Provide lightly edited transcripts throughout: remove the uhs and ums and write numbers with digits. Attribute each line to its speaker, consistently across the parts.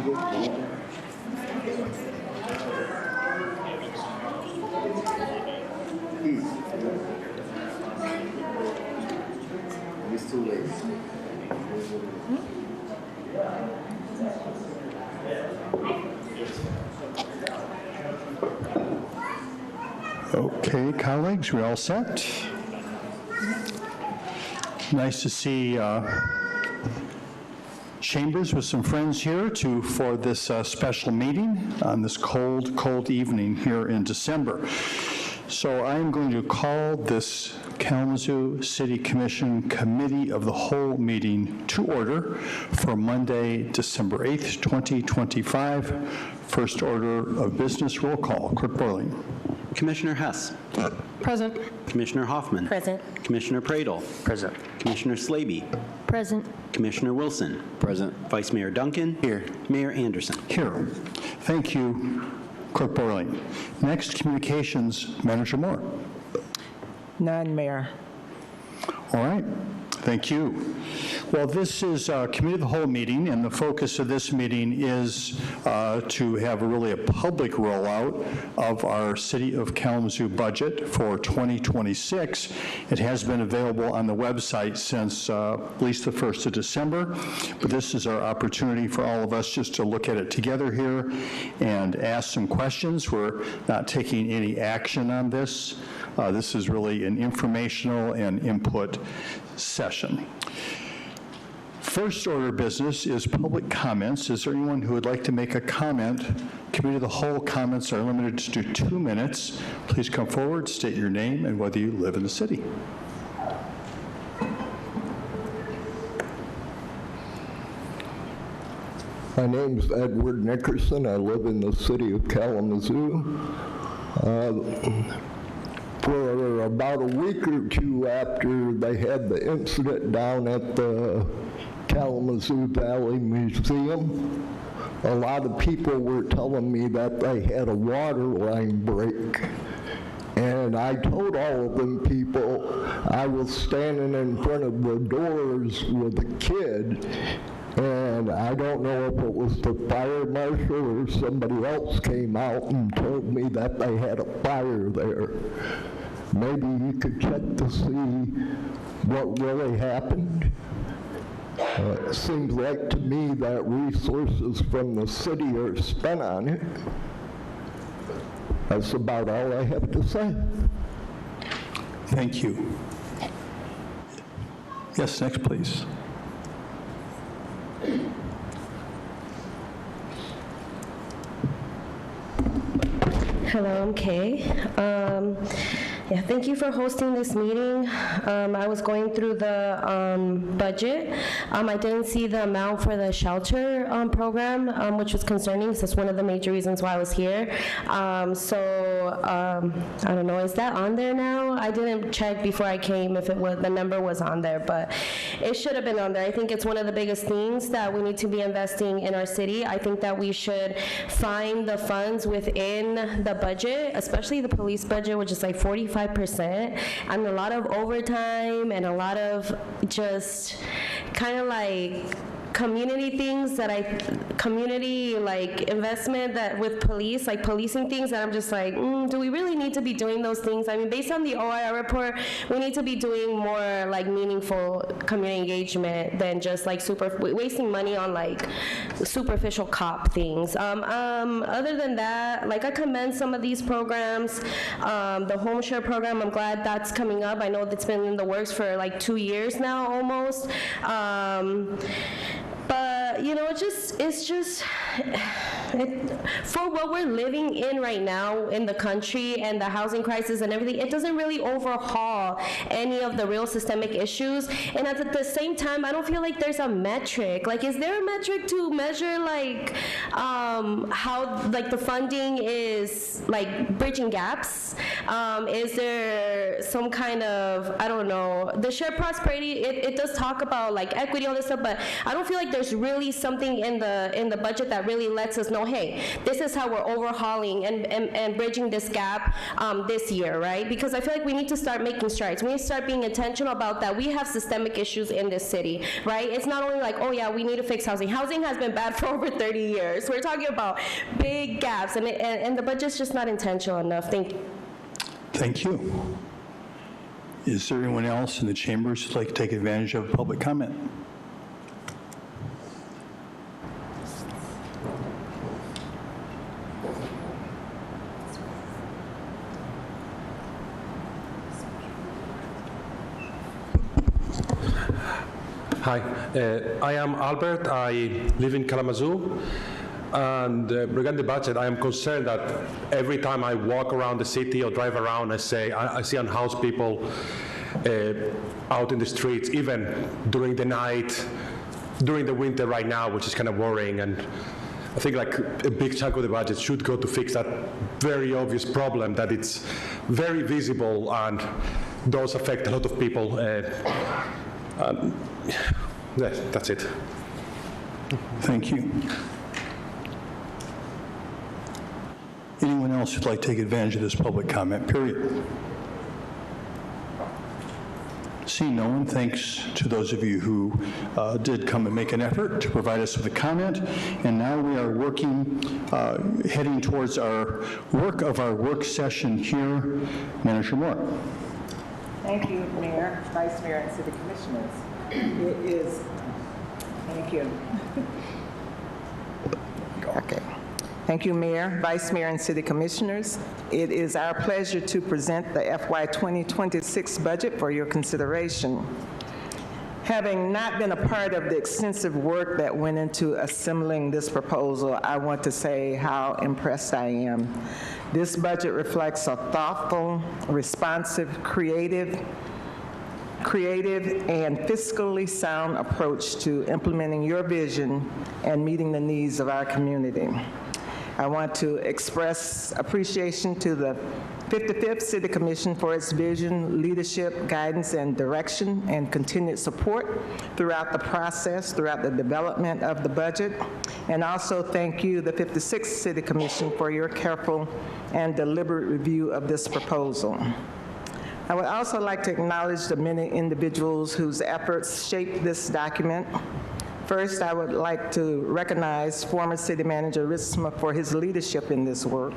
Speaker 1: It's too late.
Speaker 2: Okay, colleagues, we're all set. Nice to see Chambers with some friends here for this special meeting on this cold evening here in December. So I'm going to call this Kalamazoo City Commission Committee of the Whole meeting to order for Monday, December 8th, 2025. First order of business, roll call. Clerk Borling.
Speaker 3: Commissioner Hess.
Speaker 4: Present.
Speaker 3: Commissioner Hoffman.
Speaker 4: Present.
Speaker 3: Commissioner Pradel.
Speaker 4: Present.
Speaker 3: Commissioner Slaby.
Speaker 4: Present.
Speaker 3: Commissioner Wilson. Present. Vice Mayor Duncan. Here. Mayor Anderson.
Speaker 2: Here. Thank you, Clerk Borling. Next, Communications Manager Moore.
Speaker 5: None, Mayor.
Speaker 2: All right. Thank you. Well, this is a Committee of the Whole meeting, and the focus of this meeting is to have really a public rollout of our City of Kalamazoo budget for 2026. It has been available on the website since at least the 1st of December, but this is our opportunity for all of us just to look at it together here and ask some questions. We're not taking any action on this. This is really an informational and input session. First order of business is public comments. Is there anyone who would like to make a comment? Committee of the Whole comments are limited to 2 minutes. Please come forward, state your name, and whether you live in the city.
Speaker 6: My name's Edward Nickerson. I live in the city of Kalamazoo. For about a week or two after they had the incident down at the Kalamazoo Valley Museum, a lot of people were telling me that they had a water line break. And I told all of them people, I was standing in front of the doors with a kid, and I don't know if it was the fire marshal or somebody else came out and told me that they had a fire there. Maybe you could check to see what really happened. It seems like to me that resources from the city are spent on it. That's about all I have to say.
Speaker 2: Thank you. Yes, next, please.
Speaker 4: Hello, I'm Kay. Yeah, thank you for hosting this meeting. I was going through the budget. I didn't see the amount for the shelter program, which was concerning, so that's one of the major reasons why I was here. I don't know, is that on there now? I didn't check before I came if it was, the number was on there, but it should have been on there. I think it's one of the biggest things that we need to be investing in our city. I think that we should find the funds within the budget, especially the police budget, which is like 45%, and a lot of overtime and a lot of just kind of like community things community like investment that with police, like policing things that I'm just like, do we really need to be doing those things? I mean, based on the OIR report, we need to be doing more like meaningful community engagement than just like wasting money on like superficial cop things. Other than that, like I commend some of these programs. The home share program, I'm glad that's coming up. I know that's been in the works for like 2 years now almost. But you know, for what we're living in right now in the country and the housing crisis and everything, it doesn't really overhaul any of the real systemic issues. And at the same time, I don't feel like there's a metric. Like, is there a metric to measure like how like the funding is like bridging gaps? Is there some kind of, I don't know, the shared prosperity, it does talk about like equity, all this stuff, but I don't feel like there's really something in the budget that that really lets us know, hey, this is how we're overhauling and bridging this gap this year, right? Because I feel like we need to start making strides. We need to start being intentional about that. We have systemic issues in this city, right? It's not only like, oh yeah, we need to fix housing. Housing has been bad for over 30 years. We're talking about big gaps, and the budget's just not intentional enough. Thank you.
Speaker 2: Thank you. Is there anyone else in the chambers who'd like to take advantage of public comment?
Speaker 7: Hi, I am Albert. I live in Kalamazoo. And regarding the budget, I am concerned that every time I walk around the city or drive around, I see unhoused people out in the streets, even during the night, during the winter right now, which is kind of worrying. And I think like a big chunk of the budget should go to fix that very obvious problem that it's very visible and does affect a lot of people. Yeah, that's it.
Speaker 2: Thank you. Anyone else who'd like to take advantage of this public comment period? Seeing no one, thanks to those of you who did come and make an effort to provide us with a comment. And now we are heading towards our work session here. Manager Moore.
Speaker 5: Thank you, Mayor, Vice Mayor, and City Commissioners. It is, thank you. Okay. Thank you, Mayor, Vice Mayor, and City Commissioners. It is our pleasure to present the FY 2026 budget for your consideration. Having not been a part of the extensive work that went into assembling this proposal, I want to say how impressed I am. This budget reflects a thoughtful, responsive, creative, and fiscally sound approach to implementing your vision and meeting the needs of our community. I want to express appreciation to the 55th City Commission for its vision, leadership, guidance, and direction, and continued support throughout the process, throughout the development of the budget. And also thank you, the 56th City Commission, for your careful and deliberate review of this proposal. I would also like to acknowledge the many individuals whose efforts shaped this document. First, I would like to recognize former City Manager Ritzma for his leadership in this work.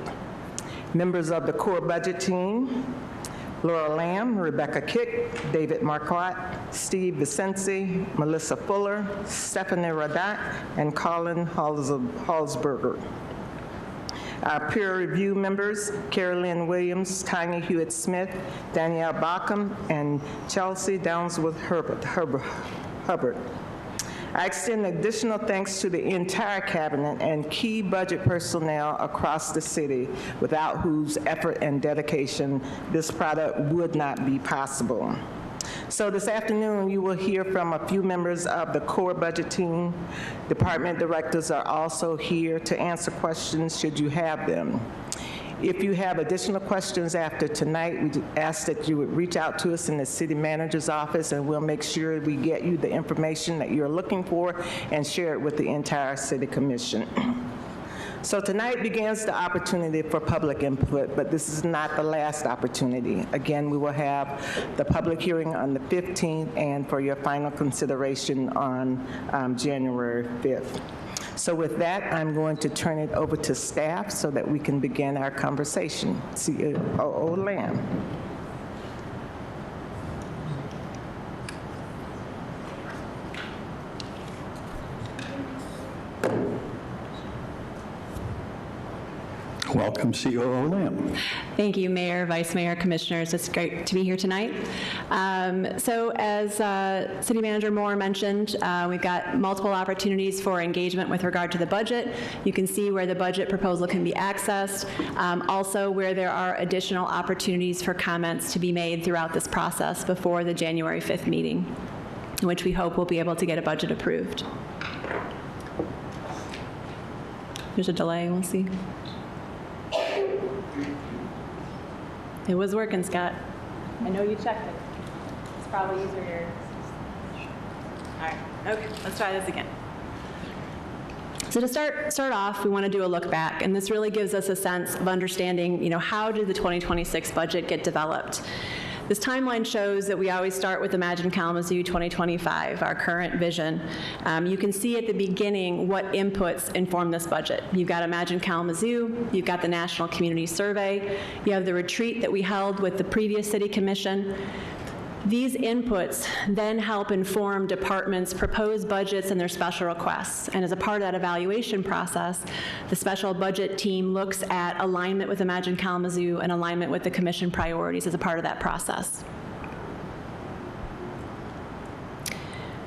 Speaker 5: Members of the core budget team, Laura Lamb, Rebecca Kick, David Marquardt, Steve Vicenzi, Melissa Fuller, Stephanie Radat, and Colin Halsberger. Our peer review members, Carolyn Williams, Tanya Hewitt-Smith, Danielle Bockham, and Chelsea Downsworth-Hubbard. I extend additional thanks to the entire cabinet and key budget personnel across the city, without whose effort and dedication this product would not be possible. So this afternoon, you will hear from a few members of the core budget team. Department directors are also here to answer questions should you have them. If you have additional questions after tonight, we ask that you would reach out to us in the city manager's office, and we'll make sure we get you the information that you're looking for and share it with the entire city commission. So tonight begins the opportunity for public input, but this is not the last opportunity. Again, we will have the public hearing on the 15th and for your final consideration on January 5th. So with that, I'm going to turn it over to staff so that we can begin our conversation. COO Lamb.
Speaker 2: Welcome, COO Lamb.
Speaker 8: Thank you, Mayor, Vice Mayor, Commissioners. It's great to be here tonight. So as City Manager Moore mentioned, we've got multiple opportunities for engagement with regard to the budget. You can see where the budget proposal can be accessed, also where there are additional opportunities for comments to be made throughout this process before the January 5th meeting, in which we hope we'll be able to get a budget approved. There's a delay, we'll see. It was working, Scott. I know you checked it. It's probably user error. All right, okay, let's try this again. So to start off, we want to do a look back, and this really gives us a sense of understanding, how did the 2026 budget get developed? This timeline shows that we always start with Imagine Kalamazoo 2025, our current vision. You can see at the beginning what inputs inform this budget. You've got Imagine Kalamazoo, you've got the National Community Survey, you have the retreat that we held with the previous City Commission. These inputs then help inform departments' proposed budgets and their special requests. And as a part of that evaluation process, the special budget team looks at alignment with Imagine Kalamazoo and alignment with the commission priorities as a part of that process.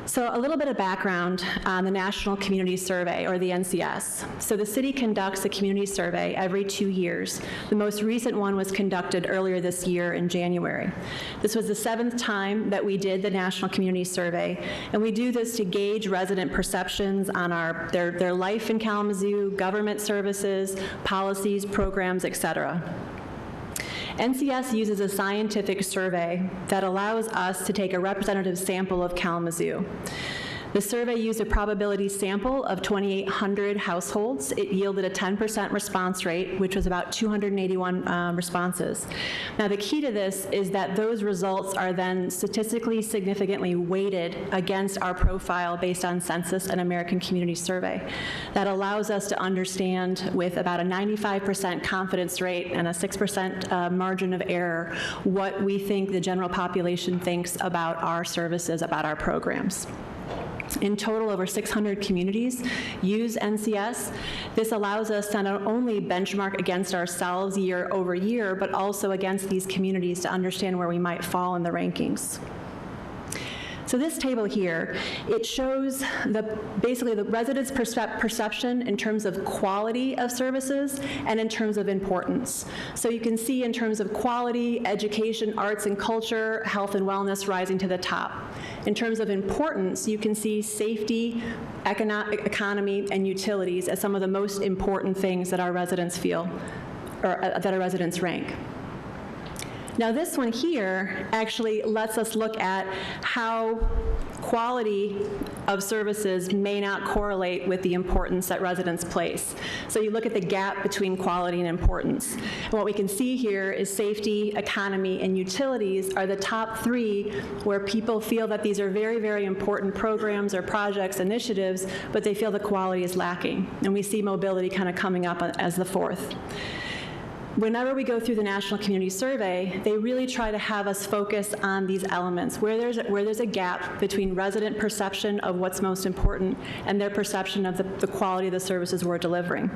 Speaker 8: So a little bit of background on the National Community Survey, or the NCS. So the city conducts a community survey every 2 years. The most recent one was conducted earlier this year in January. This was the 7th time that we did the National Community Survey, and we do this to gauge resident perceptions on their life in Kalamazoo, government services, policies, programs, et cetera. NCS uses a scientific survey that allows us to take a representative sample of Kalamazoo. The survey used a probability sample of 2,800 households. It yielded a 10% response rate, which was about 281 responses. Now, the key to this is that those results are then statistically significantly weighted against our profile based on census and American Community Survey. That allows us to understand with about a 95% confidence rate and a 6% margin of error what we think the general population thinks about our services, about our programs. In total, over 600 communities use NCS. This allows us to not only benchmark against ourselves year over year, but also against these communities to understand where we might fall in the rankings. So this table here, it shows basically the residents' perception in terms of quality of services and in terms of importance. So you can see in terms of quality, education, arts and culture, health and wellness rising to the top. In terms of importance, you can see safety, economy, and utilities as some of the most important things that our residents feel, or that our residents rank. Now this one here actually lets us look at how quality of services may not correlate with the importance that residents place. So you look at the gap between quality and importance. And what we can see here is safety, economy, and utilities are the top 3 where people feel that these are very, very important programs or projects, initiatives, but they feel the quality is lacking. And we see mobility kind of coming up as the 4th. Whenever we go through the National Community Survey, they really try to have us focus on these elements, where there's a gap between resident perception of what's most important and their perception of the quality of the services we're delivering.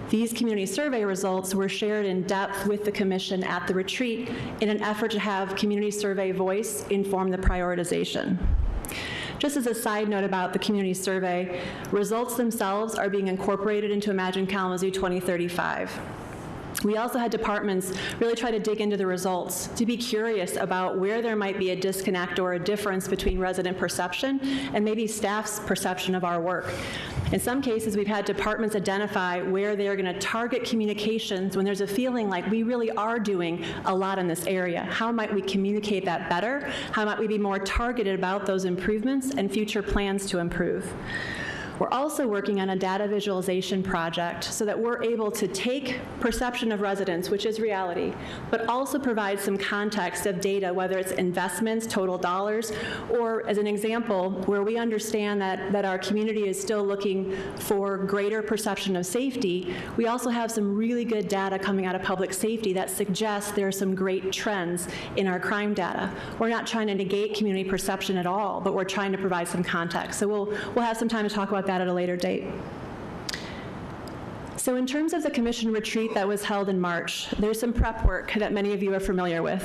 Speaker 8: These community survey results were shared in depth with the Commission at the retreat in an effort to have community survey voice inform the prioritization. Just as a side note about the community survey, results themselves are being incorporated into Imagine Kalamazoo 2035. We also had departments really try to dig into the results, to be curious about where there might be a disconnect or a difference between resident perception and maybe staff's perception of our work. In some cases, we've had departments identify where they're going to target communications when there's a feeling like we really are doing a lot in this area. How might we communicate that better? How might we be more targeted about those improvements and future plans to improve? We're also working on a data visualization project so that we're able to take perception of residents, which is reality, but also provide some context of data, whether it's investments, total dollars, or as an example, where we understand that our community is still looking for greater perception of safety. We also have some really good data coming out of public safety that suggests there are some great trends in our crime data. We're not trying to negate community perception at all, but we're trying to provide some context. So we'll have some time to talk about that at a later date. So in terms of the commission retreat that was held in March, there's some prep work that many of you are familiar with.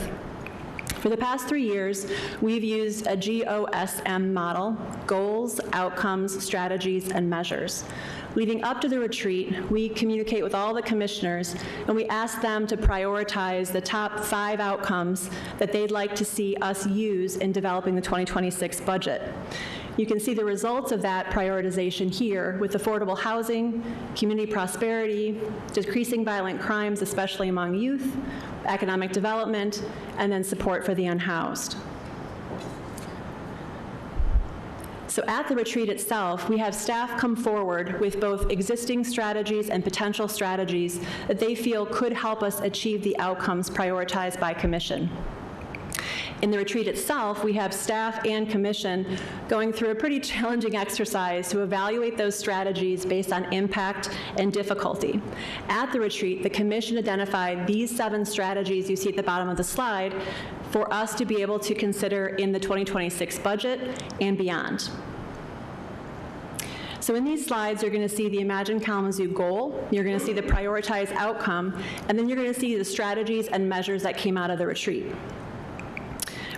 Speaker 8: For the past 3 years, we've used a GOSM model: goals, outcomes, strategies, and measures. Leading up to the retreat, we communicate with all the commissioners, and we ask them to prioritize the top 5 outcomes that they'd like to see us use in developing the 2026 budget. You can see the results of that prioritization here with affordable housing, community prosperity, decreasing violent crimes, especially among youth, economic development, and then support for the unhoused. So at the retreat itself, we have staff come forward with both existing strategies and potential strategies that they feel could help us achieve the outcomes prioritized by commission. In the retreat itself, we have staff and commission going through a pretty challenging exercise to evaluate those strategies based on impact and difficulty. At the retreat, the commission identified these 7 strategies you see at the bottom of the slide for us to be able to consider in the 2026 budget and beyond. So in these slides, you're going to see the Imagine Kalamazoo goal, you're going to see the prioritized outcome, and then you're going to see the strategies and measures that came out of the retreat.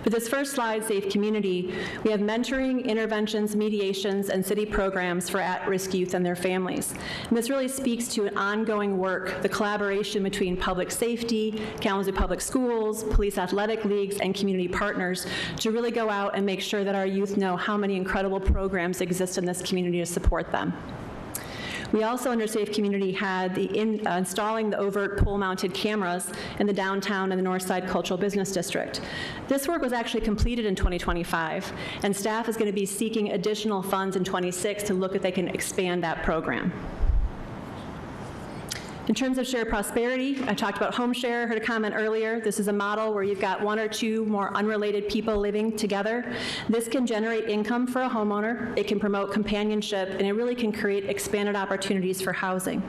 Speaker 8: For this first slide, Safe Community, we have mentoring, interventions, mediations, and city programs for at-risk youth and their families. And this really speaks to an ongoing work, the collaboration between public safety, Kalamazoo Public Schools, police athletic leagues, and community partners to really go out and make sure that our youth know how many incredible programs exist in this community to support them. We also, under Safe Community, had the installing the overt pole-mounted cameras in the downtown and the North Side Cultural Business District. This work was actually completed in 2025, and staff is going to be seeking additional funds in 26 to look if they can expand that program. In terms of shared prosperity, I talked about home share, heard a comment earlier. This is a model where you've got 1 or 2 more unrelated people living together. This can generate income for a homeowner, it can promote companionship, and it really can create expanded opportunities for housing.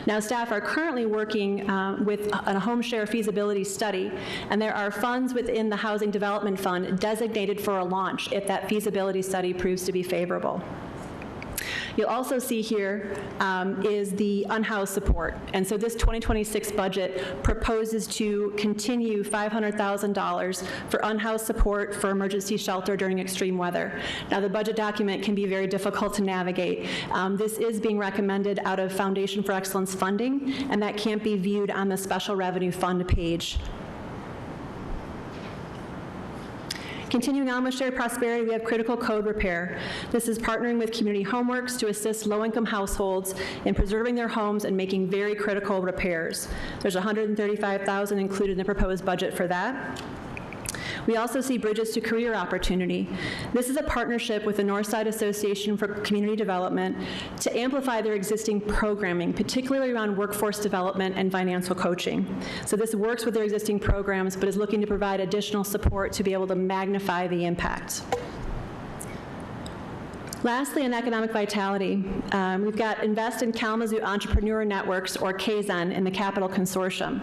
Speaker 8: Now, staff are currently working with a home share feasibility study, and there are funds within the Housing Development Fund designated for a launch if that feasibility study proves to be favorable. You'll also see here is the unhoused support. And so this 2026 budget proposes to continue $500,000 for unhoused support for emergency shelter during extreme weather. Now, the budget document can be very difficult to navigate. This is being recommended out of Foundation for Excellence funding, and that can't be viewed on the Special Revenue Fund page. Continuing on with shared prosperity, we have critical code repair. This is partnering with Community Homeworks to assist low-income households in preserving their homes and making very critical repairs. There's $135,000 included in the proposed budget for that. We also see Bridges to Career Opportunity. This is a partnership with the Northside Association for Community Development to amplify their existing programming, particularly around workforce development and financial coaching. So this works with their existing programs, but is looking to provide additional support to be able to magnify the impact. Lastly, in economic vitality, we've got Invest in Kalamazoo Entrepreneur Networks, or KZEN, in the Capital Consortium.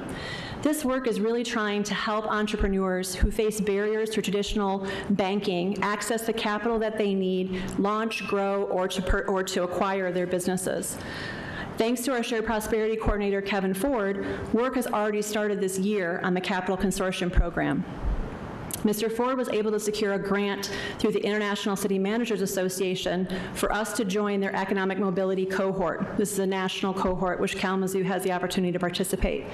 Speaker 8: This work is really trying to help entrepreneurs who face barriers to traditional banking access the capital that they need, launch, grow, or to acquire their businesses. Thanks to our Shared Prosperity Coordinator, Kevin Ford, work has already started this year on the Capital Consortium program. Mr. Ford was able to secure a grant through the International City Managers Association for us to join their economic mobility cohort. This is a national cohort which Kalamazoo has the opportunity to participate.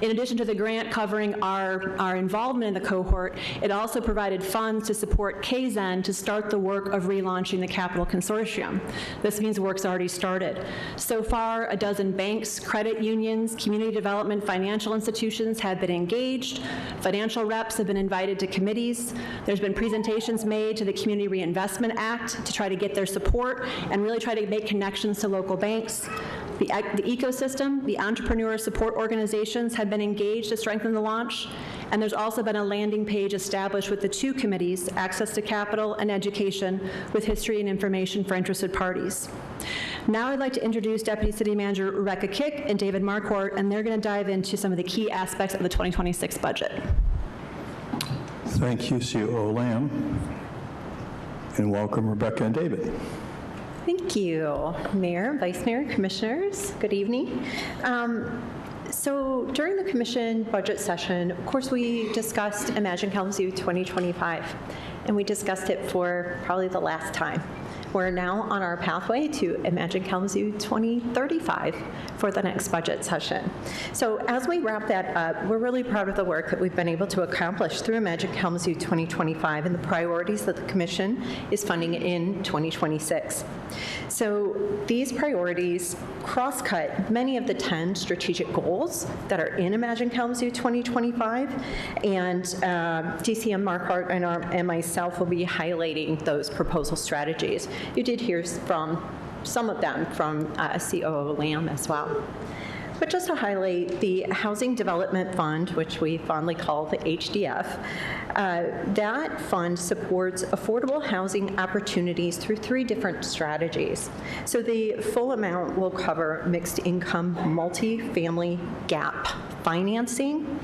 Speaker 8: In addition to the grant covering our involvement in the cohort, it also provided funds to support KZEN to start the work of relaunching the Capital Consortium. This means work's already started. So far, a dozen banks, credit unions, community development, financial institutions have been engaged. Financial reps have been invited to committees. There's been presentations made to the Community Reinvestment Act to try to get their support and really try to make connections to local banks. The ecosystem, the entrepreneur support organizations have been engaged to strengthen the launch, and there's also been a landing page established with the 2 committees, Access to Capital and Education, with history and information for interested parties. Now I'd like to introduce Deputy City Manager Rebecca Kick and David Marquardt, and they're going to dive into some of the key aspects of the 2026 budget.
Speaker 2: Thank you, COO Lamb, and welcome Rebecca and David.
Speaker 9: Thank you, Mayor, Vice Mayor, Commissioners. Good evening. So during the Commission budget session, of course, we discussed Imagine Kalamazoo 2025, and we discussed it for probably the last time. We're now on our pathway to Imagine Kalamazoo 2035 for the next budget session. So as we wrap that up, we're really proud of the work that we've been able to accomplish through Imagine Kalamazoo 2025 and the priorities that the Commission is funding in 2026. So these priorities cross-cut many of the 10 strategic goals that are in Imagine Kalamazoo 2025, and DCM Marquardt and myself will be highlighting those proposal strategies. You did hear from some of them from COO Lamb as well. But just to highlight the Housing Development Fund, which we fondly call the HDF, that fund supports affordable housing opportunities through 3 different strategies. So the full amount will cover mixed income multifamily gap financing,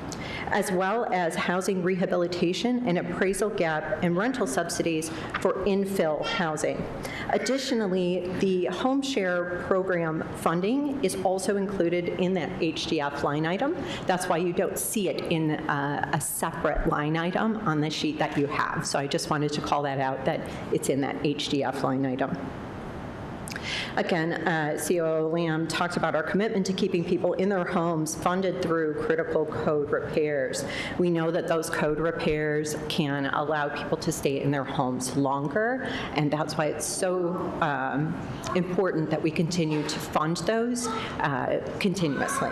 Speaker 9: as well as housing rehabilitation and appraisal gap and rental subsidies for infill housing. Additionally, the home share program funding is also included in that HDF line item. That's why you don't see it in a separate line item on the sheet that you have. So I just wanted to call that out, that it's in that HDF line item. Again, COO Lamb talked about our commitment to keeping people in their homes funded through critical code repairs. We know that those code repairs can allow people to stay in their homes longer, and that's why it's so important that we continue to fund those continuously.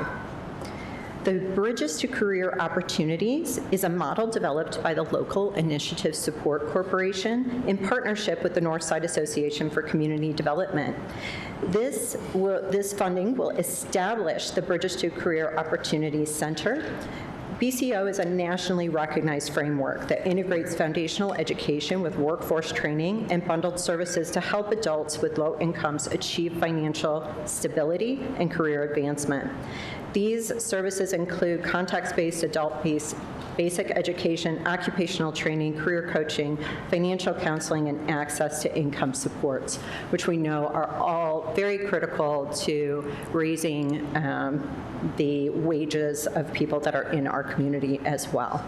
Speaker 9: The Bridges to Career Opportunities is a model developed by the Local Initiative Support Corporation in partnership with the Northside Association for Community Development. This funding will establish the Bridges to Career Opportunities Center. BCO is a nationally recognized framework that integrates foundational education with workforce training and bundled services to help adults with low incomes achieve financial stability and career advancement. These services include context-based adult-based basic education, occupational training, career coaching, financial counseling, and access to income supports, which we know are all very critical to raising the wages of people that are in our community as well.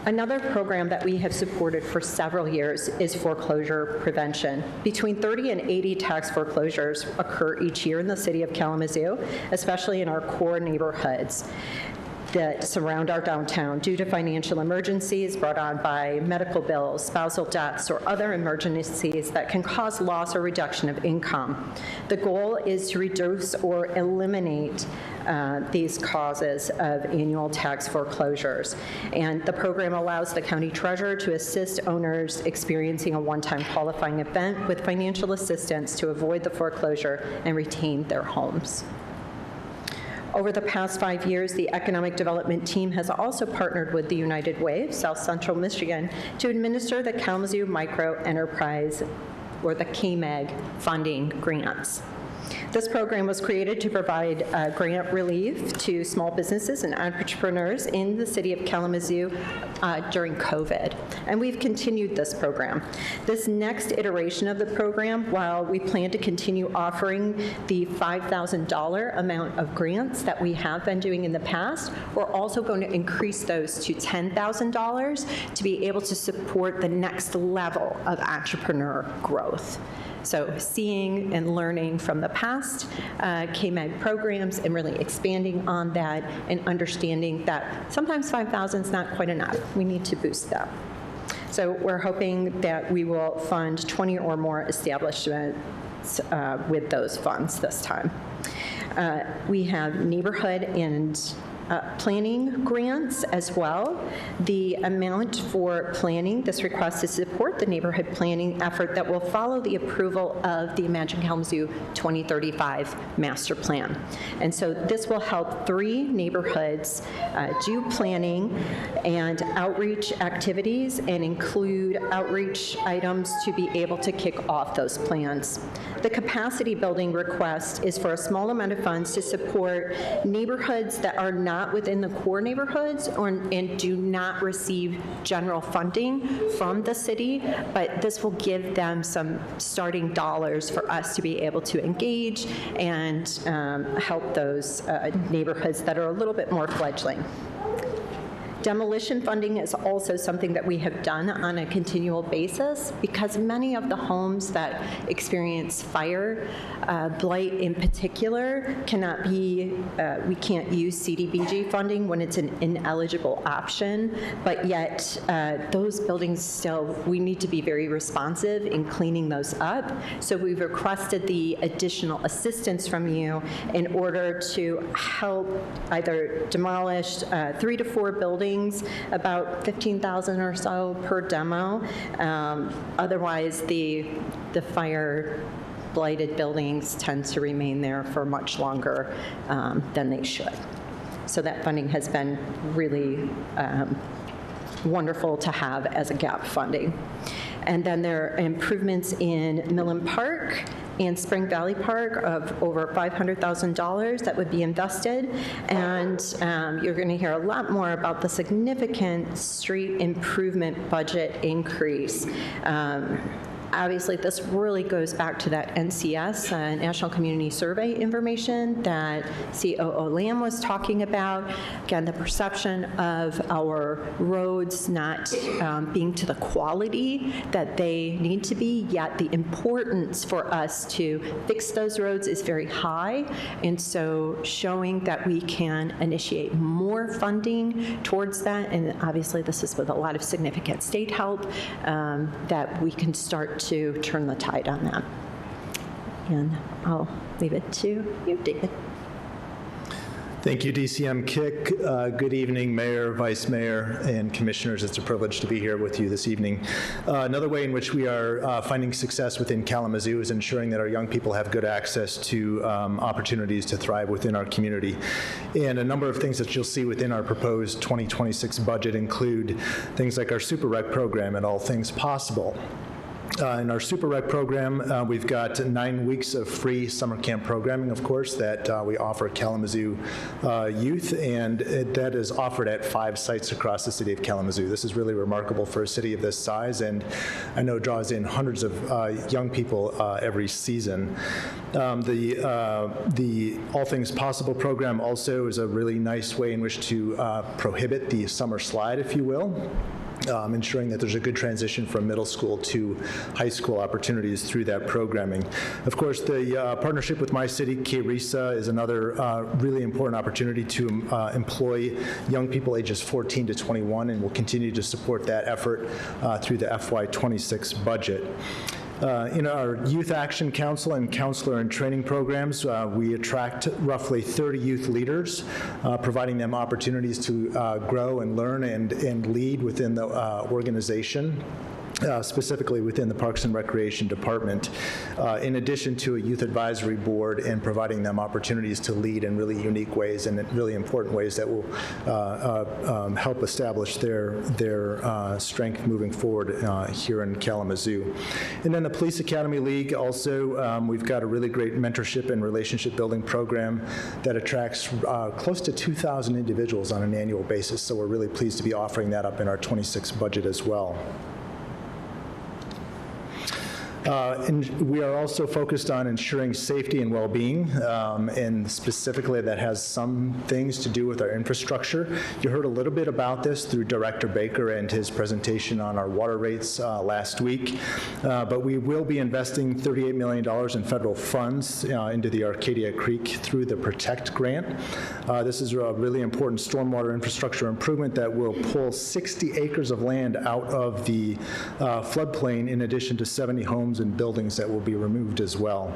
Speaker 9: Another program that we have supported for several years is foreclosure prevention. Between 30 and 80 tax foreclosures occur each year in the city of Kalamazoo, especially in our core neighborhoods that surround our downtown due to financial emergencies brought on by medical bills, spousal deaths, or other emergencies that can cause loss or reduction of income. The goal is to reduce or eliminate these causes of annual tax foreclosures. And the program allows the county treasurer to assist owners experiencing a one-time qualifying event with financial assistance to avoid the foreclosure and retain their homes. Over the past 5 years, the Economic Development Team has also partnered with the United Way of South Central Michigan to administer the Kalamazoo Micro Enterprise, or the KMEG, funding grants. This program was created to provide grant relief to small businesses and entrepreneurs in the city of Kalamazoo during COVID, and we've continued this program. This next iteration of the program, while we plan to continue offering the $5,000 amount of grants that we have been doing in the past, we're also going to increase those to $10,000 to be able to support the next level of entrepreneur growth. So seeing and learning from the past KMEG programs and really expanding on that and understanding that sometimes 5,000 is not quite enough. We need to boost that. So we're hoping that we will fund 20 or more establishments with those funds this time. We have neighborhood and planning grants as well. The amount for planning, this request to support the neighborhood planning effort that will follow the approval of the Imagine Kalamazoo 2035 master plan. And so this will help 3 neighborhoods do planning and outreach activities and include outreach items to be able to kick off those plans. The capacity building request is for a small amount of funds to support neighborhoods that are not within the core neighborhoods and do not receive general funding from the city, but this will give them some starting dollars for us to be able to engage and help those neighborhoods that are a little bit more fledgling. Demolition funding is also something that we have done on a continual basis because many of the homes that experience fire, blight in particular, cannot be, we can't use CDBG funding when it's an ineligible option, but yet those buildings still, we need to be very responsive in cleaning those up. So we've requested the additional assistance from you in order to help either demolish 3 to 4 buildings buildings, about $15,000 or so per demo. Otherwise, the fire blighted buildings tend to remain there for much longer than they should. So that funding has been really wonderful to have as a gap funding. And then there are improvements in Millen Park and Spring Valley Park of over $500,000 that would be invested. And you're going to hear a lot more about the significant street improvement budget increase. Obviously, this really goes back to that NCS, National Community Survey information that COO Lamb was talking about. Again, the perception of our roads not being to the quality that they need to be, yet the importance for us to fix those roads is very high. And so showing that we can initiate more funding towards that, and obviously this is with a lot of significant state help, that we can start to turn the tide on that. And I'll leave it to you, David.
Speaker 10: Thank you, DCM Kick. Good evening, Mayor, Vice Mayor, and Commissioners. It's a privilege to be here with you this evening. Another way in which we are finding success within Kalamazoo is ensuring that our young people have good access to opportunities to thrive within our community. And a number of things that you'll see within our proposed 2026 budget include things like our Super Rec program and All Things Possible. In our Super Rec program, we've got 9 weeks of free summer camp programming, of course, that we offer Kalamazoo youth, and that is offered at 5 sites across the city of Kalamazoo. This is really remarkable for a city of this size, and I know draws in hundreds of young people every season. The All Things Possible program also is a really nice way in which to prohibit the summer slide, if you will. Ensuring that there's a good transition from middle school to high school opportunities through that programming. Of course, the partnership with My City, KRISA, is another really important opportunity to employ young people ages 14 to 21, and we'll continue to support that effort through the FY26 budget. In our Youth Action Council and Counselor and Training programs, we attract roughly 30 youth leaders, providing them opportunities to grow and learn and lead within the organization. Specifically within the Parks and Recreation Department, in addition to a youth advisory board and providing them opportunities to lead in really unique ways and in really important ways that will help establish their strength moving forward here in Kalamazoo. And then the Police Academy League also, we've got a really great mentorship and relationship building program that attracts close to 2,000 individuals on an annual basis, so we're really pleased to be offering that up in our 26 budget as well. And we are also focused on ensuring safety and well-being, and specifically that has some things to do with our infrastructure. You heard a little bit about this through Director Baker and his presentation on our water rates last week, but we will be investing $38 million in federal funds into the Arcadia Creek through the Protect Grant. This is a really important stormwater infrastructure improvement that will pull 60 acres of land out of the floodplain, in addition to 70 homes and buildings that will be removed as well.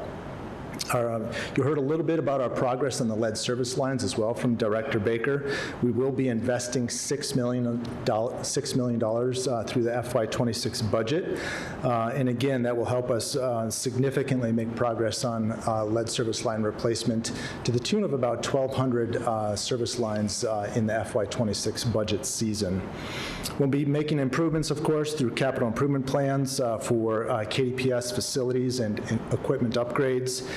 Speaker 10: You heard a little bit about our progress on the lead service lines as well from Director Baker. We will be investing $6 million through the FY26 budget. And again, that will help us significantly make progress on lead service line replacement to the tune of about 1,200 service lines in the FY26 budget season. We'll be making improvements, of course, through capital improvement plans for KDPS facilities and equipment upgrades.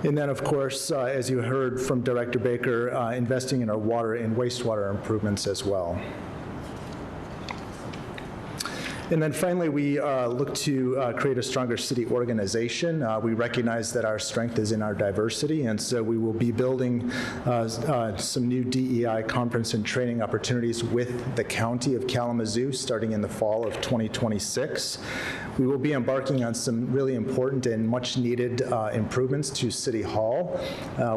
Speaker 10: And then, of course, as you heard from Director Baker, investing in our water and wastewater improvements as well. And then finally, we look to create a stronger city organization. We recognize that our strength is in our diversity, and so we will be building some new DEI conference and training opportunities with the County of Kalamazoo starting in the fall of 2026. We will be embarking on some really important and much needed improvements to City Hall.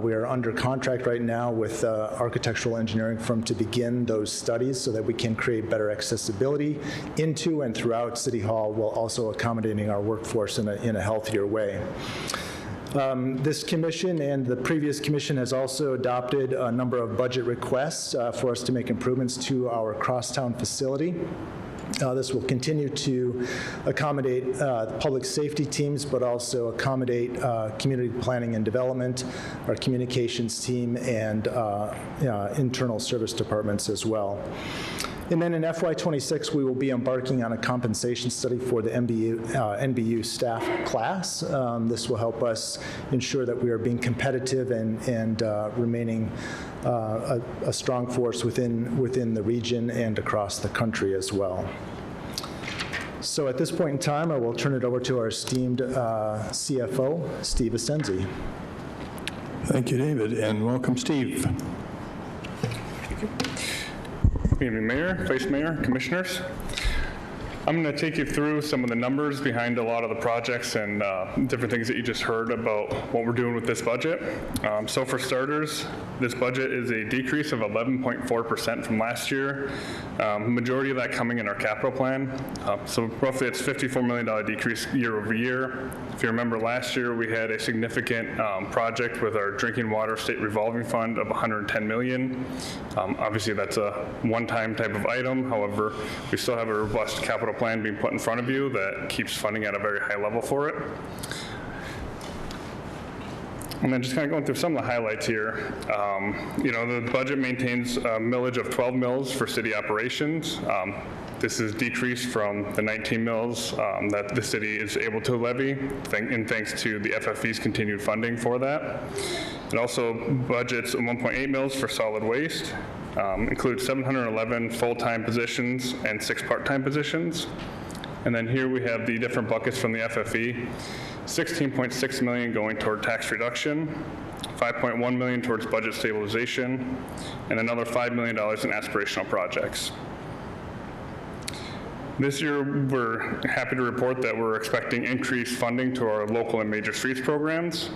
Speaker 10: We are under contract right now with architectural engineering firm to begin those studies so that we can create better accessibility into and throughout City Hall, while also accommodating our workforce in a healthier way. This commission and the previous commission has also adopted a number of budget requests for us to make improvements to our crosstown facility. This will continue to accommodate public safety teams, but also accommodate community planning and development, our communications team, and internal service departments as well. And then in FY26, we will be embarking on a compensation study for the NBU staff class. This will help us ensure that we are being competitive and remaining a strong force within the region and across the country as well. So at this point in time, I will turn it over to our esteemed CFO, Steve Asenzi.
Speaker 2: Thank you, David, and welcome, Steve.
Speaker 11: Good evening, Mayor, Vice Mayor, Commissioners. I'm going to take you through some of the numbers behind a lot of the projects and different things that you just heard about what we're doing with this budget. So for starters, this budget is a decrease of 11.4% from last year. Majority of that coming in our capital plan. So roughly it's $54 million decrease year over year. If you remember last year, we had a significant project with our drinking water state revolving fund of $110 million. Obviously that's a one-time type of item. However, we still have a robust capital plan being put in front of you that keeps funding at a very high level for it. And then just kind of going through some of the highlights here. The budget maintains a millage of 12 mills for city operations. This is decreased from the 19 mills that the city is able to levy, and thanks to the FFE's continued funding for that. It also budgets 1.8 mills for solid waste, includes 711 full-time positions and 6 part-time positions. And then here we have the different buckets from the FFE. 16.6 million going toward tax reduction, 5.1 million towards budget stabilization, and another $5 million in aspirational projects. This year, we're happy to report that we're expecting increased funding to our local and major streets programs.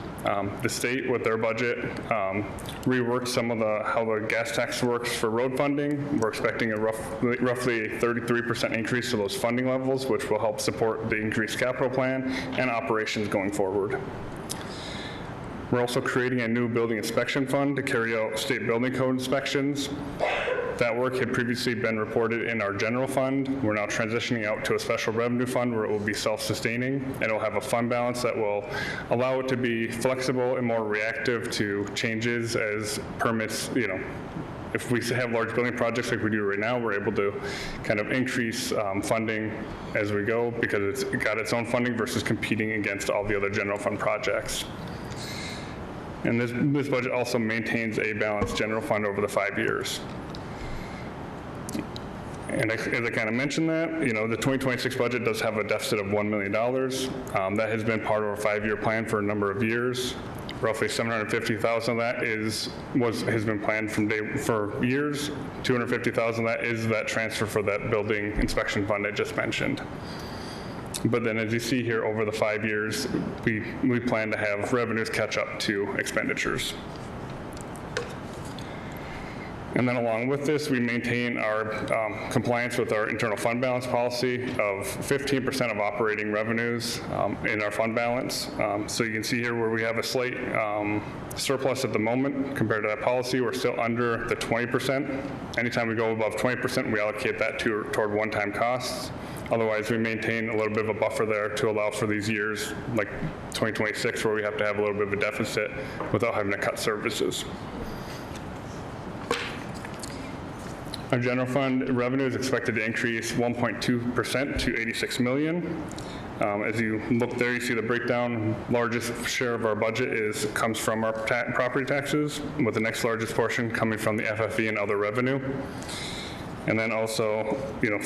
Speaker 11: The state, with their budget, reworked some of how the gas tax works for road funding. We're expecting a roughly a 33% increase to those funding levels, which will help support the increased capital plan and operations going forward. We're also creating a new building inspection fund to carry out state building code inspections. That work had previously been reported in our general fund. We're now transitioning out to a special revenue fund where it will be self-sustaining, and it will have a fund balance that will allow it to be flexible and more reactive to changes as permits, if we have large building projects like we do right now, we're able to kind of increase funding as we go because it's got its own funding versus competing against all the other general fund projects. And this budget also maintains a balanced general fund over the 5 years. And as I kind of mentioned that, the 2026 budget does have a deficit of $1 million. That has been part of our 5-year plan for a number of years. Roughly $750,000 of that has been planned for years. $250,000 of that is that transfer for that building inspection fund I just mentioned. But then as you see here, over the 5 years, we plan to have revenues catch up to expenditures. And then along with this, we maintain our compliance with our internal fund balance policy of 15% of operating revenues in our fund balance. So you can see here where we have a slight surplus at the moment compared to that policy. We're still under the 20%. Anytime we go above 20%, we allocate that toward one-time costs. Otherwise, we maintain a little bit of a buffer there to allow for these years like 2026 where we have to have a little bit of a deficit without having to cut services. Our general fund revenue is expected to increase 1.2% to $86 million. As you look there, you see the breakdown. Largest share of our budget comes from our property taxes, with the next largest portion coming from the FFE and other revenue. And then also,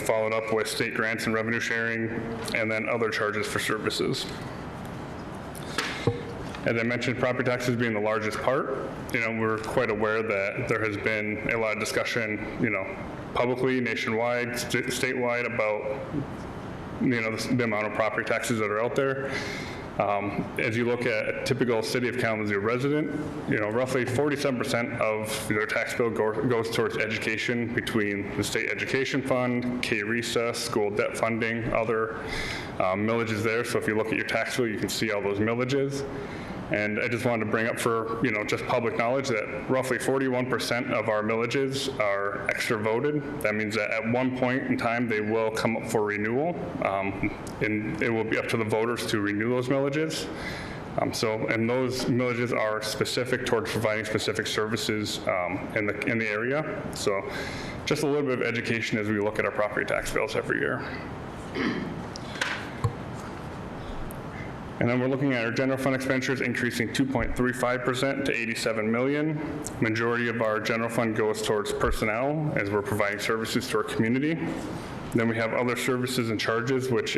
Speaker 11: followed up with state grants and revenue sharing, and then other charges for services. As I mentioned, property taxes being the largest part, we're quite aware that there has been a lot of discussion, publicly, nationwide, statewide about, the amount of property taxes that are out there. As you look at a typical city of Kalamazoo resident, roughly 47% of their tax bill goes towards education between the state education fund, K-recess, school debt funding, other millages there. So if you look at your tax bill, you can see all those millages. And I just wanted to bring up for, just public knowledge that roughly 41% of our millages are extra voted. That means that at one point in time, they will come up for renewal, and it will be up to the voters to renew those millages. And those millages are specific towards providing specific services in the area. So just a little bit of education as we look at our property tax bills every year. And then we're looking at our general fund expenditures increasing 2.35% to $87 million. Majority of our general fund goes towards personnel as we're providing services to our community. Then we have other services and charges, which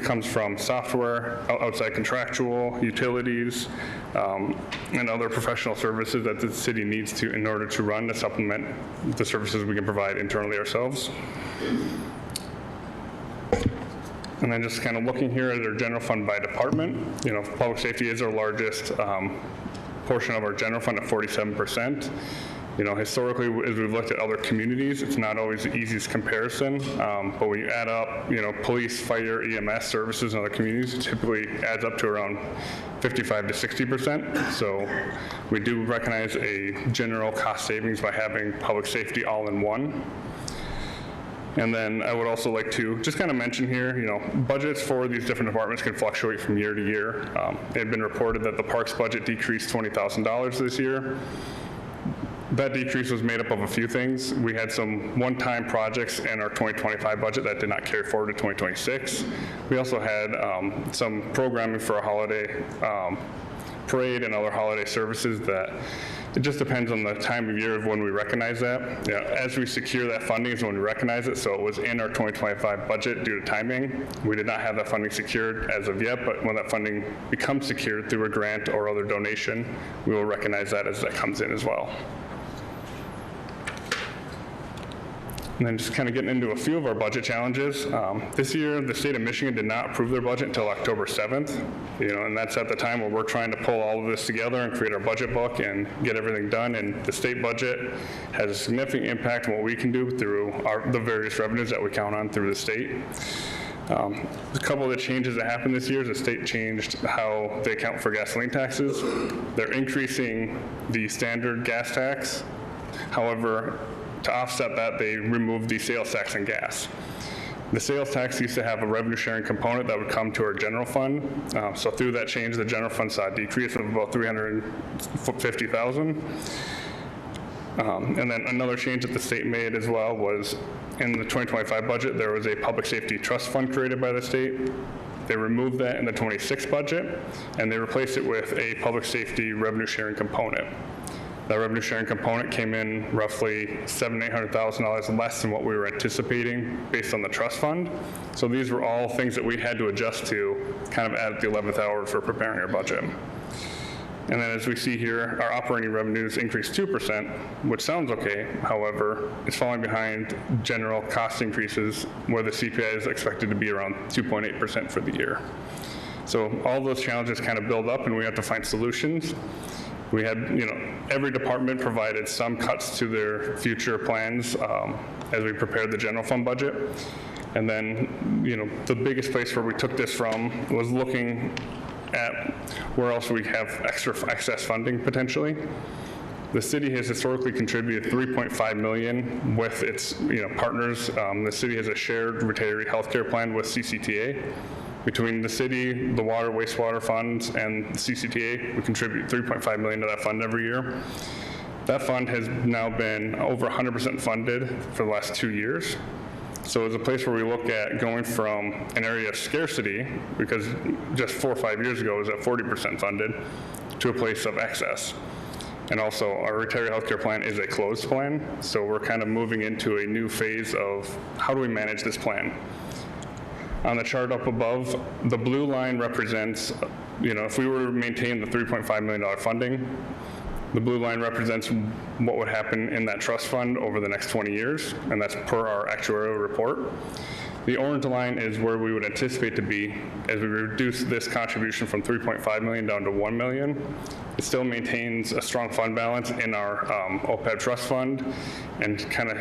Speaker 11: comes from software, outside contractual, utilities, and other professional services that the city needs to in order to run to supplement the services we can provide internally ourselves. And then just kind of looking here at our general fund by department, public safety is our largest portion of our general fund at 47%. Historically, as we've looked at other communities, it's not always the easiest comparison, but when you add up, police, fire, EMS services in other communities, it typically adds up to around 55 to 60%. So we do recognize a general cost savings by having public safety all in one. And then I would also like to just kind of mention here, budgets for these different departments can fluctuate from year to year. It had been reported that the parks budget decreased $20,000 this year. That decrease was made up of a few things. We had some one-time projects in our 2025 budget that did not carry forward to 2026. We also had some programming for a holiday parade and other holiday services that it just depends on the time of year of when we recognize that. As we secure that funding is when we recognize it, so it was in our 2025 budget due to timing. We did not have that funding secured as of yet, but when that funding becomes secured through a grant or other donation, we will recognize that as that comes in as well. And then just kind of getting into a few of our budget challenges. This year, the state of Michigan did not approve their budget until October 7th, and that's at the time where we're trying to pull all of this together and create our budget book and get everything done. And the state budget has a significant impact on what we can do through the various revenues that we count on through the state. A couple of the changes that happened this year is the state changed how they account for gasoline taxes. They're increasing the standard gas tax. However, to offset that, they removed the sales tax on gas. The sales tax used to have a revenue sharing component that would come to our general fund. So through that change, the general fund saw a decrease of about $350,000. And then another change that the state made as well was in the 2025 budget, there was a public safety trust fund created by the state. They removed that in the 26 budget, and they replaced it with a public safety revenue sharing component. That revenue sharing component came in roughly $700,000 to $800,000 less than what we were anticipating based on the trust fund. So these were all things that we had to adjust to kind of at the 11th hour for preparing our budget. And then as we see here, our operating revenues increased 2%, which sounds okay. However, it's falling behind general cost increases where the CPI is expected to be around 2.8% for the year. So all those challenges kind of build up and we have to find solutions. We had, every department provided some cuts to their future plans as we prepared the general fund budget. And then, the biggest place where we took this from was looking at where else we have excess funding potentially. The city has historically contributed $3.5 million with its partners. The city has a shared retiree health care plan with CCTA. Between the city, the water, wastewater funds, and the CCTA, we contribute $3.5 million to that fund every year. That fund has now been over 100% funded for the last 2 years. So it's a place where we look at going from an area of scarcity, because just 4 or 5 years ago it was at 40% funded, to a place of excess. And also our retiree healthcare plan is a closed plan, so we're kind of moving into a new phase of how do we manage this plan. On the chart up above, the blue line represents, if we were to maintain the $3.5 million funding, the blue line represents what would happen in that trust fund over the next 20 years, and that's per our actuarial report. The orange line is where we would anticipate to be as we reduce this contribution from $3.5 million down to $1 million. It still maintains a strong fund balance in our OPEB trust fund and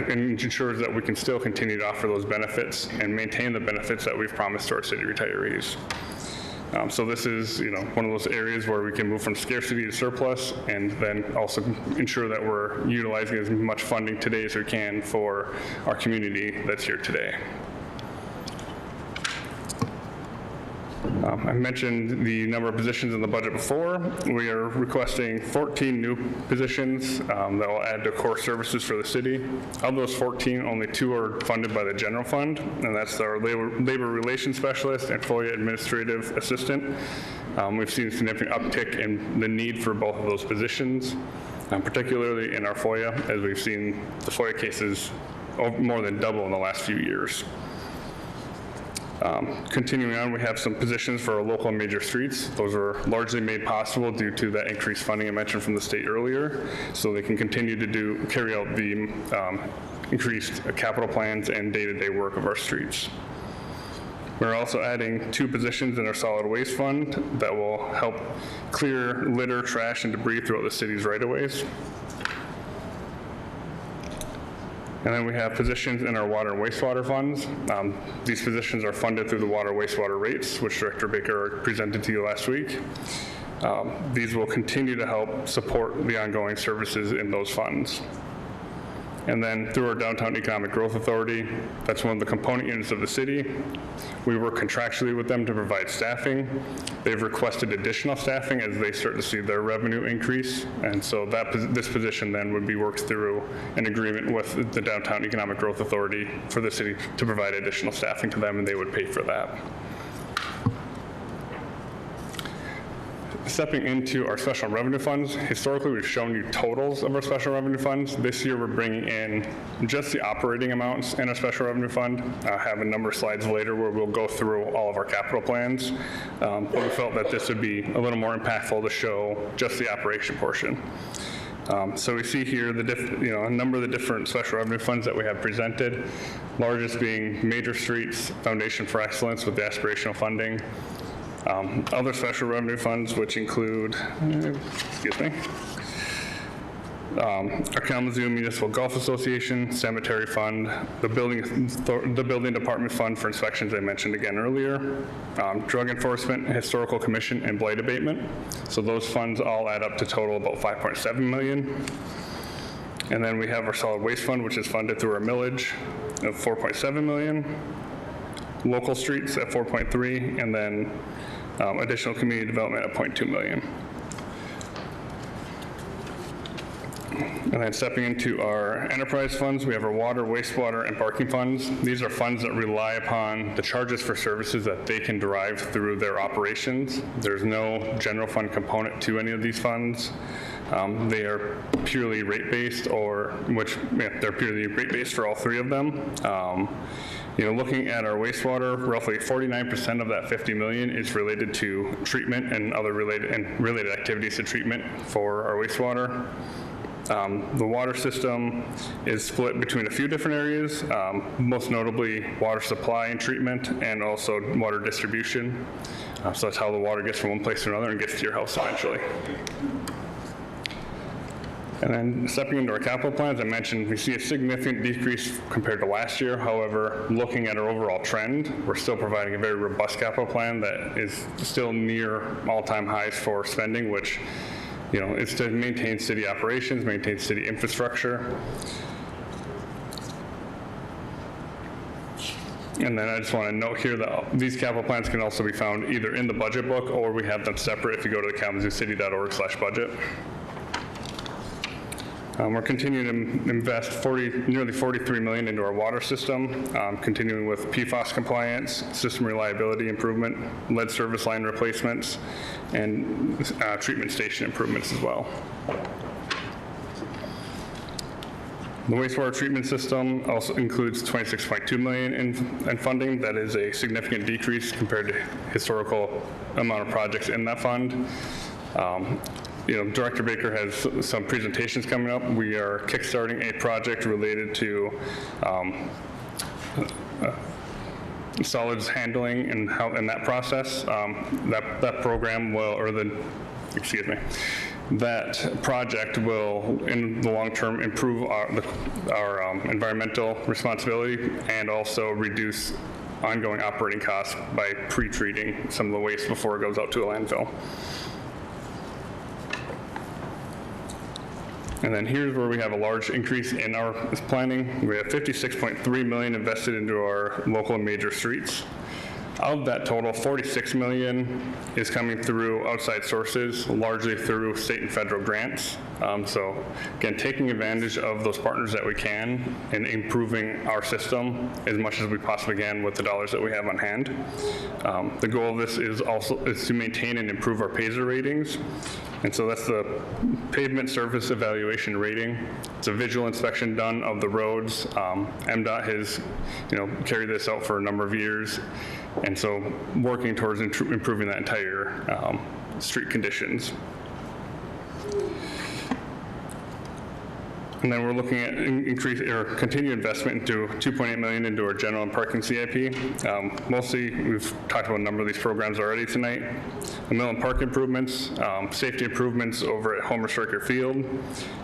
Speaker 11: ensures that we can still continue to offer those benefits and maintain the benefits that we've promised to our city retirees. So this is, one of those areas where we can move from scarcity to surplus, and then also ensure that we're utilizing as much funding today as we can for our community that's here today. I mentioned the number of positions in the budget before. We are requesting 14 new positions that will add to core services for the city. Of those 14, only 2 are funded by the general fund, and that's our labor relations specialist and FOIA administrative assistant. We've seen a significant uptick in the need for both of those positions, particularly in our FOIA, as we've seen the FOIA cases more than double in the last few years. Continuing on, we have some positions for our local and major streets. Those are largely made possible due to that increased funding I mentioned from the state earlier, so they can continue to carry out the increased capital plans and day-to-day work of our streets. We're also adding 2 positions in our solid waste fund that will help clear litter, trash, and debris throughout the city's right-of-ways. And then we have positions in our water and wastewater funds. These positions are funded through the water and wastewater rates, which Director Baker presented to you last week. These will continue to help support the ongoing services in those funds. And then through our Downtown Economic Growth Authority, that's one of the component units of the city. We work contractually with them to provide staffing. They've requested additional staffing as they start to see their revenue increase. And so this position then would be worked through an agreement with the Downtown Economic Growth Authority for the city to provide additional staffing to them, and they would pay for that. Stepping into our special revenue funds, historically we've shown you totals of our special revenue funds. This year we're bringing in just the operating amounts in our special revenue fund. I have a number of slides later where we'll go through all of our capital plans, but we felt that this would be a little more impactful to show just the operation portion. So we see here a number of the different special revenue funds that we have presented, largest being Major Streets, Foundation for Excellence with the aspirational funding. Other special revenue funds, which include, our Kalamazoo Municipal Golf Association, Cemetery Fund, the Building Department Fund for inspections I mentioned again earlier, Drug Enforcement, Historical Commission, and Blight Abatement. So those funds all add up to total about $5.7 million. And then we have our Solid Waste Fund, which is funded through our millage of $4.7 million. Local streets at 4.3, and then additional community development at 0.2 million. And then stepping into our enterprise funds, we have our water, wastewater, and parking funds. These are funds that rely upon the charges for services that they can derive through their operations. There's no general fund component to any of these funds. They are purely rate-based, they're purely rate-based for all 3 of them. Looking at our wastewater, roughly 49% of that $50 million is related to treatment and other related activities to treatment for our wastewater. The water system is split between a few different areas, most notably water supply and treatment, and also water distribution. So that's how the water gets from one place to another and gets to your house eventually. And then stepping into our capital plans, I mentioned we see a significant decrease compared to last year. However, looking at our overall trend, we're still providing a very robust capital plan that is still near all-time highs for spending, which is to maintain city operations, maintain city infrastructure. And then I just want to note here that these capital plans can also be found either in the budget book, or we have them separate if you go to the kalamazooCity.org/budget. We're continuing to invest nearly $43 million into our water system, continuing with PFAS compliance, system reliability improvement, lead service line replacements, and treatment station improvements as well. The wastewater treatment system also includes $26.2 million in funding. That is a significant decrease compared to historical amount of projects in that fund. Director Baker has some presentations coming up. We are kickstarting a project related to solids handling and how in that process. That program that project will, in the long term, improve our environmental responsibility and also reduce ongoing operating costs by pre-treating some of the waste before it goes out to a landfill. And then here's where we have a large increase in our planning. We have $56.3 million invested into our local and major streets. Of that total, $46 million is coming through outside sources, largely through state and federal grants. So again, taking advantage of those partners that we can and improving our system as much as we possibly can with the dollars that we have on hand. The goal of this is to maintain and improve our PASER ratings. And so that's the pavement surface evaluation rating. It's a visual inspection done of the roads. MDOT has, carried this out for a number of years. And so working towards improving that entire street conditions. And then we're looking at continued investment into $2.8 million into our general and parking CIP. Mostly, we've talked about a number of these programs already tonight. Mill and park improvements, safety improvements over at Homer Striker Field,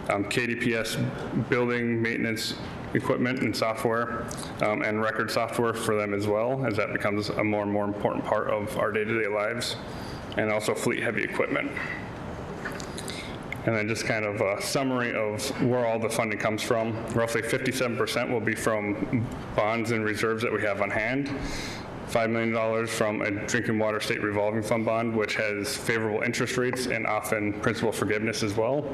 Speaker 11: KDPS building maintenance equipment and software, and record software for them as well, as that becomes a more and more important part of our day-to-day lives, and also fleet heavy equipment. And then just kind of a summary of where all the funding comes from. Roughly 57% will be from bonds and reserves that we have on hand. $5 million from a drinking water state revolving fund bond, which has favorable interest rates and often principal forgiveness as well.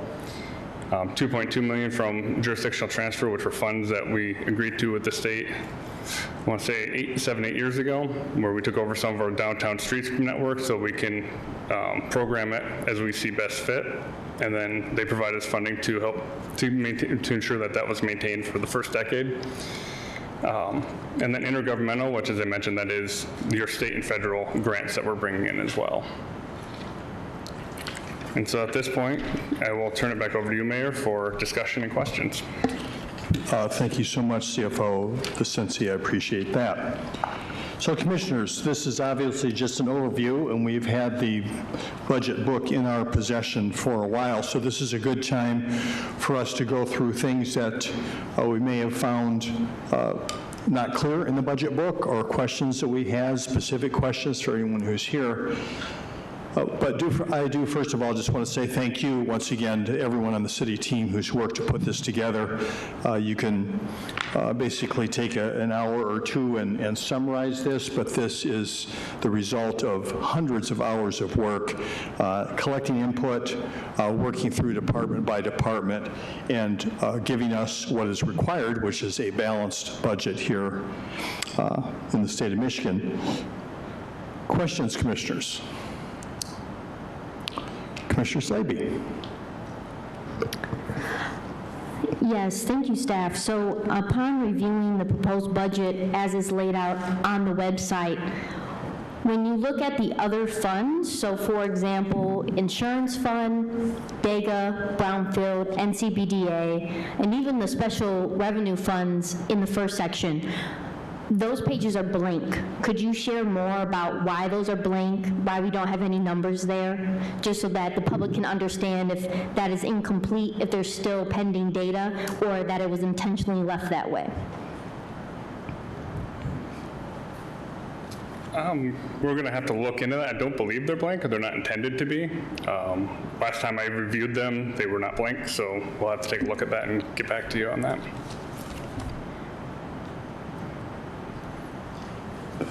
Speaker 11: $2.2 million from jurisdictional transfer, which were funds that we agreed to with the state, I want to say 7, 8 years ago, where we took over some of our downtown streets network so we can program it as we see best fit. And then they provide us funding to help to ensure that that was maintained for the first decade. And then intergovernmental, which, as I mentioned, that is your state and federal grants that we're bringing in as well. And so at this point, I will turn it back over to you, Mayor, for discussion and questions.
Speaker 2: Thank you so much, CFO Vicenzi. I appreciate that. So, Commissioners, this is obviously just an overview, and we've had the budget book in our possession for a while, so this is a good time for us to go through things that we may have found not clear in the budget book, or questions that we have, specific questions for anyone who's here. But I do, first of all, just want to say thank you once again to everyone on the city team who's worked to put this together. You can basically take an hour or two and summarize this, but this is the result of hundreds of hours of work, collecting input, working through department by department, and giving us what is required, which is a balanced budget here in the state of Michigan. Questions, Commissioners? Commissioner Slaby.
Speaker 12: Yes, thank you, staff. So upon reviewing the proposed budget as is laid out on the website, when you look at the other funds, so for example, insurance fund, DAGA, Brownfield, NCBDA, and even the special revenue funds in the first section, those pages are blank. Could you share more about why those are blank, why we don't have any numbers there, just so that the public can understand if that is incomplete, if there's still pending data, or that it was intentionally left that way?
Speaker 11: We're going to have to look into that. I don't believe they're blank, or they're not intended to be. Last time I reviewed them, they were not blank, so we'll have to take a look at that and get back to you on that.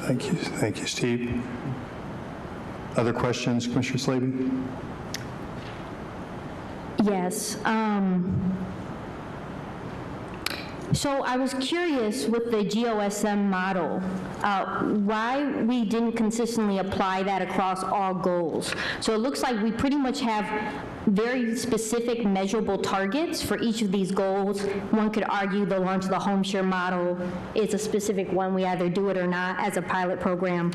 Speaker 2: Thank you, Steve. Other questions, Commissioner Slaby?
Speaker 12: Yes. So I was curious with the GOSM model, why we didn't consistently apply that across all goals. So it looks like we pretty much have very specific measurable targets for each of these goals. One could argue the launch of the home share model is a specific one. We either do it or not as a pilot program.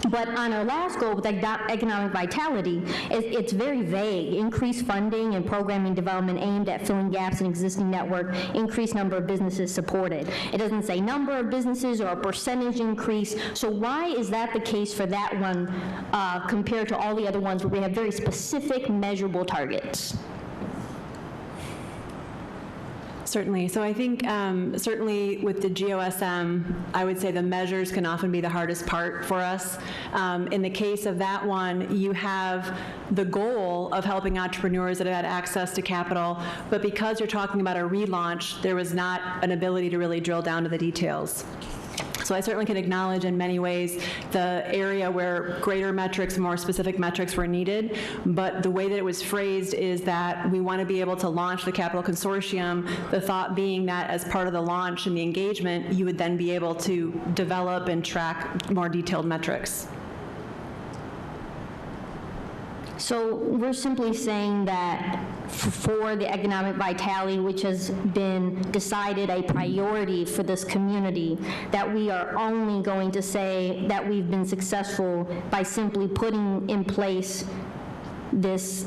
Speaker 12: But on our last goal with economic vitality, it's very vague. Increased funding and programming development aimed at filling gaps in existing network, increased number of businesses supported. It doesn't say number of businesses or a percentage increase. So why is that the case for that one compared to all the other ones where we have very specific measurable targets?
Speaker 8: Certainly. So I think certainly with the GOSM, I would say the measures can often be the hardest part for us. In the case of that one, you have the goal of helping entrepreneurs that have had access to capital, but because you're talking about a relaunch, there was not an ability to really drill down to the details. So I certainly can acknowledge in many ways the area where greater metrics, more specific metrics were needed, but the way that it was phrased is that we want to be able to launch the Capital Consortium, the thought being that as part of the launch and the engagement, you would then be able to develop and track more detailed metrics.
Speaker 12: So we're simply saying that for the economic vitality, which has been decided a priority for this community, that we are only going to say that we've been successful by simply putting in place this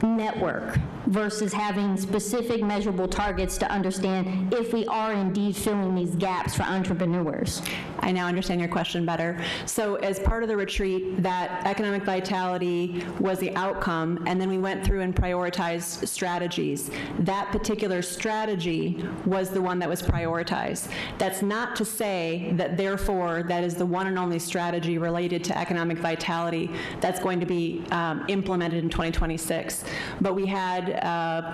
Speaker 12: network versus having specific measurable targets to understand if we are indeed filling these gaps for entrepreneurs.
Speaker 8: I now understand your question better. So as part of the retreat, that economic vitality was the outcome, and then we went through and prioritized strategies. That particular strategy was the one that was prioritized. That's not to say that therefore that is the one and only strategy related to economic vitality that's going to be implemented in 2026. But we had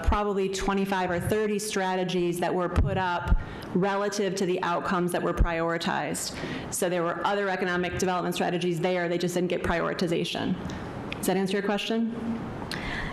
Speaker 8: probably 25 or 30 strategies that were put up relative to the outcomes that were prioritized. So there were other economic development strategies there, they just didn't get prioritization. Does that answer your question?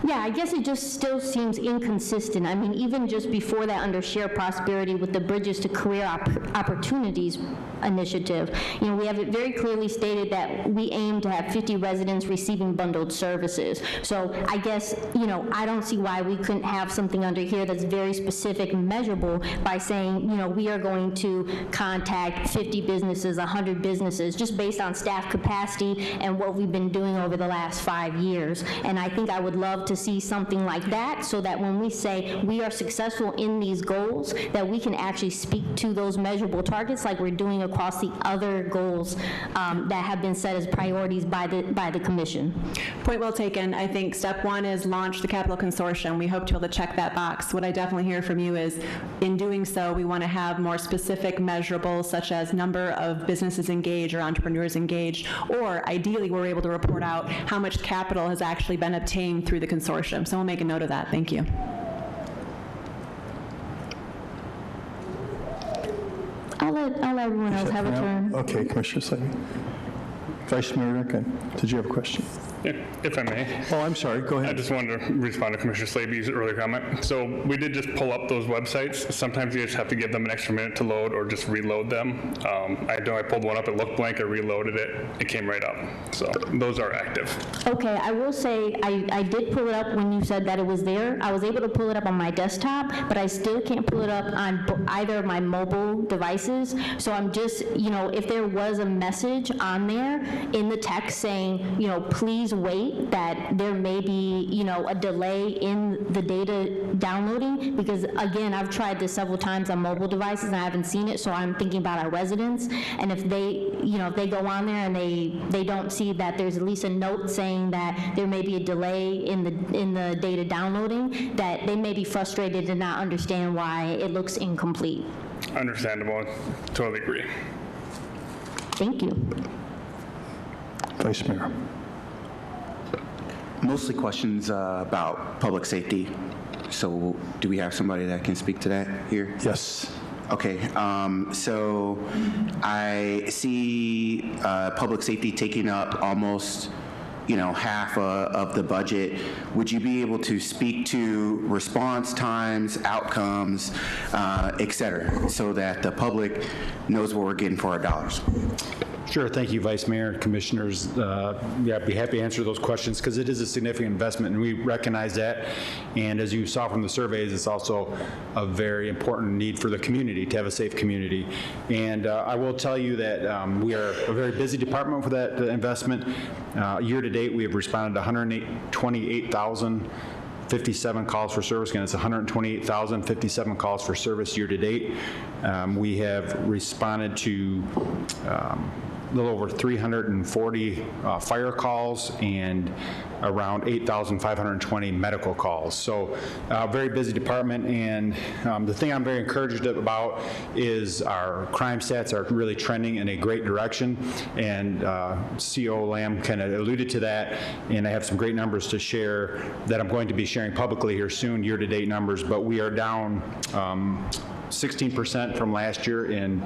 Speaker 12: Yeah, I guess it just still seems inconsistent. I mean, even just before that, under shared prosperity with the Bridges to Career Opportunities initiative, you know, we have it very clearly stated that we aim to have 50 residents receiving bundled services. So I guess, you know, I don't see why we couldn't have something under here that's very specific and measurable by saying, you know, we are going to contact 50 businesses, 100 businesses, just based on staff capacity and what we've been doing over the last 5 years. And I think I would love to see something like that, so that when we say we are successful in these goals, that we can actually speak to those measurable targets like we're doing across the other goals that have been set as priorities by the commission.
Speaker 8: Point well taken. I think step one is launch the Capital Consortium. We hope to be able to check that box. What I definitely hear from you is, in doing so, we want to have more specific measurables, such as number of businesses engaged or entrepreneurs engaged, or ideally we're able to report out how much capital has actually been obtained through the consortium. So we'll make a note of that. Thank you.
Speaker 12: I'll let everyone else have a turn.
Speaker 2: Okay, Commissioner Slavy. Vice Mayor Duncan, did you have a question?
Speaker 11: If I may.
Speaker 2: Oh, I'm sorry, go ahead.
Speaker 11: I just wanted to respond to Commissioner Slaby's earlier comment. So we did just pull up those websites. Sometimes you just have to give them an extra minute to load or just reload them. I know I pulled one up, it looked blank, I reloaded it, it came right up. So those are active.
Speaker 12: Okay, I will say I did pull it up when you said that it was there. I was able to pull it up on my desktop, but I still can't pull it up on either of my mobile devices. So I'm just, you know, if there was a message on there in the text saying, you know, please wait, that there may be, you know, a delay in the data downloading, because again, I've tried this several times on mobile devices and I haven't seen it, so I'm thinking about our residents, and if they, you know, if they go on there and they don't see that there's at least a note saying that there may be a delay in the data downloading, that they may be frustrated and not understand why it looks incomplete.
Speaker 11: Understandable, totally agree.
Speaker 12: Thank you.
Speaker 2: Vice Mayor.
Speaker 13: Mostly questions about public safety. So do we have somebody that can speak to that here?
Speaker 2: Yes.
Speaker 13: Okay, so I see public safety taking up almost, you know, half of the budget. Would you be able to speak to response times, outcomes, et cetera, so that the public knows what we're getting for our dollars?
Speaker 14: Sure. Thank you, Vice Mayor, Commissioners. Yeah, I'd be happy to answer those questions because it is a significant investment, and we recognize that. And as you saw from the surveys, it's also a very important need for the community to have a safe community. And I will tell you that we are a very busy department for that investment. Year to date, we have responded to 128,057 calls for service. Again, it's 128,057 calls for service year to date. We have responded to little over 340 fire calls and around 8,520 medical calls. So very busy department, and the thing I'm very encouraged about is our crime stats are really trending in a great direction, and CO Lamb kind of alluded to that, and I have some great numbers to share that I'm going to be sharing publicly here soon, year-to-date numbers, but we are down 16% from last year in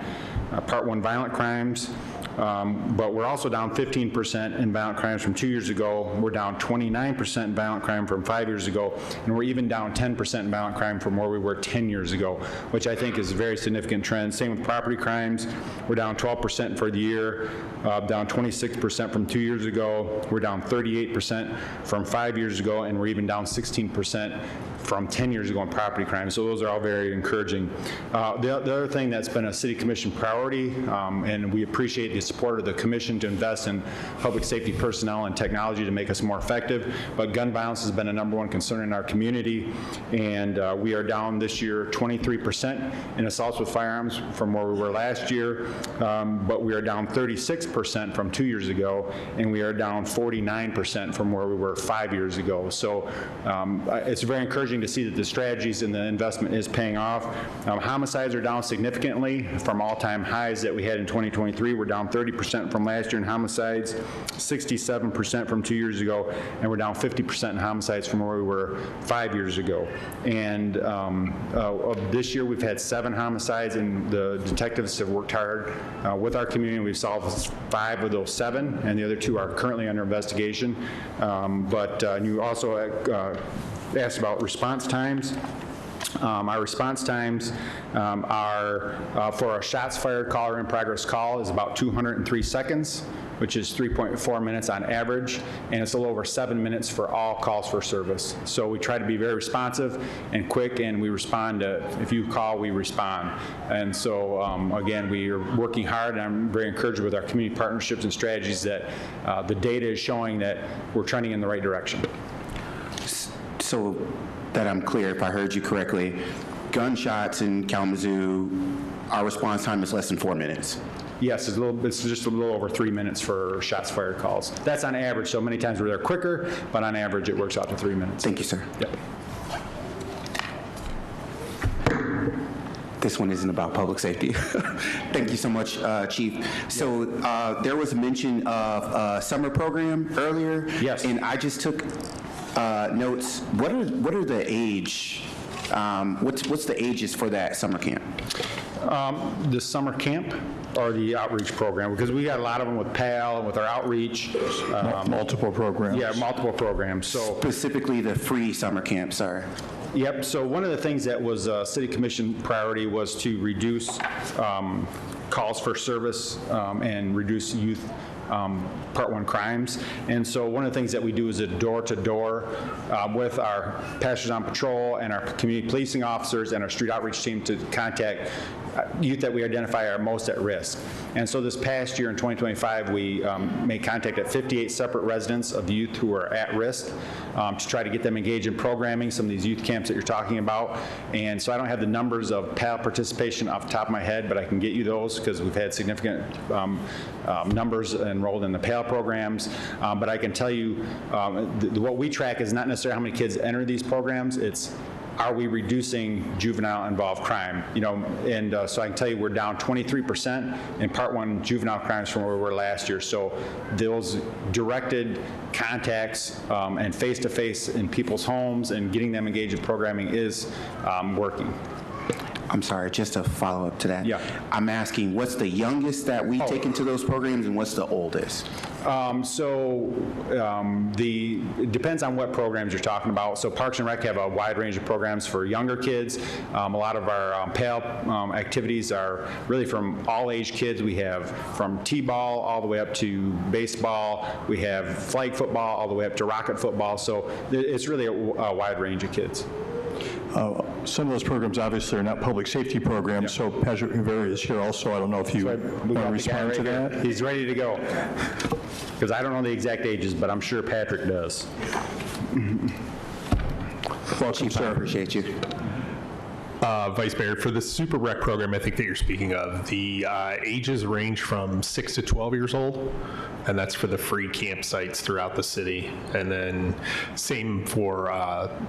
Speaker 14: Part 1 violent crimes, but we're also down 15% in violent crimes from 2 years ago. We're down 29% in violent crime from 5 years ago, and we're even down 10% in violent crime from where we were 10 years ago, which I think is a very significant trend. Same with property crimes. We're down 12% for the year, down 26% from 2 years ago. We're down 38% from 5 years ago, and we're even down 16% from 10 years ago in property crime. So those are all very encouraging. The other thing that's been a city commission priority, and we appreciate the support of the commission to invest in public safety personnel and technology to make us more effective, but gun violence has been a #1 concern in our community, and we are down this year 23% in assaults with firearms from where we were last year, but we are down 36% from 2 years ago, and we are down 49% from where we were 5 years ago. So it's very encouraging to see that the strategies and the investment is paying off. Homicides are down significantly from all-time highs that we had in 2023. We're down 30% from last year in homicides, 67% from 2 years ago, and we're down 50% in homicides from where we were 5 years ago. And this year we've had 7 homicides, and the detectives have worked hard with our community. We've solved 5 of those 7, and the other 2 are currently under investigation. But you also asked about response times. Our response times are, for a shots fired call or in progress call, is about 203 seconds, which is 3.4 minutes on average, and it's a little over 7 minutes for all calls for service. So we try to be very responsive and quick, and we respond to, if you call, we respond. And so, again, we are working hard, and I'm very encouraged with our community partnerships and strategies that the data is showing that we're trending in the right direction.
Speaker 13: So that I'm clear, if I heard you correctly, gunshots in Kalamazoo, our response time is less than 4 minutes.
Speaker 14: Yes, it's just a little over 3 minutes for shots fired calls. That's on average, so many times we're there quicker, but on average it works out to 3 minutes.
Speaker 13: Thank you, sir.
Speaker 14: Yep.
Speaker 13: This one isn't about public safety. Thank you so much, Chief. So there was mention of a summer program earlier.
Speaker 14: Yes.
Speaker 13: And I just took notes. What are the age? What's the ages for that summer camp?
Speaker 14: The summer camp or the outreach program, because we got a lot of them with PAL and with our outreach.
Speaker 2: Multiple programs.
Speaker 14: Yeah, multiple programs. So
Speaker 13: specifically the free summer camp, sorry.
Speaker 14: Yep, so one of the things that was a city commission priority was to reduce calls for service and reduce youth Part 1 crimes. And so one of the things that we do is a door-to-door with our pastors on patrol and our community policing officers and our street outreach team to contact youth that we identify are most at risk. And so this past year in 2025, we made contact at 58 separate residents of youth who are at risk to try to get them engaged in programming, some of these youth camps that you're talking about. And so I don't have the numbers of PAL participation off the top of my head, but I can get you those because we've had significant numbers enrolled in the PAL programs. But I can tell you what we track is not necessarily how many kids enter these programs, it's are we reducing juvenile-involved crime? You know, and so I can tell you we're down 23% in Part 1 juvenile crimes from where we were last year. So those directed contacts and face-to-face in people's homes and getting them engaged in programming is working.
Speaker 13: I'm sorry, just a follow-up to that.
Speaker 14: Yeah.
Speaker 13: I'm asking, what's the youngest that we take into those programs, and what's the oldest?
Speaker 14: It depends on what programs you're talking about. So Parks and Rec have a wide range of programs for younger kids. A lot of our PAL activities are really from all age kids. We have from T-ball all the way up to baseball. We have flag football all the way up to rocket football. So it's really a wide range of kids.
Speaker 2: Some of those programs obviously are not public safety programs, so Patrick Rivera is here also. I don't know if you want to respond to that.
Speaker 14: He's ready to go. Because I don't know the exact ages, but I'm sure Patrick does.
Speaker 2: Welcome,
Speaker 13: Chief,
Speaker 2: sir.
Speaker 13: I appreciate you.
Speaker 15: Vice Mayor, for the Super Rec program I think that you're speaking of, the ages range from 6 to 12 years old, and that's for the free campsites throughout the city. And then same for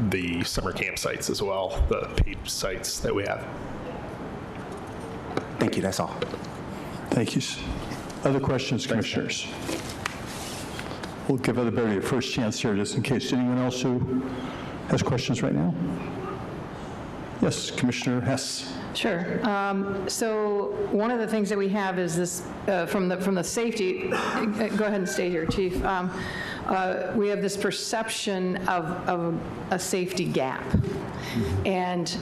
Speaker 15: the summer campsites as well, the paid sites that we have.
Speaker 13: Thank you, that's all.
Speaker 2: Thank you. Other questions, Commissioners? We'll give everybody a first chance here just in case. Anyone else who has questions right now? Yes, Commissioner Hess.
Speaker 16: Sure. So one of the things that we have is this, from the safety, go ahead and stay here, Chief. We have this perception of a safety gap. And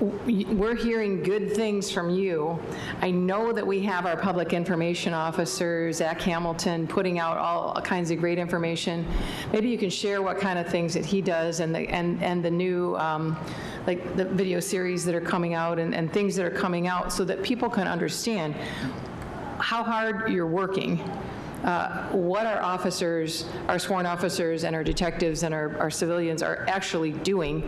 Speaker 16: we're hearing good things from you. I know that we have our public information officer, Zach Hamilton, putting out all kinds of great information. Maybe you can share what kind of things that he does and the new, like the video series that are coming out and things that are coming out so that people can understand how hard you're working. What our officers, our sworn officers and our detectives and our civilians are actually doing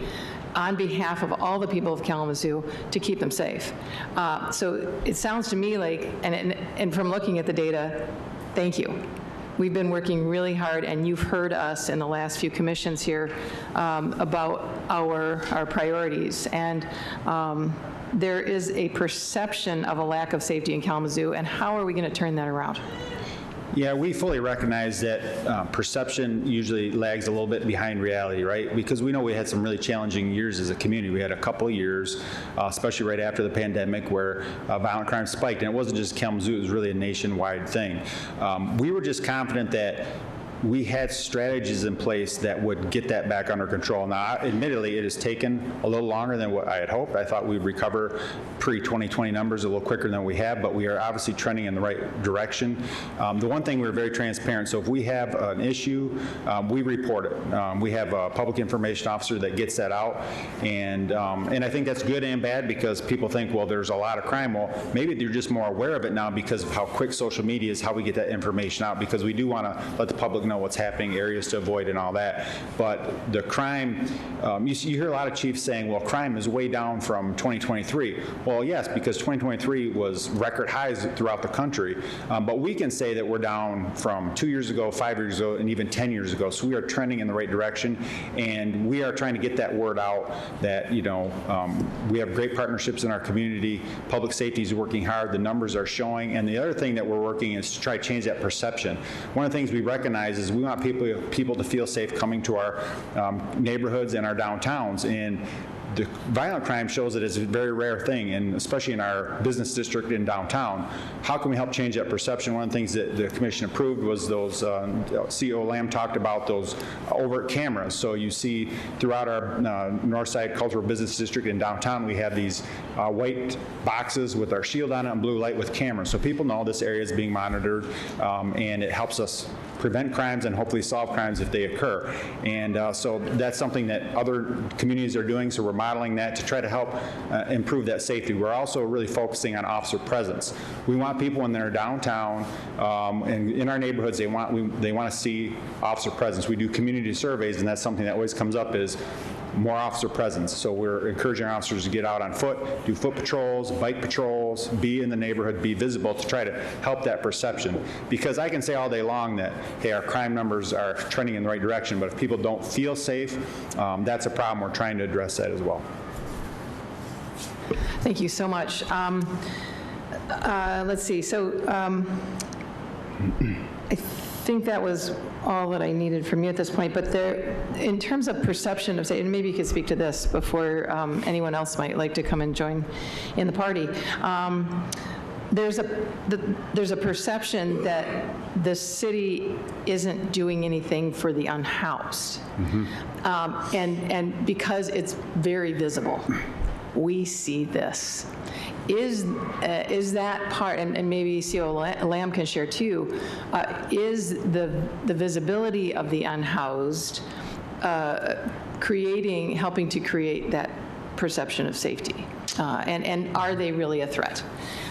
Speaker 16: on behalf of all the people of Kalamazoo to keep them safe. So it sounds to me like, and from looking at the data, thank you. We've been working really hard, and you've heard us in the last few commissions here about our priorities. And there is a perception of a lack of safety in Kalamazoo, and how are we going to turn that around?
Speaker 14: Yeah, we fully recognize that perception usually lags a little bit behind reality, right? Because we know we had some really challenging years as a community. We had a couple of years, especially right after the pandemic, where violent crime spiked. And it wasn't just Kalamazoo, it was really a nationwide thing. We were just confident that we had strategies in place that would get that back under control. Now, admittedly, it has taken a little longer than what I had hoped. I thought we'd recover pre-2020 numbers a little quicker than we have, but we are obviously trending in the right direction. The one thing, we're very transparent. So if we have an issue, we report it. We have a public information officer that gets that out. And I think that's good and bad, because people think, well, there's a lot of crime. Well, maybe they're just more aware of it now because of how quick social media is, how we get that information out, because we do want to let the public know what's happening, areas to avoid and all that. But the crime, you hear a lot of chiefs saying, well, crime is way down from 2023. Well, yes, because 2023 was record highs throughout the country. But we can say that we're down from 2 years ago, 5 years ago, and even 10 years ago. So we are trending in the right direction. And we are trying to get that word out that, you know, we have great partnerships in our community. Public safety is working hard. The numbers are showing. And the other thing that we're working is to try to change that perception. One of the things we recognize is we want people to feel safe coming to our neighborhoods and our downtowns. And the violent crime shows that it's a very rare thing, and especially in our business district in downtown. How can we help change that perception? One of the things that the commission approved was those, CEO Lamb talked about those overt cameras. So you see throughout our north side cultural business district in downtown, we have these white boxes with our shield on it and blue light with cameras. So people know this area is being monitored, and it helps us prevent crimes and hopefully solve crimes if they occur. And so that's something that other communities are doing, so we're modeling that to try to help improve that safety. We're also really focusing on officer presence. We want people when they're downtown and in our neighborhoods, they want to see officer presence. We do community surveys, and that's something that always comes up is more officer presence. So we're encouraging our officers to get out on foot, do foot patrols, bike patrols, be in the neighborhood, be visible to try to help that perception. Because I can say all day long that, hey, our crime numbers are trending in the right direction, but if people don't feel safe, that's a problem. We're trying to address that as well.
Speaker 16: Thank you so much. Let's see. So I think that was all that I needed from you at this point, but there, in terms of perception of, and maybe you could speak to this before anyone else might like to come and join in the party. There's a perception that the city isn't doing anything for the unhoused, and because it's very visible, we see this. Is that part, and maybe CEO Lamb can share too, is the visibility of the unhoused helping to create that perception of safety? And are they really a threat?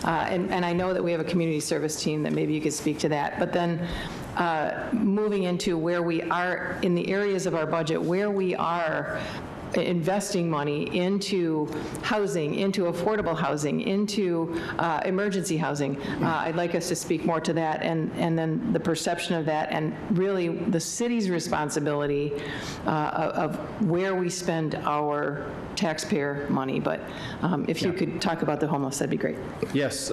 Speaker 16: And I know that we have a community service team that maybe you could speak to that, but then moving into where we are in the areas of our budget, where we are investing money into housing, into affordable housing, into emergency housing. I'd like us to speak more to that, and then the perception of that, and really the city's responsibility of where we spend our taxpayer money. But if you could talk about the homeless, that'd be great.
Speaker 14: Yes,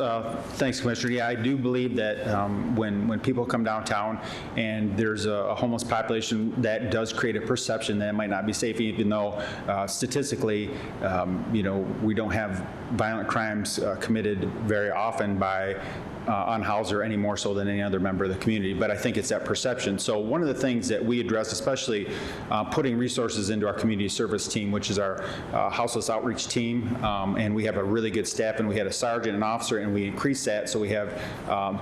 Speaker 14: thanks, Commissioner. Yeah, I do believe that when people come downtown and there's a homeless population, that does create a perception that it might not be safe, even though statistically, we don't have violent crimes committed very often by unhoused or any more so than any other member of the community, but I think it's that perception. So one of the things that we address, especially putting resources into our community service team, which is our houseless outreach team, and we have a really good staff, and we had a sergeant and officer, and we increased that, so we have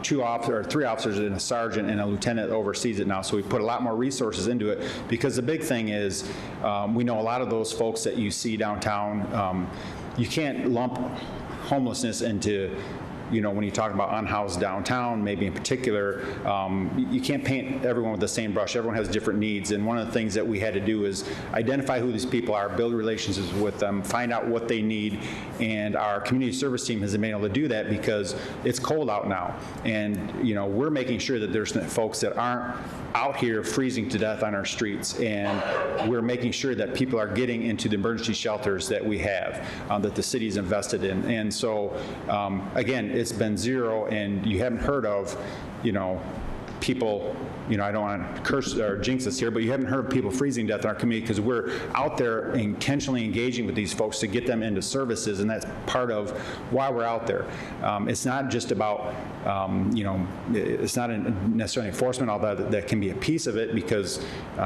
Speaker 14: 3 officers and a sergeant and a lieutenant that oversees it now, so we put a lot more resources into it, because the big thing is we know a lot of those folks that you see downtown, you can't lump homelessness into, when you talk about unhoused downtown, maybe in particular, you can't paint everyone with the same brush. Everyone has different needs, and one of the things that we had to do is identify who these people are, build relationships with them, find out what they need, and our community service team has been able to do that because it's cold out now, and we're making sure that there's folks that aren't out here freezing to death on our streets, and we're making sure that people are getting into the emergency shelters that we have, that the city's invested in. And so, again, it's been zero, and you haven't heard of, people, I don't want to curse or jinx us here, but you haven't heard of people freezing to death in our community because we're out there intentionally engaging with these folks to get them into services, and that's part of why we're out there. It's not just about, it's not necessarily enforcement, although that can be a piece of it, because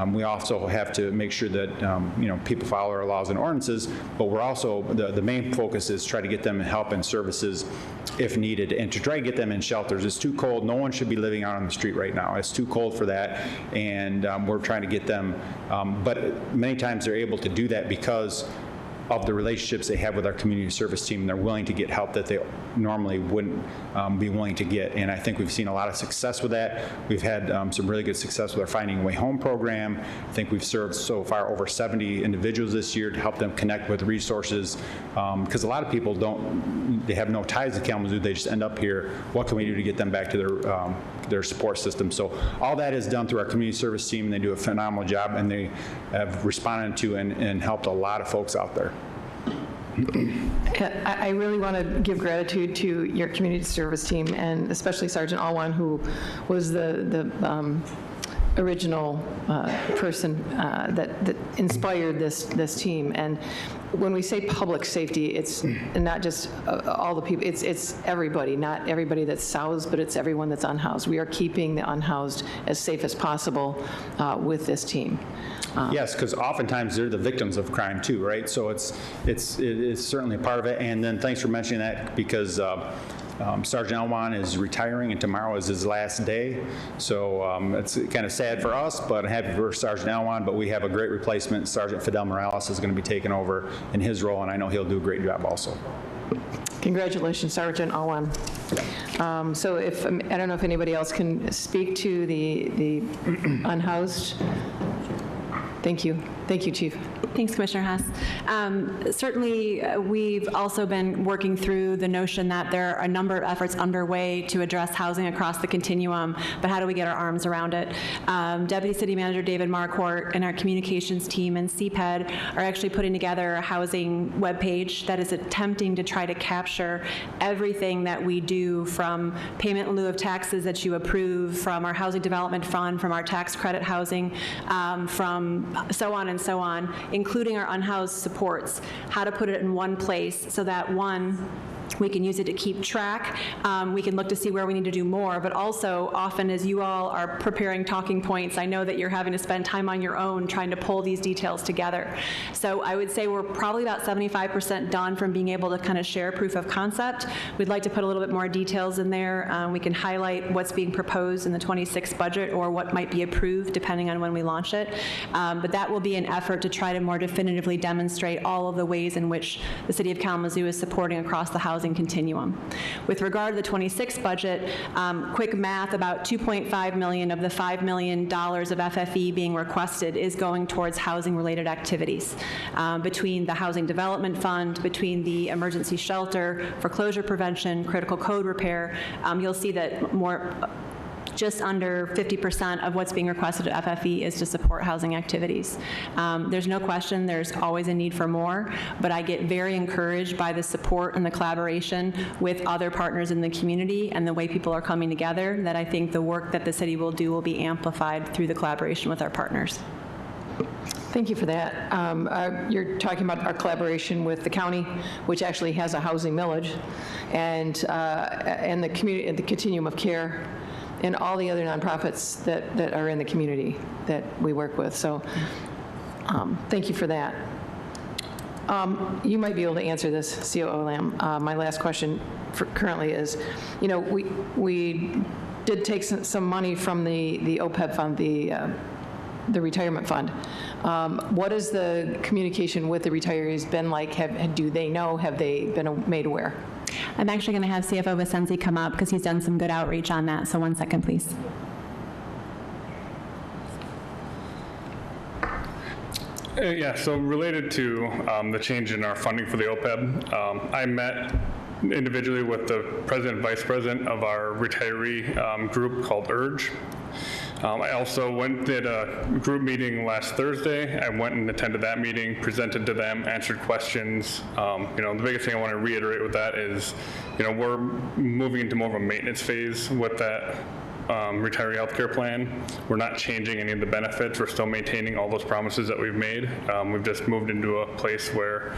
Speaker 14: we also have to make sure that, people follow our laws and ordinances, but we're also, the main focus is try to get them help and services if needed, and to try to get them in shelters. It's too cold. No one should be living out on the street right now. It's too cold for that, and we're trying to get them, but many times they're able to do that because of the relationships they have with our community service team, and they're willing to get help that they normally wouldn't be willing to get. And I think we've seen a lot of success with that. We've had some really good success with our Finding a Way Home program. I think we've served so far over 70 individuals this year to help them connect with resources, because a lot of people they have no ties to Kalamazoo. They just end up here. What can we do to get them back to their support system? So all that is done through our community service team, and they do a phenomenal job, and they have responded to and helped a lot of folks out there.
Speaker 16: I really want to give gratitude to your community service team, and especially Sergeant Alwan, who was the original person that inspired this team. And when we say public safety, it's not just all the people, it's everybody, not everybody that's housed, but it's everyone that's unhoused. We are keeping the unhoused as safe as possible with this team.
Speaker 14: Yes, because oftentimes they're the victims of crime too, right? So it's certainly a part of it. And then thanks for mentioning that, because Sergeant Alwan is retiring, and tomorrow is his last day. So it's kind of sad for us, but I'm happy for Sergeant Alwan. But we have a great replacement. Sergeant Fidel Morales is going to be taking over in his role, and I know he'll do a great job also.
Speaker 16: Congratulations, Sergeant Alwan. So I don't know if anybody else can speak to the unhoused. Thank you. Thank you, Chief.
Speaker 8: Thanks, Commissioner Hess. Certainly, we've also been working through the notion that there are a number of efforts underway to address housing across the continuum, but how do we get our arms around it? Deputy City Manager David Marquardt and our communications team and CPED are actually putting together a housing webpage that is attempting to try to capture everything that we do, from payment in lieu of taxes that you approve, from our housing development fund, from our tax credit housing, from so on and so on, including our unhoused supports, how to put it in one place so that, one, we can use it to keep track. We can look to see where we need to do more, but also often as you all are preparing talking points, I know that you're having to spend time on your own trying to pull these details together. So I would say we're probably about 75% done from being able to kind of share proof of concept. We'd like to put a little bit more details in there. We can highlight what's being proposed in the 26 budget or what might be approved depending on when we launch it. But that will be an effort to try to more definitively demonstrate all of the ways in which the City of Kalamazoo is supporting across the housing housing continuum. With regard to the 26 budget, quick math, about $2.5 million of the $5 million of FFE being requested is going towards housing-related activities. Between the Housing Development Fund, between the emergency shelter, foreclosure prevention, critical code repair, you'll see that just under 50% of what's being requested at FFE is to support housing activities. There's no question there's always a need for more, but I get very encouraged by the support and the collaboration with other partners in the community and the way people are coming together, that I think the work that the city will do will be amplified through the collaboration with our partners.
Speaker 16: Thank you for that. You're talking about our collaboration with the county, which actually has a housing millage, and the community, and the continuum of care, and all the other nonprofits that are in the community that we work with. So thank you for that. You might be able to answer this, COO Lamb. My last question currently is, we did take some money from the OPEB fund, the retirement fund. What has the communication with the retirees been like? Do they know? Have they been made aware?
Speaker 8: I'm actually going to have CFO Vicenzi come up because he's done some good outreach on that. So 1 second, please.
Speaker 11: Yeah, so related to the change in our funding for the OPEB, I met individually with the president and vice president of our retiree group called URGE. I also did a group meeting last Thursday. I went and attended that meeting, presented to them, answered questions. The biggest thing I want to reiterate with that is, we're moving into more of a maintenance phase with that retiree health care plan. We're not changing any of the benefits. We're still maintaining all those promises that we've made. We've just moved into a place where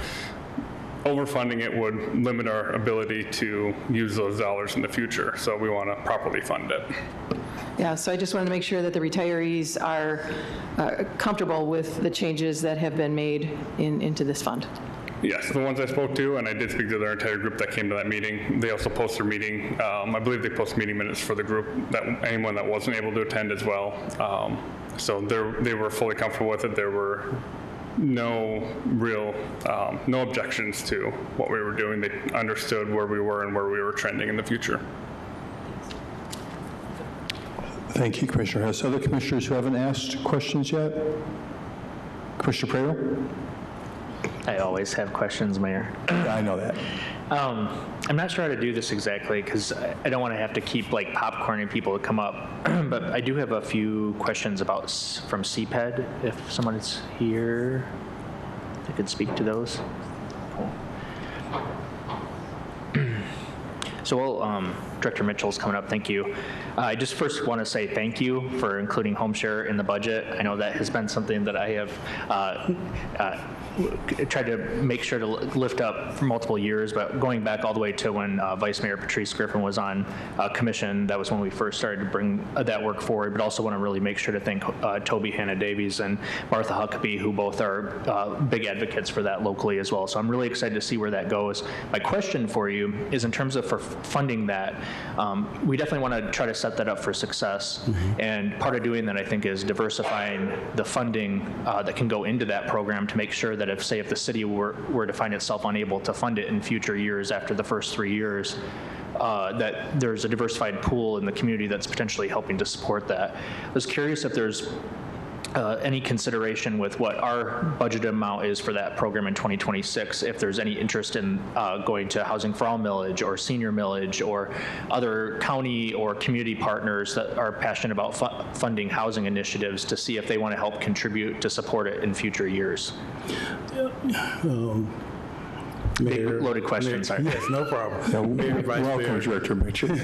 Speaker 11: overfunding it would limit our ability to use those dollars in the future. So we want to properly fund it.
Speaker 16: Yeah, so I just wanted to make sure that the retirees are comfortable with the changes that have been made into this fund.
Speaker 11: Yes, the ones I spoke to, and I did speak to their entire group that came to that meeting. They also post their meeting. I believe they post meeting minutes for the group, that anyone that wasn't able to attend as well. So they were fully comfortable with it. There were no objections to what we were doing. They understood where we were and where we were trending in the future.
Speaker 2: Thank you, Commissioner Hess. Other commissioners who haven't asked questions yet? Commissioner Prado?
Speaker 17: I always have questions, Mayor.
Speaker 2: I know that.
Speaker 17: I'm not sure how to do this exactly because I don't want to have to keep popcorning people to come up, but I do have a few questions from CPED. If someone is here, I could speak to those. So Director Mitchell's coming up. Thank you. I just first want to say thank you for including home share in the budget. I know that has been something that I have tried to make sure to lift up for multiple years, but going back all the way to when Vice Mayor Patrice Griffin was on commission, that was when we first started to bring that work forward, but also want to really make sure to thank Toby Hannah-Davies and Martha Huckabee, who both are big advocates for that locally as well. So I'm really excited to see where that goes. My question for you is in terms of for funding that, we definitely want to try to set that up for success. Mm-hmm. And part of doing that, I think, is diversifying the funding that can go into that program to make sure that if the city were to find itself unable to fund it in future years after the first 3 years, that there's a diversified pool in the community that's potentially helping to support that. I was curious if there's any consideration with what our budget amount is for that program in 2026, if there's any interest in going to Housing for All millage or senior millage or other county or community partners that are passionate about funding housing initiatives to see if they want to help contribute to support it in future years.
Speaker 18: Mayor,
Speaker 17: loaded question, sorry.
Speaker 18: Yes, no problem. Mayor, Vice
Speaker 2: Welcome,
Speaker 18: Mayor.
Speaker 2: Director Mitchell.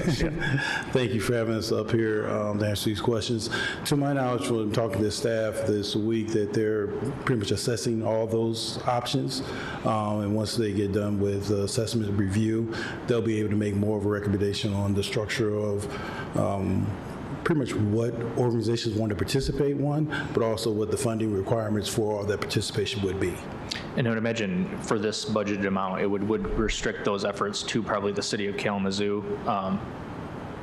Speaker 18: Thank you for having us up here to answer these questions. To my knowledge, from talking to staff this week, that they're pretty much assessing all those options. And once they get done with assessment review, they'll be able to make more of a recommendation on the structure of pretty much what organizations want to participate in, but also what the funding requirements for all that participation would be.
Speaker 17: And I would imagine for this budgeted amount, it would restrict those efforts to probably the city of Kalamazoo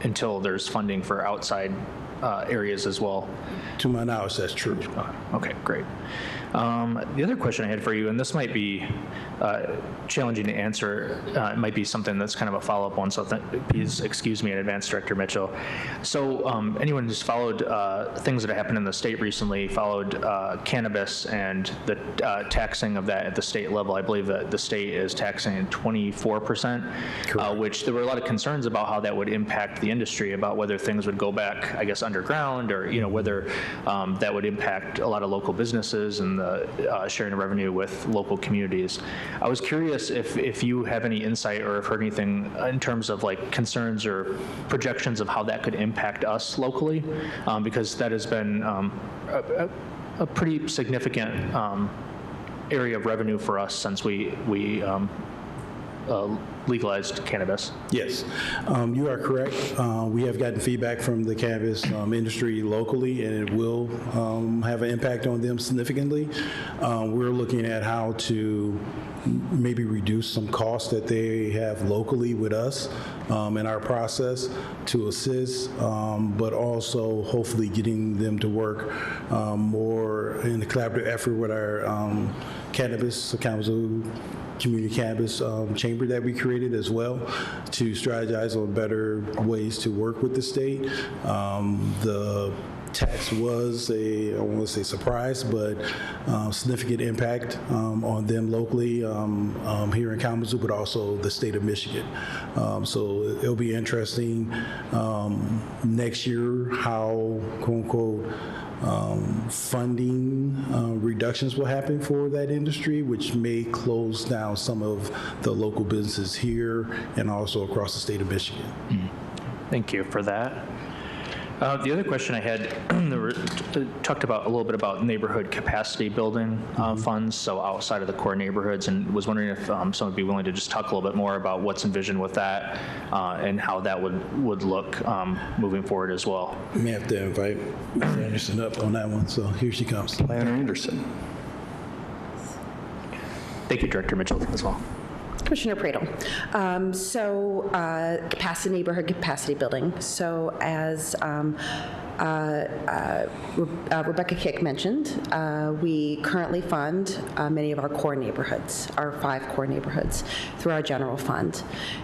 Speaker 17: until there's funding for outside areas as well.
Speaker 18: To my knowledge, that's true.
Speaker 17: Okay, great. The other question I had for you, and this might be challenging to answer, it might be something that's kind of a follow-up one, so please excuse me in advance, Director Mitchell. So anyone who's followed things that have happened in the state recently, followed cannabis and the taxing of that at the state level. I believe that the state is taxing 24%, which there were a lot of concerns about how that would impact the industry, about whether things would go back, I guess, underground, or whether that would impact a lot of local businesses and the sharing of revenue with local communities. I was curious if you have any insight or have heard anything in terms of like concerns or projections of how that could impact us locally, because that has been a pretty significant area of revenue for us since we legalized cannabis.
Speaker 18: Yes, you are correct. We have gotten feedback from the cannabis industry locally, and it will have an impact on them significantly. We're looking at how to maybe reduce some costs that they have locally with us in our process to assist, but also hopefully getting them to work more in a collaborative effort with our Kalamazoo Community Cannabis Chamber that we created as well, to strategize on better ways to work with the state. The tax was I won't say surprise, but significant impact on them locally here in Kalamazoo, but also the state of Michigan. So it'll be interesting next year how, quote unquote, funding reductions will happen for that industry, which may close down some of the local businesses here and also across the state of Michigan.
Speaker 17: Thank you for that. The other question I had, talked about a little bit about neighborhood capacity building funds, so outside of the core neighborhoods, and was wondering if someone would be willing to just talk a little bit more about what's envisioned with that and how that would look moving forward as well.
Speaker 18: We may have to invite Ms. Anderson up on that one, so here she comes.
Speaker 2: Planner Anderson.
Speaker 17: Thank you, Director Mitchell, as well.
Speaker 19: Commissioner Pradel. Capacity, neighborhood capacity building. So as Rebecca Kick mentioned, we currently fund many of our core neighborhoods, our 5 core neighborhoods, through our general fund.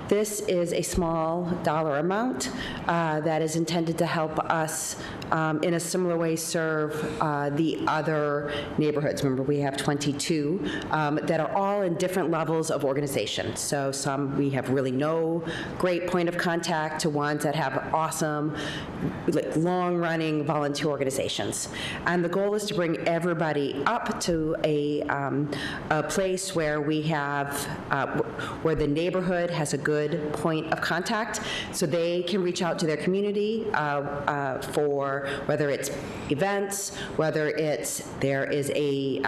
Speaker 19: This is a small dollar amount that is intended to help us in a similar way serve the other neighborhoods. Remember, we have 22 that are all in different levels of organization. So some we have really no great point of contact to ones that have awesome, like, long-running volunteer organizations. And the goal is to bring everybody up to a place where we have, where the neighborhood has a good point of contact, so they can reach out to their community for whether it's events, whether it's there is a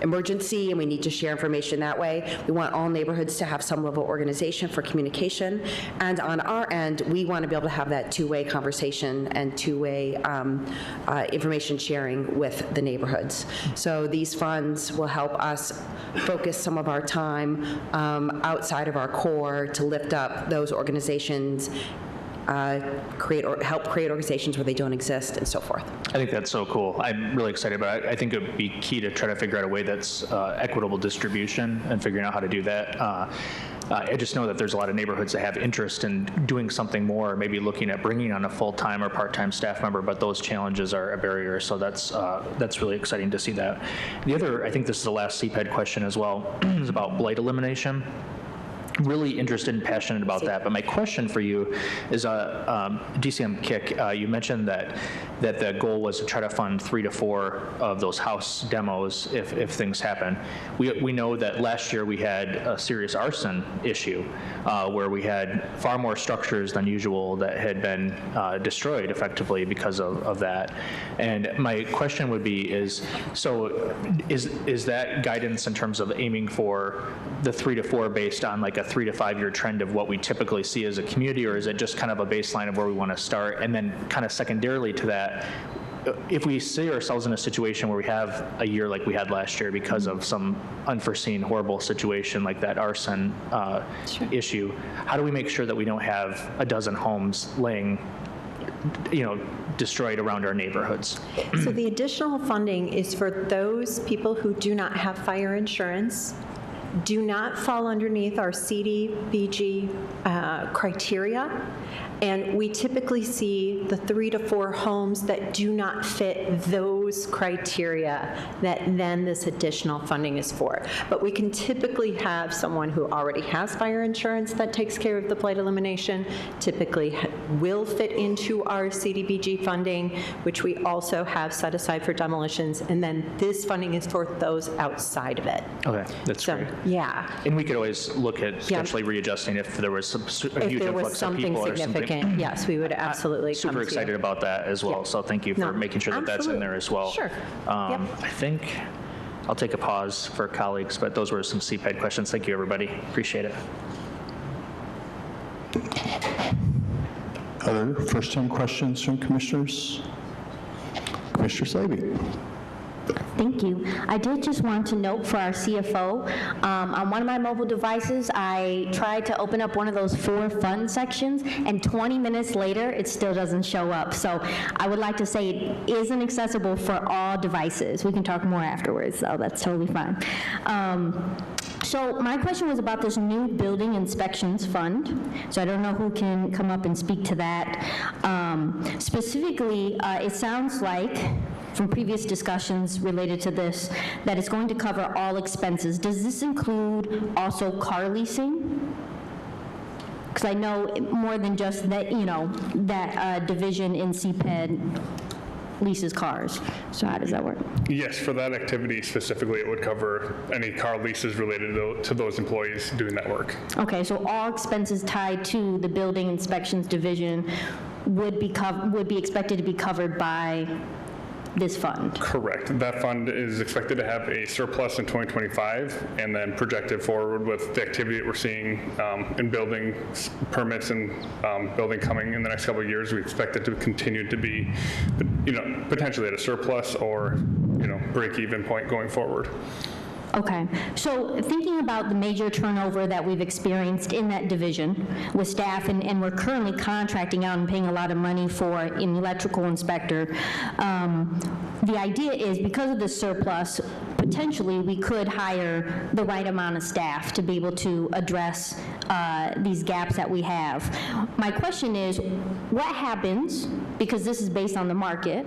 Speaker 19: emergency and we need to share information that way. We want all neighborhoods to have some level of organization for communication, and on our end, we want to be able to have that two-way conversation and two-way information sharing with the neighborhoods. So these funds will help us focus some of our time outside of our core to lift up those organizations, help create organizations where they don't exist, and so forth.
Speaker 17: I think that's so cool. I'm really excited about it. I think it would be key to try to figure out a way that's equitable distribution and figuring out how to do that. I just know that there's a lot of neighborhoods that have interest in doing something more, maybe looking at bringing on a full-time or part-time staff member, but those challenges are a barrier, so that's really exciting to see that. The other, I think this is the last CPED question as well, is about blight elimination. Really interested and passionate about that, but my question for you is, DCM Kick, you mentioned that the goal was to try to fund 3 to 4 of those house demos if things happen. We know that last year we had a serious arson issue where we had far more structures than usual that had been destroyed effectively because of that. And my question would be is that guidance in terms of aiming for the 3 to 4 based on like a 3 to 5 year trend of what we typically see as a community, or is it just kind of a baseline of where we want to start? And then kind of secondarily to that, if we see ourselves in a situation where we have a year like we had last year because of some unforeseen horrible situation like that arson issue, how do we make sure that we don't have a dozen homes laying destroyed around our neighborhoods.
Speaker 9: So the additional funding is for those people who do not have fire insurance, do not fall underneath our CDBG criteria, and we typically see the 3 to 4 homes that do not fit those criteria that then this additional funding is for. But we can typically have someone who already has fire insurance that takes care of the blight elimination, typically will fit into our CDBG funding, which we also have set aside for demolitions, and then this funding is for those outside of it.
Speaker 17: Okay, that's great.
Speaker 9: Yeah.
Speaker 17: And we could always look at potentially readjusting if there was a huge influx of people or something.
Speaker 9: Yes, we would absolutely come
Speaker 17: Super
Speaker 9: to
Speaker 17: excited
Speaker 9: you.
Speaker 17: about that as well, so thank you for making sure that that's in there as well.
Speaker 9: Sure.
Speaker 17: I think I'll take a pause for colleagues, but those were some CPED questions. Thank you, everybody. Appreciate it.
Speaker 2: Other first-time questions from commissioners? Commissioner Slaby.
Speaker 12: Thank you. I did just want to note for our CFO, on one of my mobile devices, I tried to open up one of those 4 fund sections, and 20 minutes later, it still doesn't show up. So I would like to say it isn't accessible for all devices. We can talk more afterwards, so that's totally fine. So my question was about this new building inspections fund. So I don't know who can come up and speak to that. Specifically, it sounds like, from previous discussions related to this, that it's going to cover all expenses. Does this include also car leasing? Because I know more than just that, that division in CPED leases cars. So how does that work?
Speaker 11: Yes, for that activity specifically, it would cover any car leases related to those employees doing that work.
Speaker 12: Okay, so all expenses tied to the building inspections division would be expected to be covered by this fund?
Speaker 11: Correct. That fund is expected to have a surplus in 2025, and then projected forward with the activity that we're seeing in building permits and building coming in the next couple of years. We expect it to continue to be, potentially at a surplus or, break-even point going forward.
Speaker 12: Okay, so thinking about the major turnover that we've experienced in that division with staff, and we're currently contracting out and paying a lot of money for an electrical inspector, the idea is because of the surplus, potentially we could hire the right amount of staff to be able to address these gaps that we have. My question is, what happens, because this is based on the market,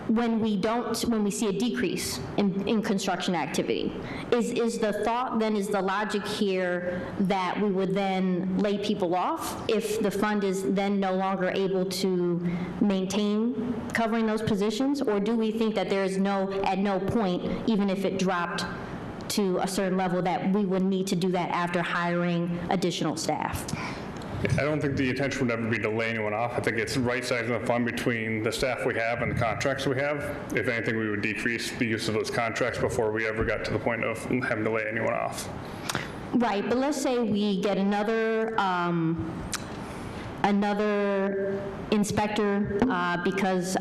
Speaker 12: when we see a decrease in construction activity? Is the thought then, is the logic here that we would then lay people off if the fund is then no longer able to maintain covering those positions? Or do we think that there is at no point, even if it dropped to a certain level, that we would need to do that after hiring additional staff?
Speaker 11: I don't think the intention would ever be to lay anyone off. I think it's right-sizing the fund between the staff we have and the contracts we have. If anything, we would decrease the use of those contracts before we ever got to the point of having to lay anyone off.
Speaker 12: Right, but let's say we get another inspector because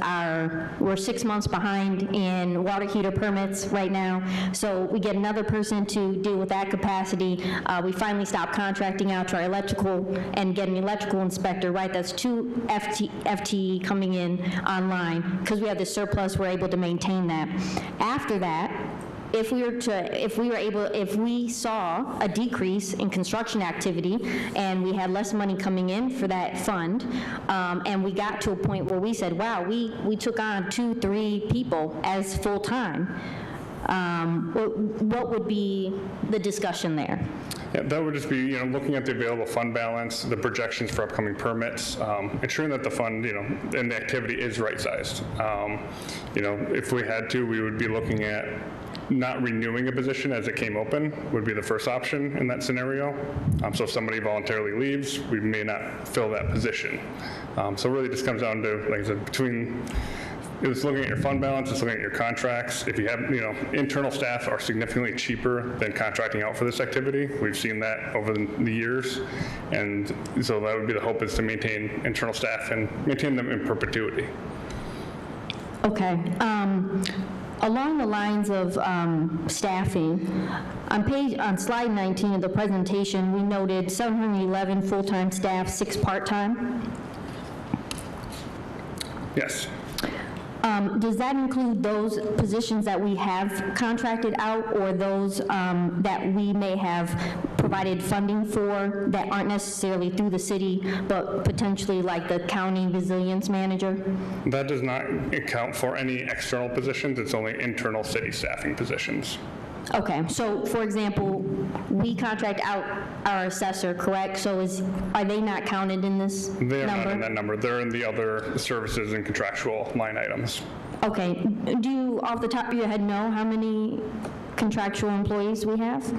Speaker 12: we're 6 months behind in water heater permits right now. So we get another person to deal with that capacity. We finally stop contracting out to our electrical and get an electrical inspector, right? That's 2 FTE coming in online. Because we have this surplus, we're able to maintain that. After that, if we saw a decrease in construction activity and we had less money coming in for that fund, and we got to a point where we said, wow, we took on 2-3 people as full-time, what would be the discussion there?
Speaker 11: Yeah, that would just be, looking at the available fund balance, the projections for upcoming permits, ensuring that the fund, and the activity is right-sized. If we had to, we would be looking at not renewing a position as it came open would be the first option in that scenario. So if somebody voluntarily leaves, we may not fill that position. So it really just comes down to, like I said, it's looking at your fund balance, it's looking at your contracts. If you have, internal staff are significantly cheaper than contracting out for this activity. We've seen that over the years. And so that would be the hope, is to maintain internal staff and maintain them in perpetuity.
Speaker 12: Okay. Along the lines of staffing, on slide 19 of the presentation, we noted 711 full-time staff, 6 part-time.
Speaker 11: Yes.
Speaker 12: Does that include those positions that we have contracted out, or those that we may have provided funding for that aren't necessarily through the city, but potentially like the county resilience manager?
Speaker 11: That does not account for any external positions. It's only internal city staffing positions.
Speaker 12: Okay, so for example, we contract out our assessor, correct? So are they not counted in this number?
Speaker 11: They're not in that number. They're in the other services and contractual line items.
Speaker 12: Okay, do you off the top of your head know how many contractual employees we have?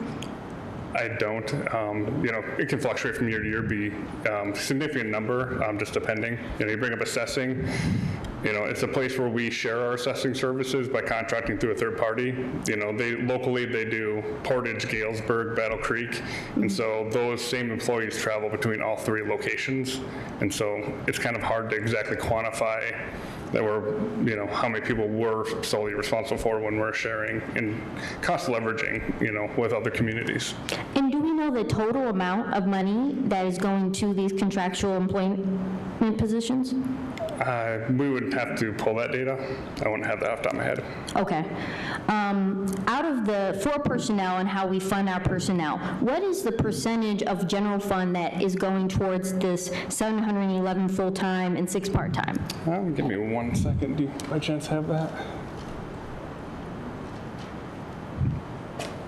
Speaker 11: I don't. It can fluctuate from year to year, be a significant number, just depending. You bring up assessing. It's a place where we share our assessing services by contracting through a third party. Locally they do Portage, Galesburg, Battle Creek, and so those same employees travel between all three locations, and so it's kind of hard to exactly quantify that how many people we're solely responsible for when we're sharing and cost leveraging, with other communities.
Speaker 12: And do we know the total amount of money that is going to these contractual employment positions?
Speaker 11: We would have to pull that data. I wouldn't have that off the top of my head.
Speaker 12: Okay. Out of for personnel and how we fund our personnel, what is the percentage of general fund that is going towards this 711 full-time and 6 part-time?
Speaker 11: Give me 1 second. Do you by chance have that?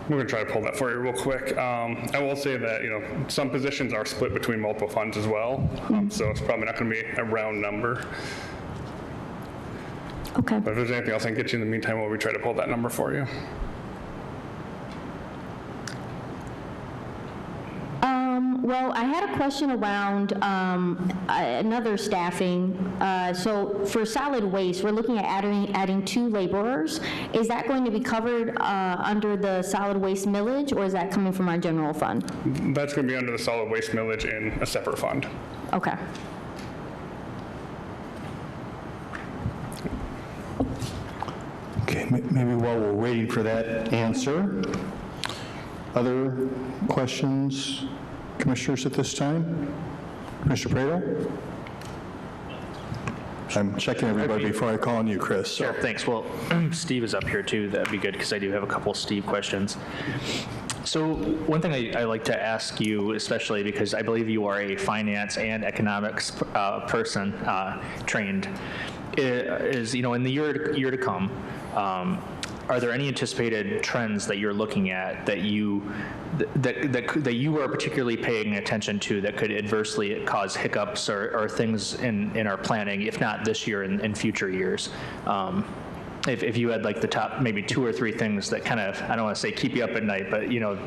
Speaker 11: We're going to try to pull that for you real quick. I will say that, some positions are split between multiple funds as well, so it's probably not going to be a round number.
Speaker 12: Okay.
Speaker 11: But if there's anything else I can get you in the meantime while we try to pull that number for you.
Speaker 12: Well, I had a question around another staffing. So for solid waste, we're looking at adding 2 laborers. Is that going to be covered under the solid waste millage, or is that coming from our general fund?
Speaker 11: That's going to be under the solid waste millage in a separate fund.
Speaker 12: Okay.
Speaker 2: Okay, maybe while we're waiting for that answer, other questions, commissioners, at this time? Commissioner Prado? I'm checking everybody before I call on you, Chris. So.
Speaker 17: Sure, thanks. Well, Steve is up here too. That'd be good because I do have a couple Steve questions. So one thing I like to ask you, especially because I believe you are a finance and economics person trained, is in the year to come, are there any anticipated trends that you're looking at that you are particularly paying attention to that could adversely cause hiccups or things in our planning, if not this year, in future years? If you had like the top maybe 2 or 3 things that kind of, I don't want to say keep you up at night, but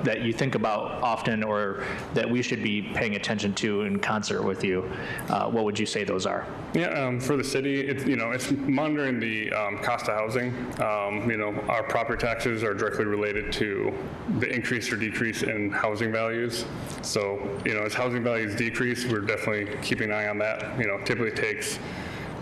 Speaker 17: that you think about often or that we should be paying attention to in concert with you, what would you say those are?
Speaker 11: Yeah, for the city, it's monitoring the cost of housing. Our property taxes are directly related to the increase or decrease in housing values. So, as housing values decrease, we're definitely keeping an eye on that. Typically takes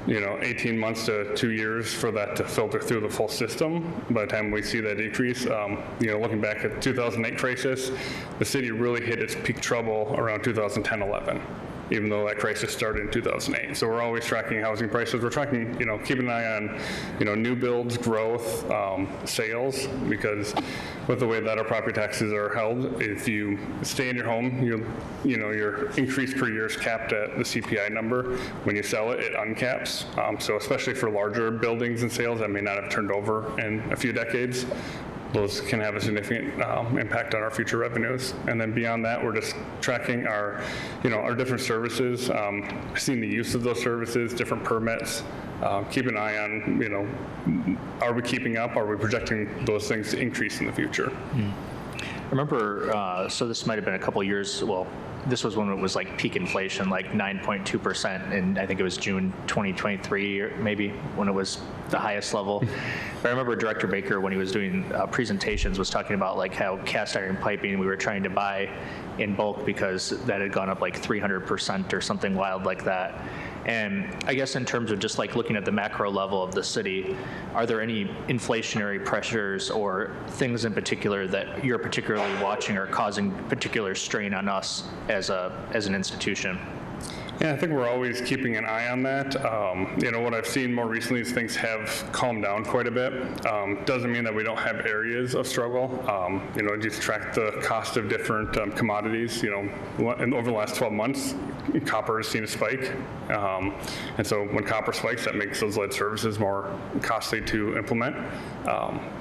Speaker 11: 18 months to 2 years for that to filter through the full system. By the time we see that decrease, looking back at 2008 crisis, the city really hit its peak trouble around 2010-11, even though that crisis started in 2008. So we're always tracking housing prices. We're tracking, keeping an eye on, new builds, growth, sales, because with the way that our property taxes are held, if you stay in your home, your increase per year is capped at the CPI number. When you sell it, it uncaps. So especially for larger buildings and sales that may not have turned over in a few decades, those can have a significant impact on our future revenues. And then beyond that, we're just tracking our different services, seeing the use of those services, different permits, keep an eye on, are we keeping up? Are we projecting those things to increase in the future?
Speaker 17: I remember, so this might have been a couple years, well, this was when it was like peak inflation, like 9.2%, and I think it was June 2023, or maybe when it was the highest level. But I remember Director Baker, when he was doing presentations, was talking about like how cast iron piping we were trying to buy in bulk because that had gone up like 300% or something wild like that. And I guess in terms of just like looking at the macro level of the city, are there any inflationary pressures or things in particular that you're particularly watching or causing particular strain on us as an institution?
Speaker 11: Yeah, I think we're always keeping an eye on that. What I've seen more recently is things have calmed down quite a bit. Doesn't mean that we don't have areas of struggle. Just track the cost of different commodities. And over the last 12 months, copper has seen a spike. And so when copper spikes, that makes those lead services more costly to implement.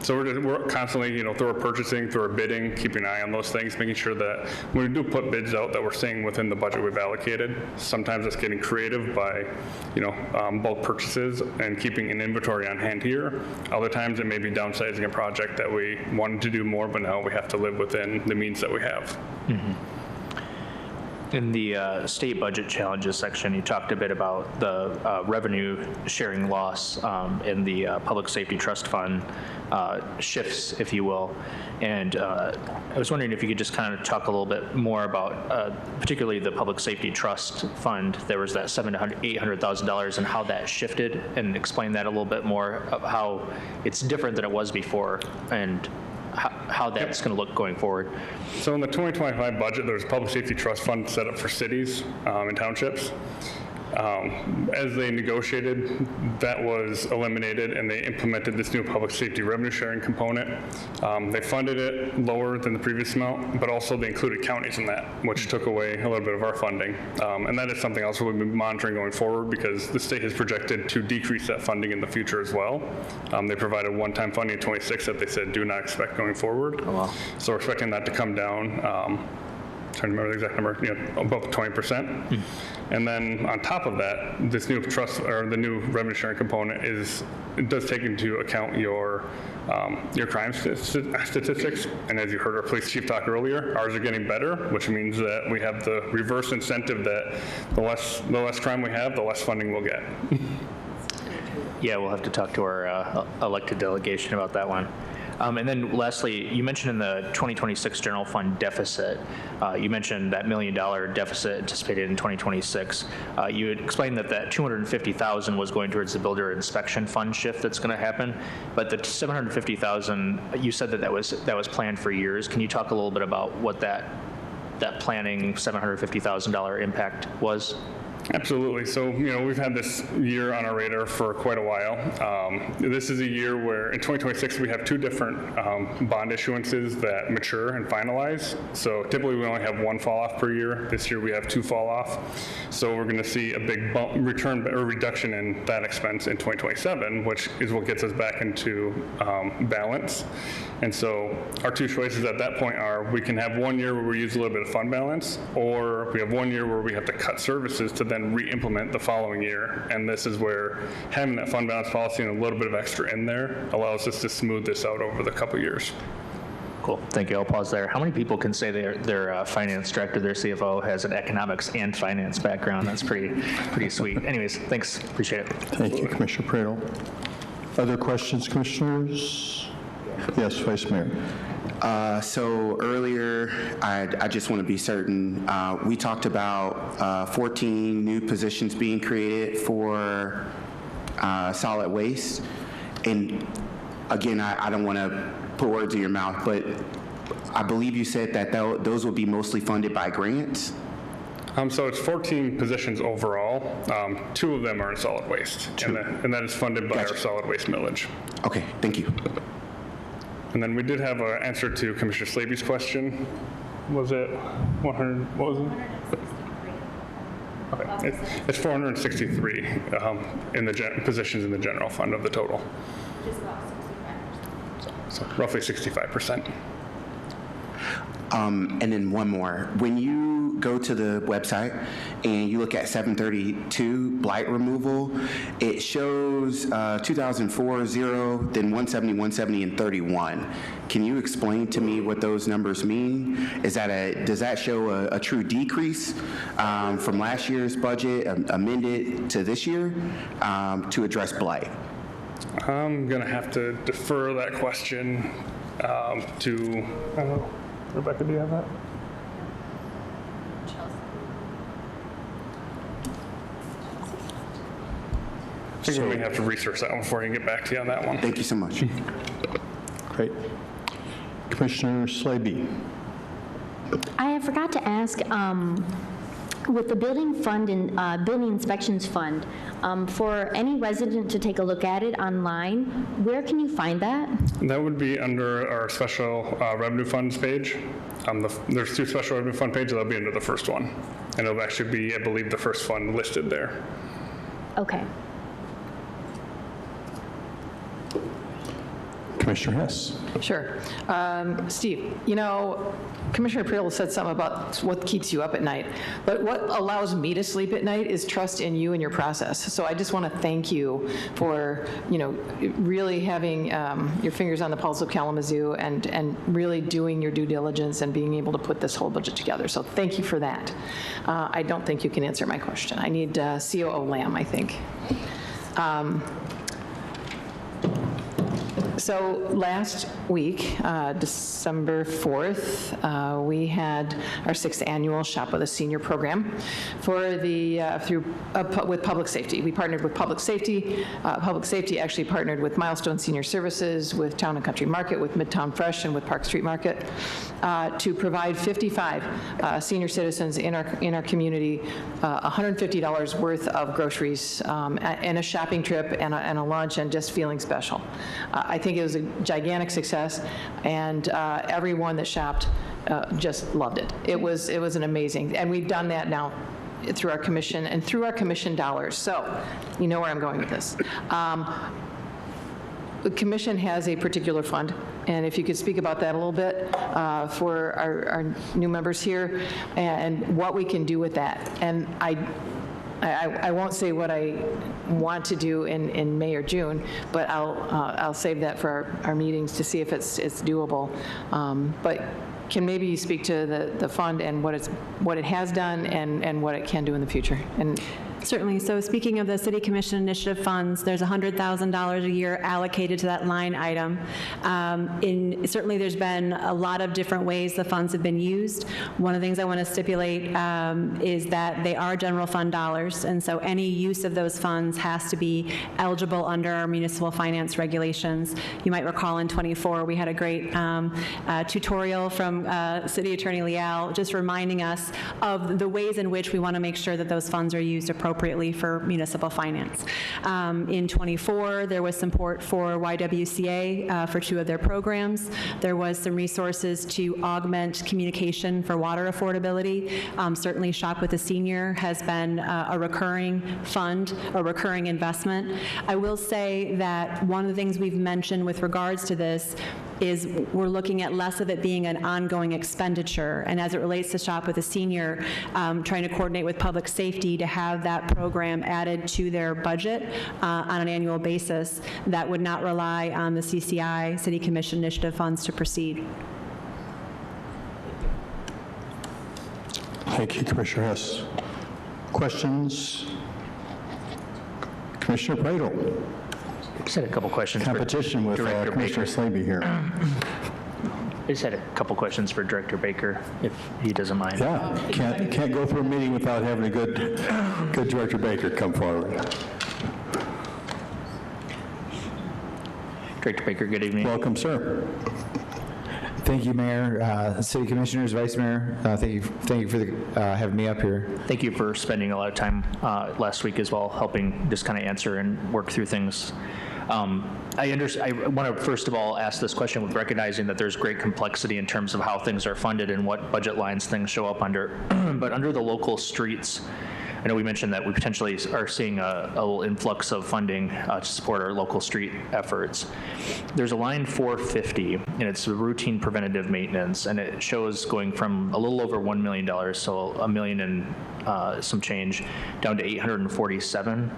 Speaker 11: So we're constantly, through our purchasing, through our bidding, keeping an eye on those things, making sure that when we do put bids out that we're staying within the budget we've allocated. Sometimes it's getting creative by, bulk purchases and keeping an inventory on hand here. Other times it may be downsizing a project that we wanted to do more, but now we have to live within the means that we have.
Speaker 17: Mm-hmm. In the state budget challenges section, you talked a bit about the revenue sharing loss in the Public Safety Trust Fund shifts, if you will. And I was wondering if you could just kind of talk a little bit more about particularly the Public Safety Trust Fund. There was that $700,000 to $800,000 and how that shifted, and explain that a little bit more of how it's different than it was before and how that's going to look going forward.
Speaker 11: So in the 2025 budget, there's a public safety trust fund set up for cities and townships. As they negotiated, that was eliminated, and they implemented this new public safety revenue sharing component. They funded it lower than the previous amount, but also they included counties in that, which took away a little bit of our funding. And that is something else we'll be monitoring going forward, because the state has projected to decrease that funding in the future as well. They provided one-time funding in 26 that they said do not expect going forward.
Speaker 17: Oh, wow.
Speaker 11: So we're expecting that to come down. Trying to remember the exact number, above 20%. And then on top of that, this new trust, or the new revenue sharing component it does take into account your crime statistics. And as you heard our police chief talk earlier, ours are getting better, which means that we have the reverse incentive that the less crime we have, the less funding we'll get.
Speaker 17: Yeah, we'll have to talk to our elected delegation about that one. And then lastly, you mentioned in the 2026 general fund deficit, you mentioned that $1 million deficit anticipated in 2026. You had explained that $250,000 was going towards the builder inspection fund shift that's going to happen, but the $750,000, you said that was planned for years. Can you talk a little bit about what that planning $750,000 impact was?
Speaker 11: Absolutely. So, we've had this year on our radar for quite a while. This is a year where in 2026 we have two different bond issuances that mature and finalize. So typically we only have one fall off per year. This year we have two fall off. So we're going to see a big reduction in that expense in 2027, which is what gets us back into balance. And so our two choices at that point are we can have 1 year where we use a little bit of fund balance, or we have 1 year where we have to cut services to then re-implement the following year. And this is where having that fund balance policy and a little bit of extra in there allows us to smooth this out over the couple years.
Speaker 17: Cool. Thank you. I'll pause there. How many people can say their finance director, their CFO, has an economics and finance background? That's pretty sweet. Anyways, thanks. Appreciate it.
Speaker 2: Thank you, Commissioner Prado. Other questions, commissioners? Yes, Vice Mayor.
Speaker 13: So earlier, I just want to be certain, we talked about 14 new positions being created for solid waste. And again, I don't want to put words in your mouth, but I believe you said that those will be mostly funded by grants?
Speaker 11: So it's 14 positions overall. 2 of them are in solid waste, and that is funded by our solid waste millage.
Speaker 13: Okay, thank you.
Speaker 11: And then we did have an answer to Commissioner Slaby's question. Was it 100? What was it? Okay, it's 463 in the positions in the general fund of the total.
Speaker 12: Which is about 65%.
Speaker 11: So roughly 65%.
Speaker 13: And then one more. When you go to the website and you look at 732 blight removal, it shows 2004, 0, then 170, 170, and 31. Can you explain to me what those numbers mean? Does that show a true decrease from last year's budget amended to this year to address blight?
Speaker 11: I'm going to have to defer that question to, Rebecca, do you have that? I think we may have to research that one before I can get back to you on that one.
Speaker 13: Thank you so much.
Speaker 2: Great. Commissioner Slaby.
Speaker 12: I forgot to ask, with the building fund and building inspections fund, for any resident to take a look at it online, where can you find that?
Speaker 11: That would be under our special revenue funds page. There's 2 special revenue fund pages. That'll be under the first one. And it'll actually be, I believe, the first fund listed there.
Speaker 12: Okay.
Speaker 2: Commissioner Hess.
Speaker 16: Sure. Steve, you know, Commissioner Priel said something about what keeps you up at night, but what allows me to sleep at night is trust in you and your process. So I just want to thank you for, you know, really having your fingers on the pulse of Kalamazoo and really doing your due diligence and being able to put this whole budget together. So thank you for that. I don't think you can answer my question. I need COO Lamb, I think. So last week, December 4th, we had our 6th annual Shop with a Senior program for the with Public Safety. We partnered with Public Safety. Public Safety actually partnered with Milestone Senior Services, with Town and Country Market, with Midtown Fresh, and with Park Street Market to provide 55 senior citizens in our community $150 worth of groceries and a shopping trip and a lunch and just feeling special. I think it was a gigantic success, and everyone that shopped just loved it. It was an amazing, and we've done that now through our commission and through our commission dollars. So you know where I'm going with this. The commission has a particular fund, and if you could speak about that a little bit for our new members here and what we can do with that. And I won't say what I want to do in May or June, but I'll save that for our meetings to see if it's doable. But can maybe you speak to the fund and what it has done and what it can do in the future? And
Speaker 8: certainly. So speaking of the City Commission Initiative funds, there's $100,000 a year allocated to that line item. Certainly there's been a lot of different ways the funds have been used. One of the things I want to stipulate is that they are general fund dollars, and so any use of those funds has to be eligible under our municipal finance regulations. You might recall in '24 we had a great tutorial from City Attorney Leal just reminding us of the ways in which we want to make sure that those funds are used appropriately for municipal finance. In '24, there was support for YWCA for 2 of their programs. There was some resources to augment communication for water affordability. Certainly Shop with a Senior has been a recurring fund, a recurring investment. I will say that one of the things we've mentioned with regards to this is we're looking at less of it being an ongoing expenditure, and as it relates to Shop with a Senior, trying to coordinate with Public Safety to have that program added to their budget on an annual basis that would not rely on the CCI, City Commission Initiative funds to proceed.
Speaker 2: Thank you, Commissioner Hess. Questions? Commissioner Pradel.
Speaker 17: I just had a couple questions.
Speaker 2: Competition with Commissioner Slaby here.
Speaker 17: I just had a couple questions for Director Baker, if he doesn't mind.
Speaker 2: Yeah, can't go through a meeting without having a good Director Baker come forward.
Speaker 17: Director Baker, good evening.
Speaker 2: Welcome, sir.
Speaker 20: Thank you, Mayor, City Commissioners, Vice Mayor. Thank you for having me up here.
Speaker 17: Thank you for spending a lot of time last week as well, helping just kind of answer and work through things. I want to first of all ask this question with recognizing that there's great complexity in terms of how things are funded and what budget lines things show up under. But under the local streets, I know we mentioned that we potentially are seeing a little influx of funding to support our local street efforts. There's a line 450, and it's routine preventative maintenance, and it shows going from a little over $1 million, so $1 million and some change, down to $847,000.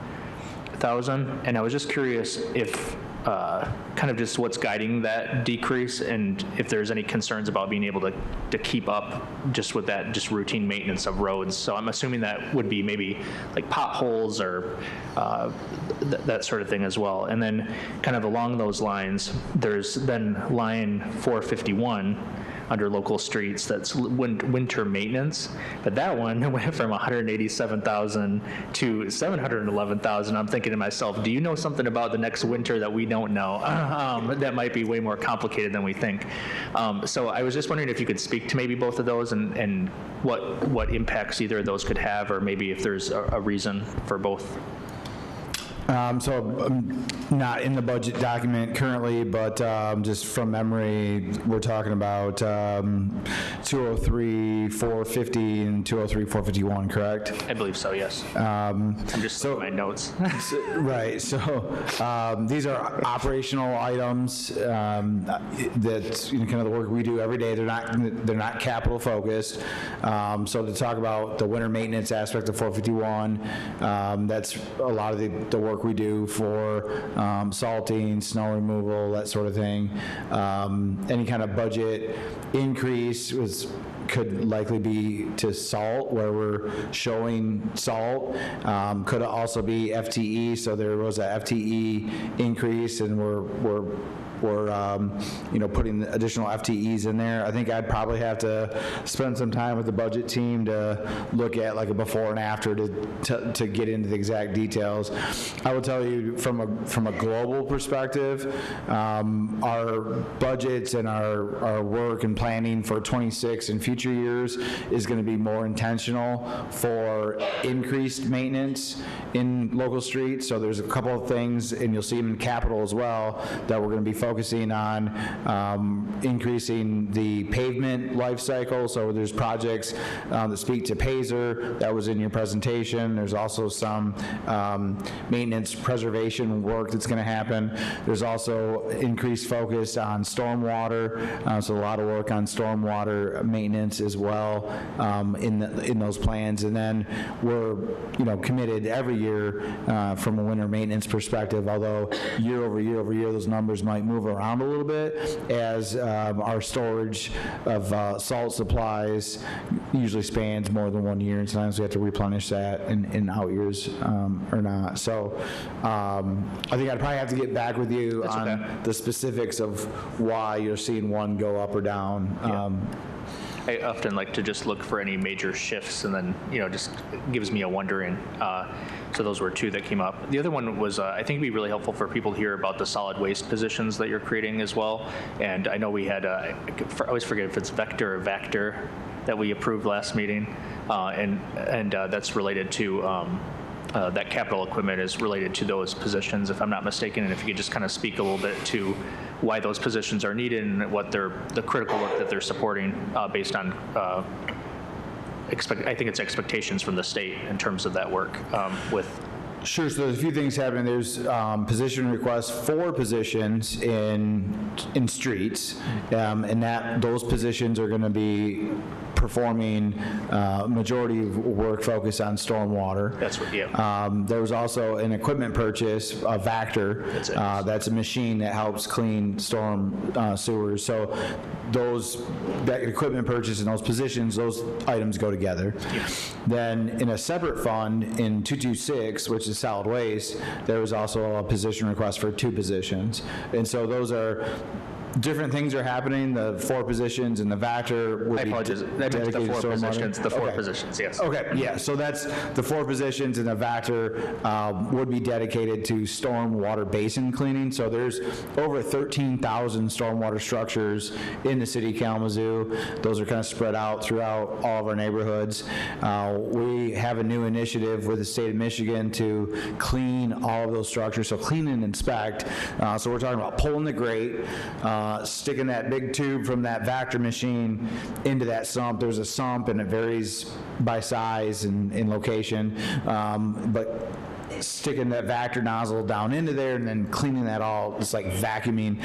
Speaker 17: And I was just curious if kind of just what's guiding that decrease, and if there's any concerns about being able to keep up just with that just routine maintenance of roads. So I'm assuming that would be maybe like potholes or that sort of thing as well. And then kind of along those lines, there's then line 451, under local streets that's winter maintenance, but that one went from 187,000 to 711,000. I'm thinking to myself, do you know something about the next winter that we don't know? That might be way more complicated than we think. So I was just wondering if you could speak to maybe both of those and what impacts either of those could have, or maybe if there's a reason for both.
Speaker 20: Not in the budget document currently, but just from memory, we're talking about 203, 450, and 203, 451, correct?
Speaker 17: I believe so, yes. I'm just looking at my notes.
Speaker 20: Right, so these are operational items that, kind of the work we do every day. They're not capital focused. So to talk about the winter maintenance aspect of 451, that's a lot of the work we do for salting, snow removal, that sort of thing. Any kind of budget increase could likely be to salt, where we're showing salt. Could also be FTE, so there was a FTE increase, and we're putting additional FTEs in there. I think I'd probably have to spend some time with the budget team to look at like a before and after to get into the exact details. I will tell you from a global perspective, our budgets and our work and planning for 26 and future years is going to be more intentional for increased maintenance in local streets. So there's a couple of things, and you'll see them in capital as well, that we're going to be focusing on increasing the pavement life cycle. So there's projects that speak to Pazer that was in your presentation. There's also some maintenance preservation work that's going to happen. There's also increased focus on stormwater, so a lot of work on stormwater maintenance as well in those plans. And then we're committed every year from a winter maintenance perspective, although year over year those numbers might move around a little bit as our storage of salt supplies usually spans more than 1 year, and sometimes we have to replenish that in out years or not. So I think I'd probably have to get back with you on the specifics of why you're seeing one go up or down.
Speaker 17: I often like to just look for any major shifts, and then, just gives me a wondering. So those were two that came up. The other one was, I think it'd be really helpful for people to hear about the solid waste positions that you're creating as well. And I know we had, I always forget if it's Vector or Vactor that we approved last meeting, and that's related to, that capital equipment is related to those positions, if I'm not mistaken. And if you could just kind of speak a little bit to why those positions are needed and what the critical work that they're supporting based on, I think it's expectations from the state in terms of that work with.
Speaker 20: Sure, so there's a few things happening. There's position requests, 4 positions in streets, and those positions are going to be performing majority of work focused on stormwater.
Speaker 17: That's what, yeah.
Speaker 20: There was also an equipment purchase, a Vactor. That's a machine that helps clean storm sewers. So that equipment purchase and those positions, those items go together. Yeah. Then in a separate fund in 226, which is solid waste, there was also a position request for 2 positions. And so those are different things are happening. The 4 positions and the Vactor would
Speaker 17: I apologize. That means the 4 positions. The 4
Speaker 20: okay.
Speaker 17: positions, yes.
Speaker 20: Okay, yeah. So that's the 4 positions, and the Vactor would be dedicated to stormwater basin cleaning. So there's over 13,000 stormwater structures in the city of Kalamazoo. Those are kind of spread out throughout all of our neighborhoods. We have a new initiative with the state of Michigan to clean all of those structures. So clean and inspect. So we're talking about pulling the grate, sticking that big tube from that Vactor machine into that sump. There's a sump, and it varies by size and location, but sticking that Vactor nozzle down into there and then cleaning that all. It's like vacuuming.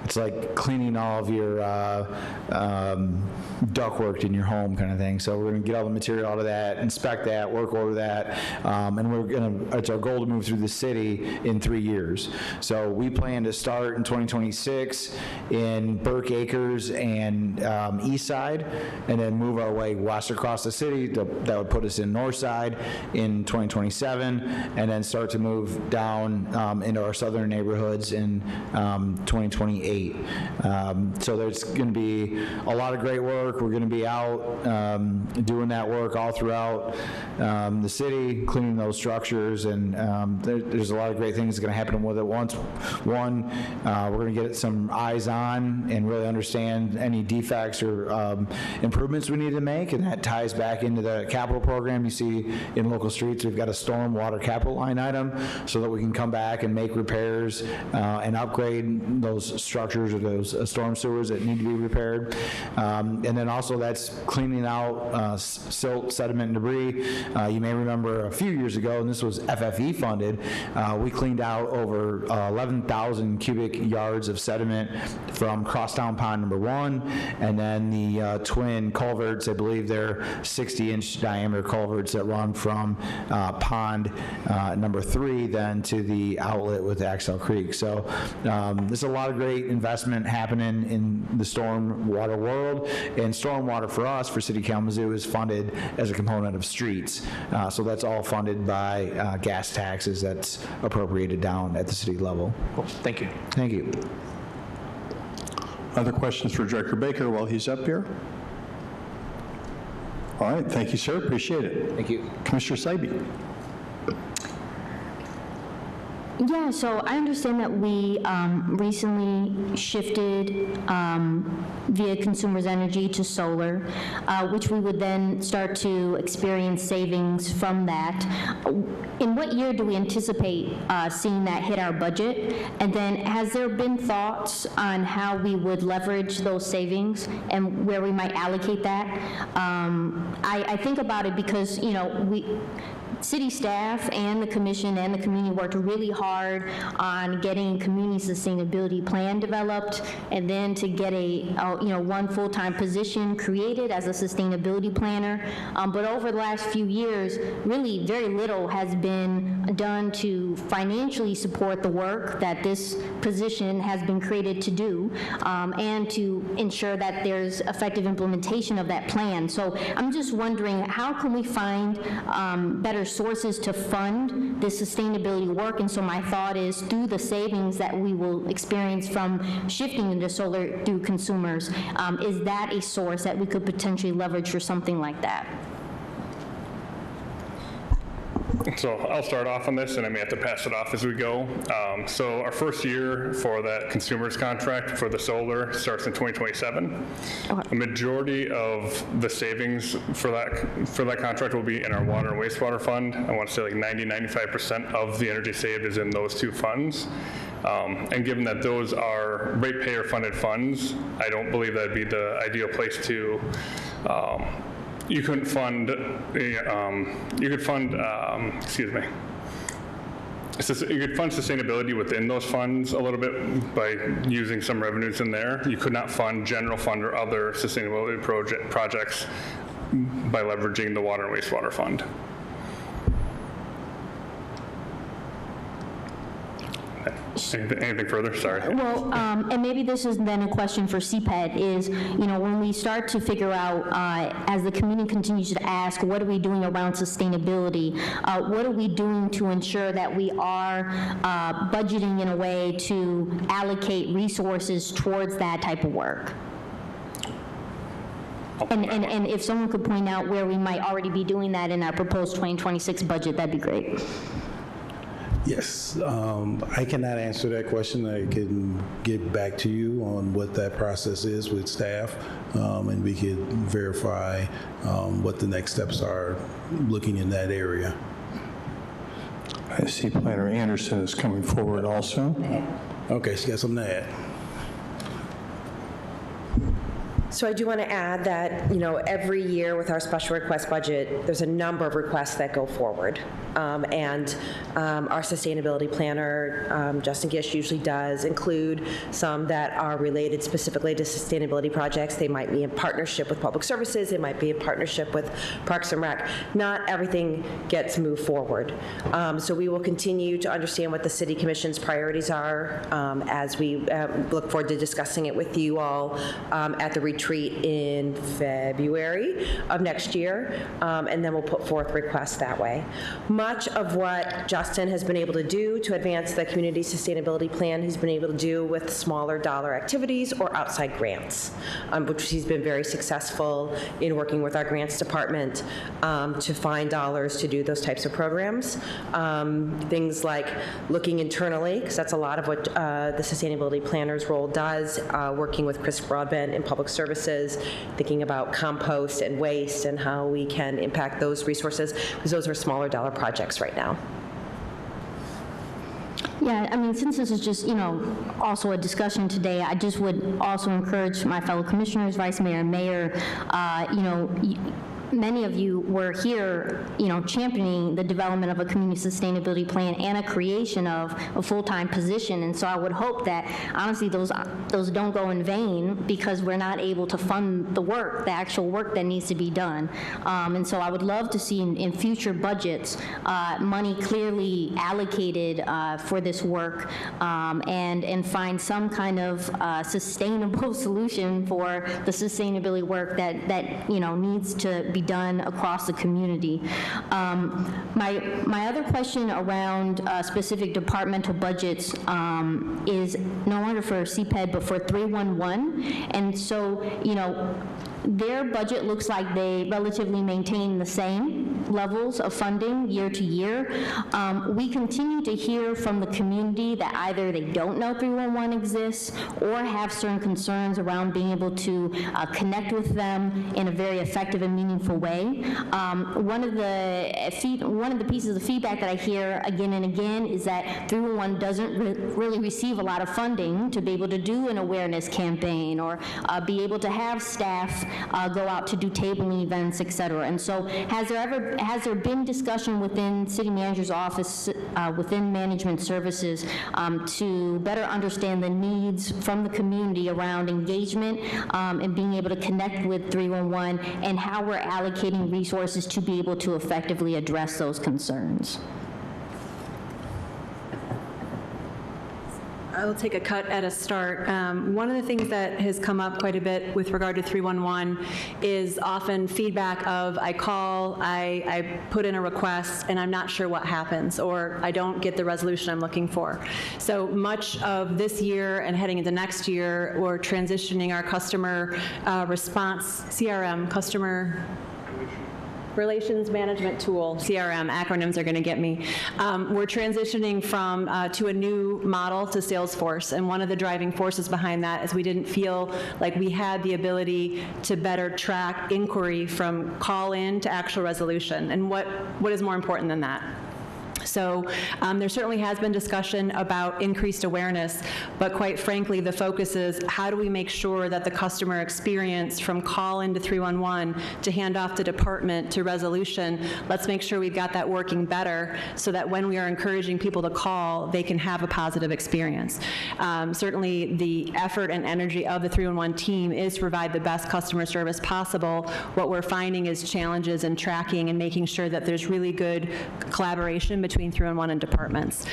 Speaker 20: It's like cleaning all of your ductwork in your home kind of thing. So we're going to get all the material out of that, inspect that, work order that, and it's our goal to move through the city in 3 years. So we plan to start in 2026 in Burke Acres and East Side, and then move our way west across the city. That would put us in North Side in 2027. 2027, and then start to move down into our southern neighborhoods in 2028. So there's going to be a lot of great work. We're going to be out doing that work all throughout the city, cleaning those structures, and there's a lot of great things going to happen with it. One, we're going to get some eyes on and really understand any defects or improvements we need to make, and that ties back into the capital program. You see in local streets, we've got a storm water capital line item so that we can come back and make repairs and upgrade those structures or those storm sewers that need to be repaired. And then also that's cleaning out silt, sediment, and debris. You may remember a few years ago, and this was FFE funded, we cleaned out over 11,000 cubic yards of sediment from Crosstown Pond number 1, and then the twin culverts. I believe they're 60-inch diameter culverts that run from pond number 3 then to the outlet with Axel Creek. So there's a lot of great investment happening in the storm water world, and stormwater for us, for City Kalamazoo, is funded as a component of streets. So that's all funded by gas taxes that's appropriated down at the city level.
Speaker 17: Cool. Thank you.
Speaker 20: Thank you.
Speaker 2: Other questions for Director Baker while he's up here? All right, thank you, sir. Appreciate it.
Speaker 20: Thank you.
Speaker 2: Commissioner Saiby.
Speaker 12: Yeah, so I understand that we recently shifted via Consumers Energy to solar, which we would then start to experience savings from that. In what year do we anticipate seeing that hit our budget? And then has there been thoughts on how we would leverage those savings and where we might allocate that? I think about it because, you know, city staff and the commission and the community worked really hard on getting community sustainability plan developed, and then to get one full-time position created as a sustainability planner. But over the last few years, really very little has been done to financially support the work that this position has been created to do, and to ensure that there's effective implementation of that plan. So I'm just wondering, how can we find better sources to fund this sustainability work? And so my thought is, through the savings that we will experience from shifting into solar through consumers, is that a source that we could potentially leverage for something like that?
Speaker 11: So I'll start off on this, and I may have to pass it off as we go. So our first year for that consumers contract for the solar starts in 2027. Okay. A majority of the savings for that contract will be in our water and wastewater fund. I want to say like 90-95% of the energy saved is in those two funds. And given that those are ratepayer funded funds, I don't believe that'd be the ideal place to you could fund sustainability within those funds a little bit by using some revenues in there. You could not fund general fund or other sustainability projects by leveraging the water and wastewater fund. Anything further? Sorry.
Speaker 12: Well, and maybe this is then a question for CPED, is, you know, when we start to figure out, as the community continues to ask, what are we doing around sustainability? What are we doing to ensure that we are budgeting in a way to allocate resources towards that type of work? And if someone could point out where we might already be doing that in our proposed 2026 budget, that'd be great.
Speaker 18: Yes, I cannot answer that question. I can get back to you on what that process is with staff, and we could verify what the next steps are looking in that area.
Speaker 2: I see Planner Anderson is coming forward also.
Speaker 18: Okay, she got something to add.
Speaker 19: So I do want to add that, you know, every year with our special request budget, there's a number of requests that go forward. And our sustainability planner, Justin Gish, usually does include some that are related specifically to sustainability projects. They might be in partnership with public services. They might be in partnership with Parks and Rec. Not everything gets moved forward. So we will continue to understand what the City Commission's priorities are as we look forward to discussing it with you all at the retreat in February of next year, and then we'll put forth requests that way. much of what Justin has been able to do to advance the community sustainability plan, he's been able to do with smaller dollar activities or outside grants, which he's been very successful in working with our grants department to find dollars to do those types of programs. Things like looking internally, because that's a lot of what the sustainability planner's role does, working with Chris Broadbent in public services, thinking about compost and waste and how we can impact those resources, because those are smaller dollar projects right now.
Speaker 12: Yeah, I mean, since this is just, also a discussion today, I just would also encourage my fellow commissioners, vice mayor, and mayor, many of you were here, championing the development of a community sustainability plan and a creation of a full-time position. And so I would hope that, honestly, those don't go in vain because we're not able to fund the work, the actual work that needs to be done. And so I would love to see in future budgets money clearly allocated for this work and find some kind of sustainable solution for the sustainability work that needs to be done across the community. My other question around specific departmental budgets is no longer for CPED, but for 311. And so, their budget looks like they relatively maintain the same levels of funding year to year. We continue to hear from the community that either they don't know 311 exists or have certain concerns around being able to connect with them in a very effective and meaningful way. One of the pieces of feedback that I hear again and again is that 311 doesn't really receive a lot of funding to be able to do an awareness campaign or be able to have staff go out to do tabling events, et cetera. And so has there been discussion within city manager's office, within management services, to better understand the needs from the community around engagement and being able to connect with 311 and how we're allocating resources to be able to effectively address those concerns?
Speaker 8: I will take a cut at a start. One of the things that has come up quite a bit with regard to 311 is often feedback of I call, I put in a request, and I'm not sure what happens, or I don't get the resolution I'm looking for. So much of this year and heading into next year, we're transitioning our customer response, CRM, customer Relations Management Tool, CRM, acronyms are going to get me. We're transitioning from to a new model to Salesforce, and one of the driving forces behind that is we didn't feel like we had the ability to better track inquiry from call in to actual resolution, and what is more important than that? So there certainly has been discussion about increased awareness, but quite frankly, the focus is how do we make sure that the customer experience from call into 311 to hand off to department to resolution, let's make sure we've got that working better so that when we are encouraging people to call, they can have a positive experience. Certainly the effort and energy of the 311 team is to provide the best customer service possible. What we're finding is challenges in tracking and making sure that there's really good collaboration between 311 and departments.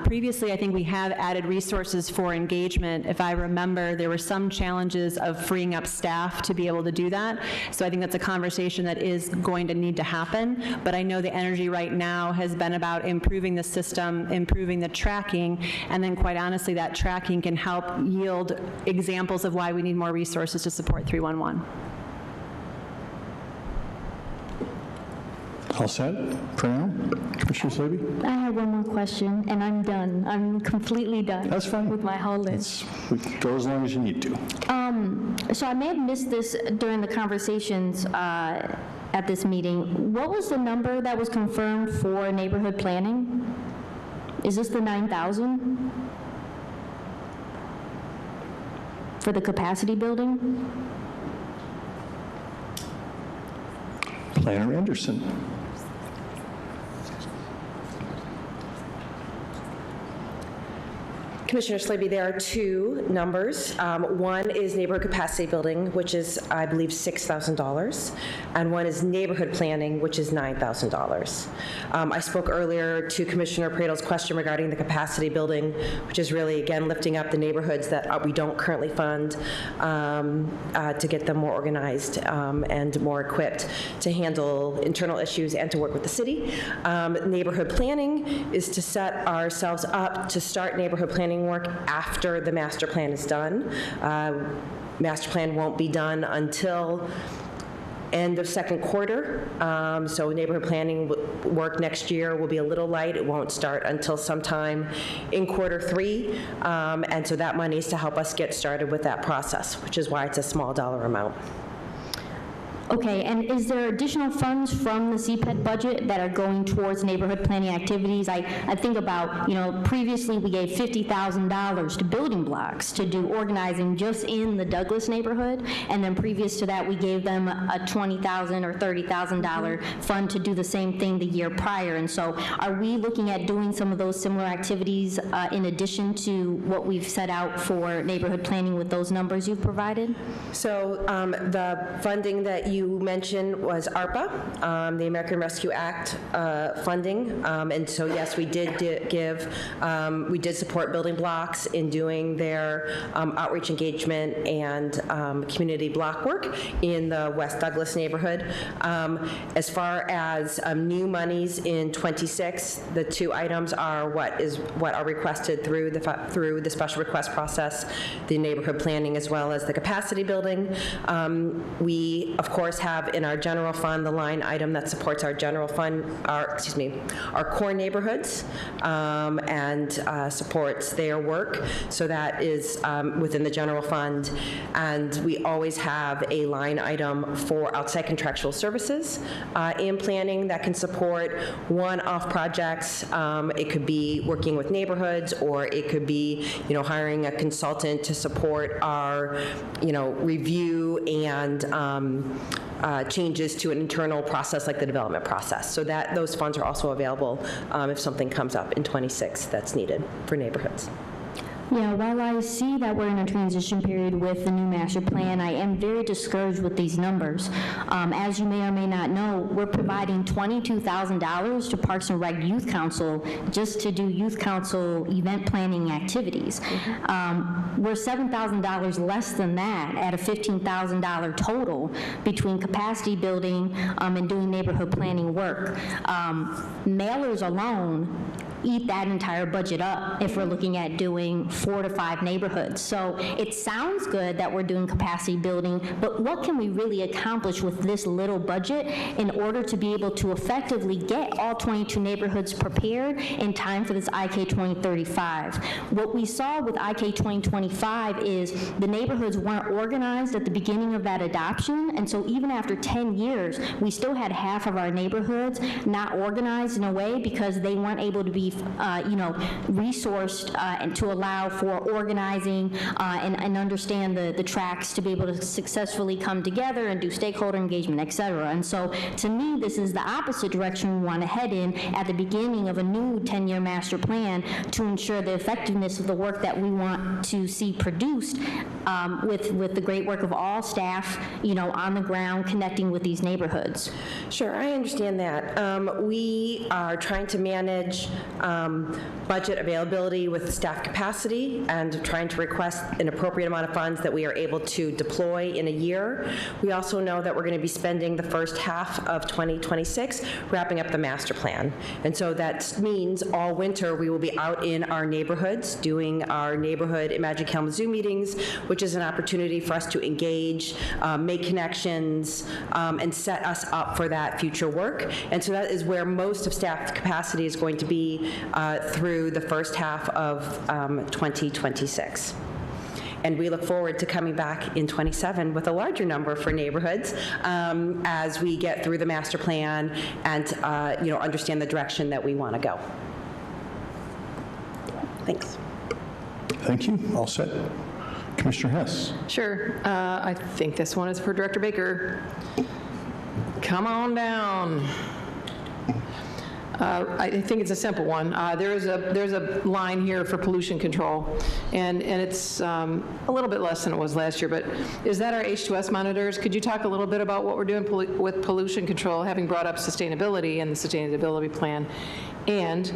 Speaker 8: Previously, I think we have added resources for engagement. If I remember, there were some challenges of freeing up staff to be able to do that. So I think that's a conversation that is going to need to happen. But I know the energy right now has been about improving the system, improving the tracking, and then quite honestly, that tracking can help yield examples of why we need more resources to support 311.
Speaker 2: All set? Commissioner Slaby?
Speaker 12: I have one more question, and I'm done. I'm completely done.
Speaker 2: That's fine.
Speaker 12: With my whole list.
Speaker 2: We can go as long as you need to.
Speaker 12: So I may have missed this during the conversations at this meeting. What was the number that was confirmed for neighborhood planning? Is this the 9,000 for the capacity building?
Speaker 2: Planner Anderson.
Speaker 19: Commissioner Slaby, there are two numbers. One is neighborhood capacity building, which is, I believe, $6,000, and one is neighborhood planning, which is $9,000. I spoke earlier to Commissioner Pradel's question regarding the capacity building, which is really, again, lifting up the neighborhoods that we don't currently fund to get them more organized and more equipped to handle internal issues and to work with the city. Neighborhood planning is to set ourselves up to start neighborhood planning work after the master plan is done. Master plan won't be done until end of second quarter. So neighborhood planning work next year will be a little light. It won't start until sometime in quarter 3. And so that money is to help us get started with that process, which is why it's a small dollar amount.
Speaker 12: Okay, and is there additional funds from the CPED budget that are going towards neighborhood planning activities? I think about, previously we gave $50,000 to building blocks to do organizing just in the Douglas neighborhood, and then previous to that we gave them a $20,000 or $30,000 fund to do the same thing the year prior. And so are we looking at doing some of those similar activities in addition to what we've set out for neighborhood planning with those numbers you've provided?
Speaker 19: So the funding that you mentioned was ARPA, the American Rescue Act funding, and so yes, we did we did support building blocks in doing their outreach engagement and community block work in the West Douglas neighborhood. As far as new monies in 26, the two items are what are requested through the special request process, the neighborhood planning as well as the capacity building. We, of course, have in our general fund the line item that supports our general fund, our core neighborhoods and supports their work. So that is within the general fund. And we always have a line item for outside contractual services and planning that can support one-off projects. It could be working with neighborhoods, or it could be, hiring a consultant to support our, review and changes to an internal process like the development process. So that those funds are also available if something comes up in 26 that's needed for neighborhoods.
Speaker 12: Yeah, while I see that we're in a transition period with the new master plan, I am very discouraged with these numbers. As you may or may not know, we're providing $22,000 to Parks and Rec Youth Council just to do youth council event planning activities. We're $7,000 less than that at a $15,000 total between capacity building and doing neighborhood planning work. Mailers alone eat that entire budget up if we're looking at doing 4 to 5 neighborhoods. So it sounds good that we're doing capacity building, but what can we really accomplish with this little budget in order to be able to effectively get all 22 neighborhoods prepared in time for this IK 2035? What we saw with IK 2025 is the neighborhoods weren't organized at the beginning of that adoption, and so even after 10 years, we still had half of our neighborhoods not organized in a way because they weren't able to be resourced and to allow for organizing and understand the tracks to be able to successfully come together and do stakeholder engagement, et cetera. And so to me, this is the opposite direction we want to head in at the beginning of a new 10-year master plan to ensure the effectiveness of the work that we want to see produced with the great work of all staff, on the ground connecting with these neighborhoods.
Speaker 19: Sure, I understand that. We are trying to manage budget availability with staff capacity and trying to request an appropriate amount of funds that we are able to deploy in a year. We also know that we're going to be spending the first half of 2026 wrapping up the master plan. And so that means all winter we will be out in our neighborhoods doing our neighborhood Imagine Kalamazoo meetings, which is an opportunity for us to engage, make connections, and set us up for that future work. And so that is where most of staff capacity is going to be through the first half of 2026. And we look forward to coming back in 27 with a larger number for neighborhoods as we get through the master plan and understand the direction that we want to go. Thanks.
Speaker 2: Thank you. All set. Commissioner Hess.
Speaker 16: Sure. I think this one is for Director Baker. Come on down. I think it's a simple one. There's a line here for pollution control, and it's a little bit less than it was last year, but is that our H2S monitors? Could you talk a little bit about what we're doing with pollution control, having brought up sustainability and the sustainability plan? And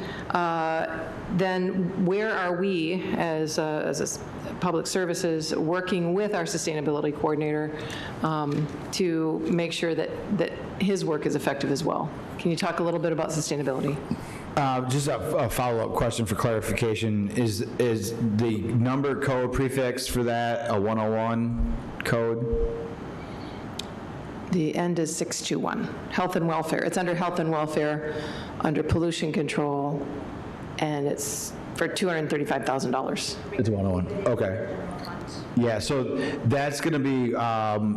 Speaker 16: then where are we as public services working with our sustainability coordinator to make sure that his work is effective as well? Can you talk a little bit about sustainability?
Speaker 20: Just a follow-up question for clarification. Is the number code prefix for that a 101 code?
Speaker 16: The end is 621, health and welfare. It's under health and welfare, under pollution control, and it's for $235,000.
Speaker 20: It's 101, okay. Yeah, so that's going to be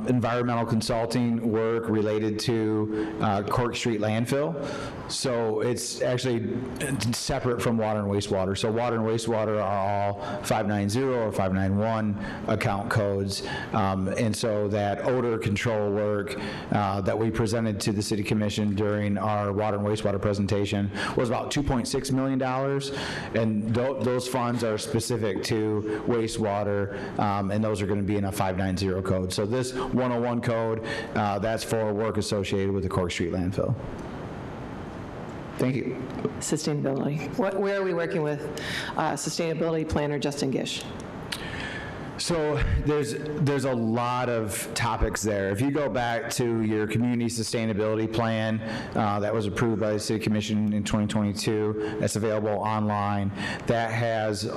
Speaker 20: environmental consulting work related to Cork Street landfill. So it's actually separate from water and wastewater. So water and wastewater are all 590 or 591 account codes. And so that odor control work that we presented to the City Commission during our water and wastewater presentation was about $2.6 million. And those funds are specific to wastewater, and those are going to be in a 590 code. So this 101 code, that's for work associated with the Cork Street landfill. Thank you.
Speaker 16: Sustainability. Where are we working with sustainability planner Justin Gish?
Speaker 20: So there's a lot of topics there. If you go back to your community sustainability plan that was approved by the City Commission in 2022, that's available online, that has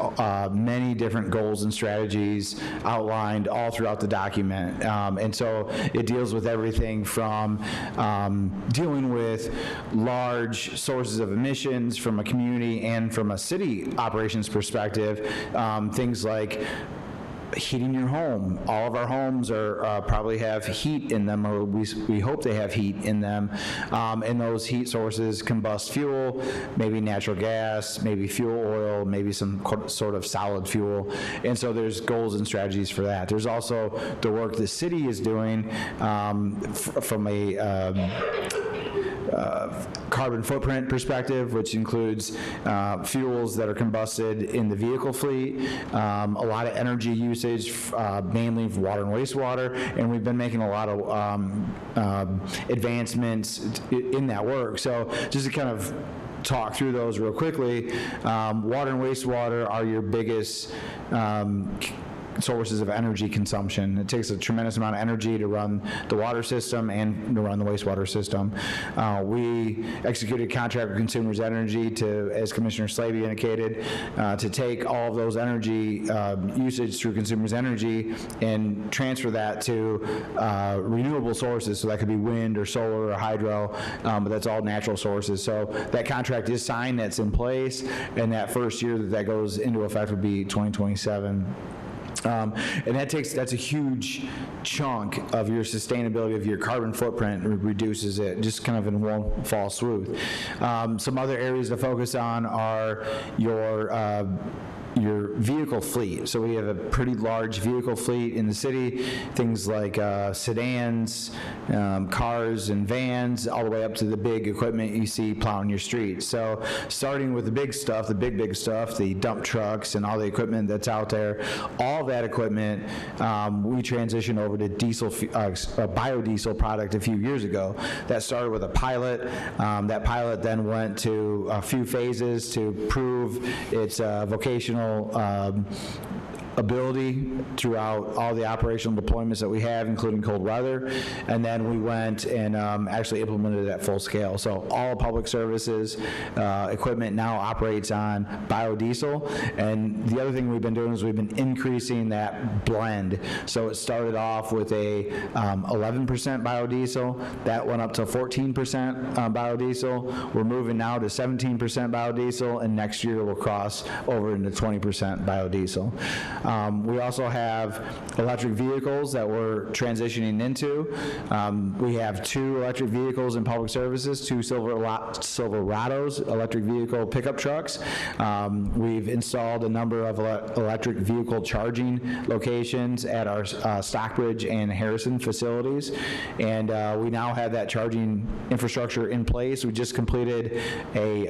Speaker 20: many different goals and strategies outlined all throughout the document. And so it deals with everything from dealing with large sources of emissions from a community and from a city operations perspective, things like heating your home. All of our homes are probably have heat in them, or we hope they have heat in them. And those heat sources combust fuel, maybe natural gas, maybe fuel oil, maybe some sort of solid fuel. And so there's goals and strategies for that. There's also the work the city is doing from a carbon footprint perspective, which includes fuels that are combusted in the vehicle fleet, a lot of energy usage, mainly for water and wastewater, and we've been making a lot of advancements in that work. So just to kind of talk through those real quickly, water and wastewater are your biggest sources of energy consumption. It takes a tremendous amount of energy to run the water system and to run the wastewater system. We executed a contract with Consumers Energy to, as Commissioner Slavy indicated, to take all of those energy usage through Consumers Energy and transfer that to renewable sources. So that could be wind or solar or hydro, but that's all natural sources. So that contract is signed, that's in place, and that first year that goes into effect would be 2027. And that's a huge chunk of your sustainability, of your carbon footprint, reduces it just kind of in one fall swoop. Some other areas to focus on are your vehicle fleet. So we have a pretty large vehicle fleet in the city, things like sedans, cars and vans, all the way up to the big equipment you see plowing your streets. So starting with the big stuff, the dump trucks and all the equipment that's out there, all that equipment, we transitioned over to biodiesel product a few years ago. That started with a pilot. That pilot then went to a few phases to prove its vocational ability throughout all the operational deployments that we have, including cold weather, and then we went and actually implemented it at full scale. So all public services equipment now operates on biodiesel, and the other thing we've been doing is we've been increasing that blend. So it started off with a 11% biodiesel, that went up to 14% biodiesel. We're moving now to 17% biodiesel, and next year we'll cross over into 20% biodiesel. We also have electric vehicles that we're transitioning into. We have 2 electric vehicles in public services, 2 Silverados electric vehicle pickup trucks. We've installed a number of electric vehicle charging locations at our Stockbridge and Harrison facilities, and we now have that charging infrastructure in place. We just completed a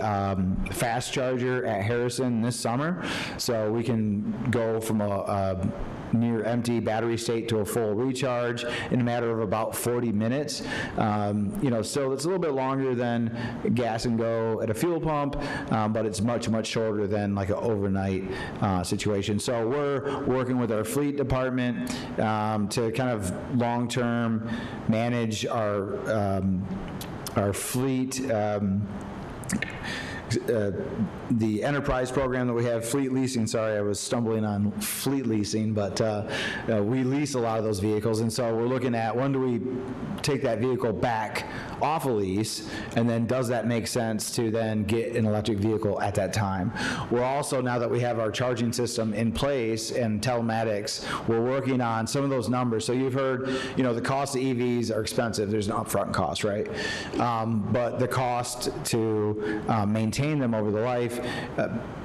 Speaker 20: fast charger at Harrison this summer, so we can go from a near empty battery state to a full recharge in a matter of about 40 minutes. So it's a little bit longer than gas and go at a fuel pump, but it's much, much shorter than like an overnight situation. So we're working with our fleet department to kind of long-term manage our fleet. The enterprise program that we have, fleet leasing, sorry, I was stumbling on fleet leasing, but we lease a lot of those vehicles, and so we're looking at when do we take that vehicle back off a lease, and then does that make sense to then get an electric vehicle at that time. We're also, now that we have our charging system in place and telematics, we're working on some of those numbers. So you've heard, the cost of EVs are expensive. There's an upfront cost, right? But the cost to maintain them over the life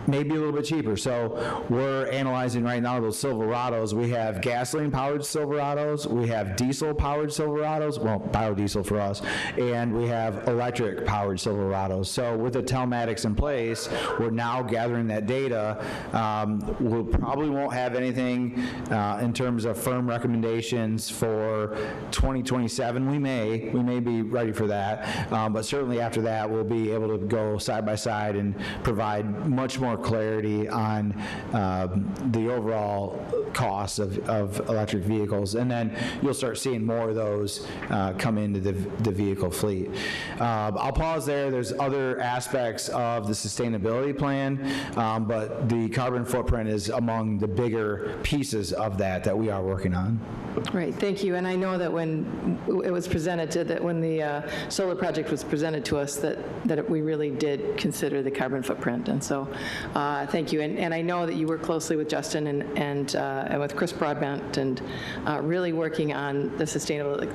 Speaker 20: may be a little bit cheaper. So we're analyzing right now those Silverados. We have gasoline-powered Silverados. We have diesel-powered Silverados, well, biodiesel for us, and we have electric-powered Silverados. So with the telematics in place, we're now gathering that data. We probably won't have anything in terms of firm recommendations for 2027. We may be ready for that, but certainly after that, we'll be able to go side by side and provide much more clarity on the overall cost of electric vehicles, and then you'll start seeing more of those come into the vehicle fleet. I'll pause there. There's other aspects of the sustainability plan, but the carbon footprint is among the bigger pieces of that we are working on.
Speaker 16: Right, thank you. And I know that when it was presented, when the solar project was presented to us, that we really did consider the carbon footprint. And so thank you. And I know that you work closely with Justin and with Chris Broadbent and really working on the sustainable.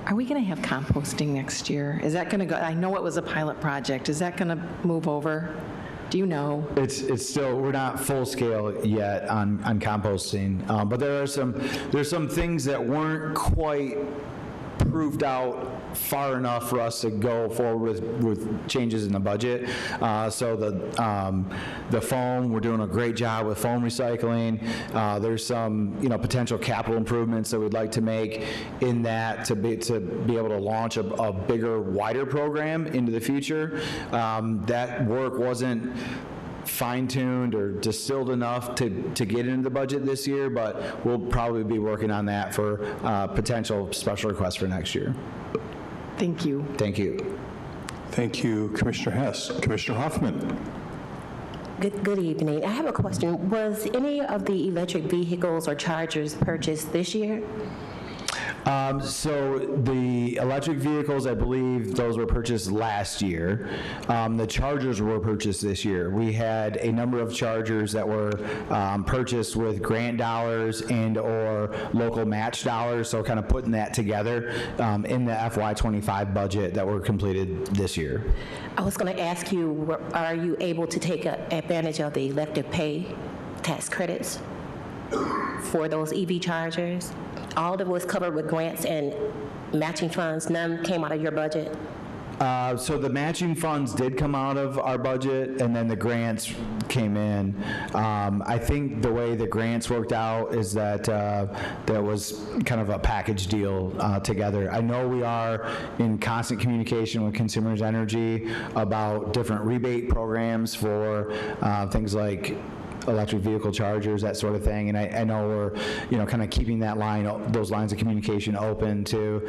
Speaker 16: Are we going to have composting next year? Is that going to go? I know it was a pilot project. Is that going to move over? Do you know?
Speaker 20: It's still, we're not full scale yet on composting, but there's some things that weren't quite proved out far enough for us to go forward with changes in the budget. So the foam, we're doing a great job with foam recycling. There's some potential capital improvements that we'd like to make in that to be able to launch a bigger, wider program into the future. That work wasn't fine-tuned or distilled enough to get into the budget this year, but we'll probably be working on that for potential special requests for next year.
Speaker 16: Thank you.
Speaker 20: Thank you.
Speaker 2: Thank you, Commissioner Hess. Commissioner Hoffman.
Speaker 4: Good evening. I have a question. Was any of the electric vehicles or chargers purchased this year?
Speaker 20: So the electric vehicles, I believe those were purchased last year. The chargers were purchased this year. We had a number of chargers that were purchased with grant dollars and or local match dollars, so kind of putting that together in the FY25 budget that were completed this year.
Speaker 4: I was going to ask you, are you able to take advantage of the elective pay tax credits for those EV chargers? All of it was covered with grants and matching funds. None came out of your budget?
Speaker 20: So the matching funds did come out of our budget, and then the grants came in. I think the way the grants worked out is that there was kind of a package deal together. I know we are in constant communication with Consumers Energy about different rebate programs for things like electric vehicle chargers, that sort of thing, and I know we're kind of keeping those lines of communication open to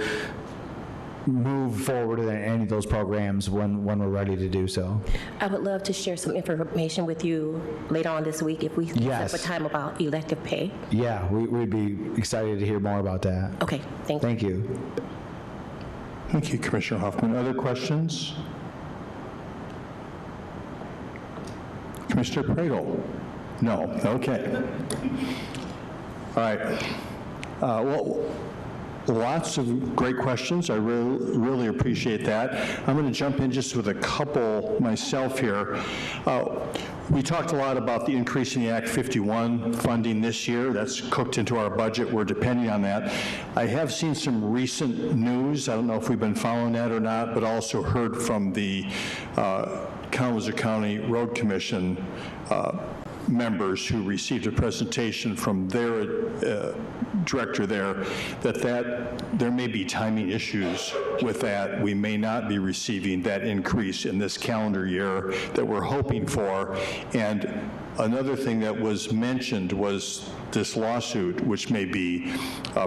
Speaker 20: move forward in any of those programs when we're ready to do so.
Speaker 4: I would love to share some information with you later on this week if we set up a time about elective pay.
Speaker 20: Yeah, we'd be excited to hear more about that.
Speaker 4: Okay, thank you.
Speaker 20: Thank you.
Speaker 2: Thank you, Commissioner Hoffman. Other questions? Commissioner Pradel? No. Okay. right. Well, lots of great questions. I really appreciate that. I'm going to jump in just with a couple myself here. We talked a lot about the increase in the Act 51 funding this year. That's cooked into our budget. We're depending on that. I have seen some recent news. I don't know if we've been following that or not, but also heard from the Kalamazoo County Road Commission members who received a presentation from their director there, that there may be timing issues with that. We may not be receiving that increase in this calendar year that we're hoping for. And another thing that was mentioned was this lawsuit, which may be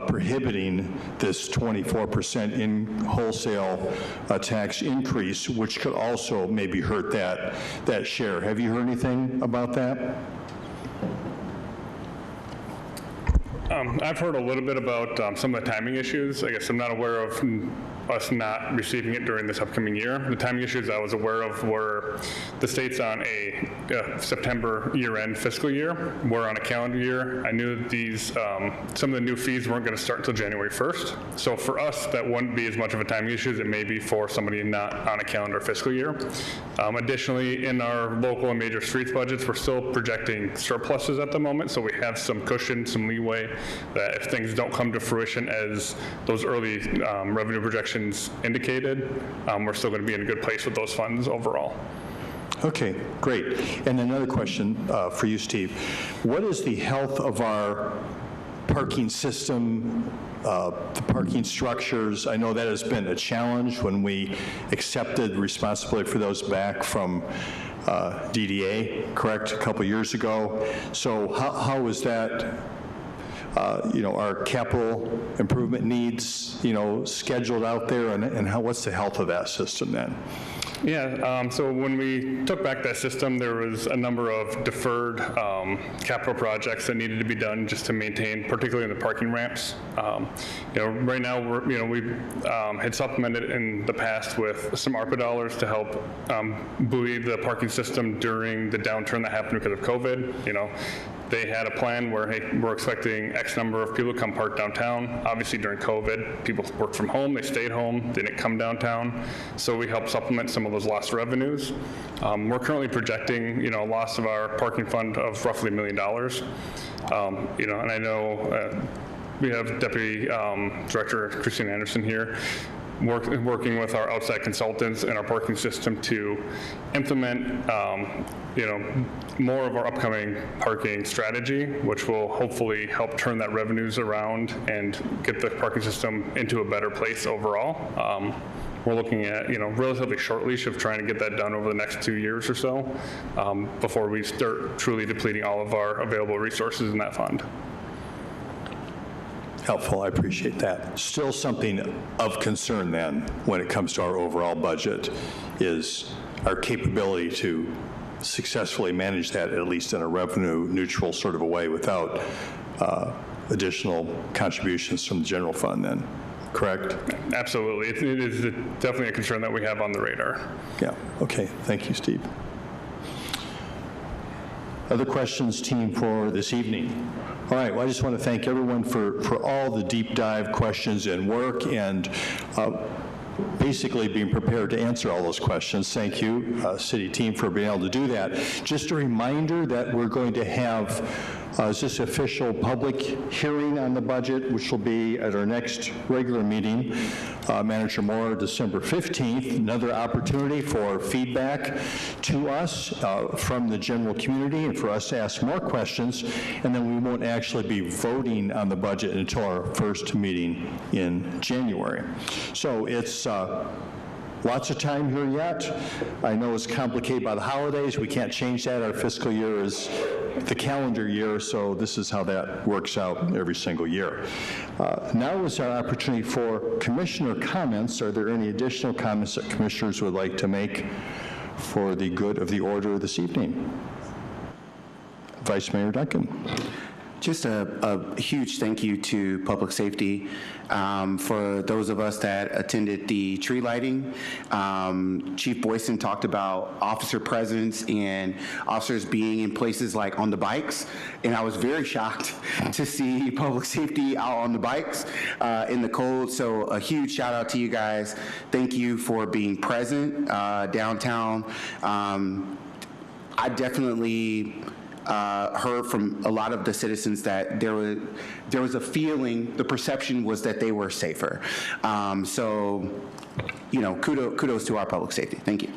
Speaker 2: prohibiting this 24% in wholesale tax increase, which could also maybe hurt that share. Have you heard anything about that?
Speaker 11: I've heard a little bit about some of the timing issues. I guess I'm not aware of us not receiving it during this upcoming year. The timing issues I was aware of were the state's on a September year-end fiscal year. We're on a calendar year. I knew these some of the new fees weren't going to start until January 1st. So for us, that wouldn't be as much of a timing issue as it may be for somebody not on a calendar fiscal year. Additionally, in our local and major streets budgets, we're still projecting surpluses at the moment, so we have some cushion, some leeway that if things don't come to fruition as those early revenue projections indicated, we're still going to be in a good place with those funds overall.
Speaker 2: Okay, great. And another question for you, Steve. What is the health of our parking system, the parking structures? I know that has been a challenge when we accepted responsibility for those back from DDA, correct, a couple years ago. So how is that? Our capital improvement needs, scheduled out there, and what's the health of that system then?
Speaker 11: Yeah, so when we took back that system, there was a number of deferred capital projects that needed to be done just to maintain, particularly in the parking ramps. Right now, we had supplemented in the past with some ARPA dollars to help buoy the parking system during the downturn that happened because of COVID. They had a plan where, hey, we're expecting X number of people to come park downtown. Obviously, during COVID, people worked from home, they stayed home, they didn't come downtown. So we helped supplement some of those lost revenues. We're currently projecting, a loss of our parking fund of roughly $1 million. And I know we have Deputy Director Christine Anderson here, working with our outside consultants and our parking system to implement, more of our upcoming parking strategy, which will hopefully help turn that revenues around and get the parking system into a better place overall. We're looking at, relatively short leash of trying to get that done over the next 2 years or so before we start truly depleting all of our available resources in that fund.
Speaker 2: Helpful, I appreciate that. Still something of concern then when it comes to our overall budget is our capability to successfully manage that, at least in a revenue neutral sort of a way, without additional contributions from the general fund then, correct?
Speaker 11: Absolutely. It is definitely a concern that we have on the radar.
Speaker 2: Yeah, okay, thank you, Steve. Other questions, team, for this evening? All right, well, I just want to thank everyone for all the deep dive questions and work and basically being prepared to answer all those questions. Thank you, city team, for being able to do that. Just a reminder that we're going to have this official public hearing on the budget, which will be at our next regular meeting, Manager Moore, December 15th. Another opportunity for feedback to us from the general community and for us to ask more questions, and then we won't actually be voting on the budget until our first meeting in January. So it's lots of time here yet. I know it's complicated by the holidays. We can't change that. Our fiscal year is the calendar year, so this is how that works out every single year. Now is our opportunity for commissioner comments. Are there any additional comments that commissioners would like to make for the good of the order this evening? Vice Mayor Duncan.
Speaker 13: Just a huge thank you to Public Safety for those of us that attended the tree lighting. Chief Boyson talked about officer presence and officers being in places like on the bikes, and I was very shocked to see Public Safety out on the bikes in the cold. So a huge shout out to you guys. Thank you for being present downtown. I definitely heard from a lot of the citizens that there was a feeling, the perception was that they were safer. So, you know, kudos to our public safety. Thank you.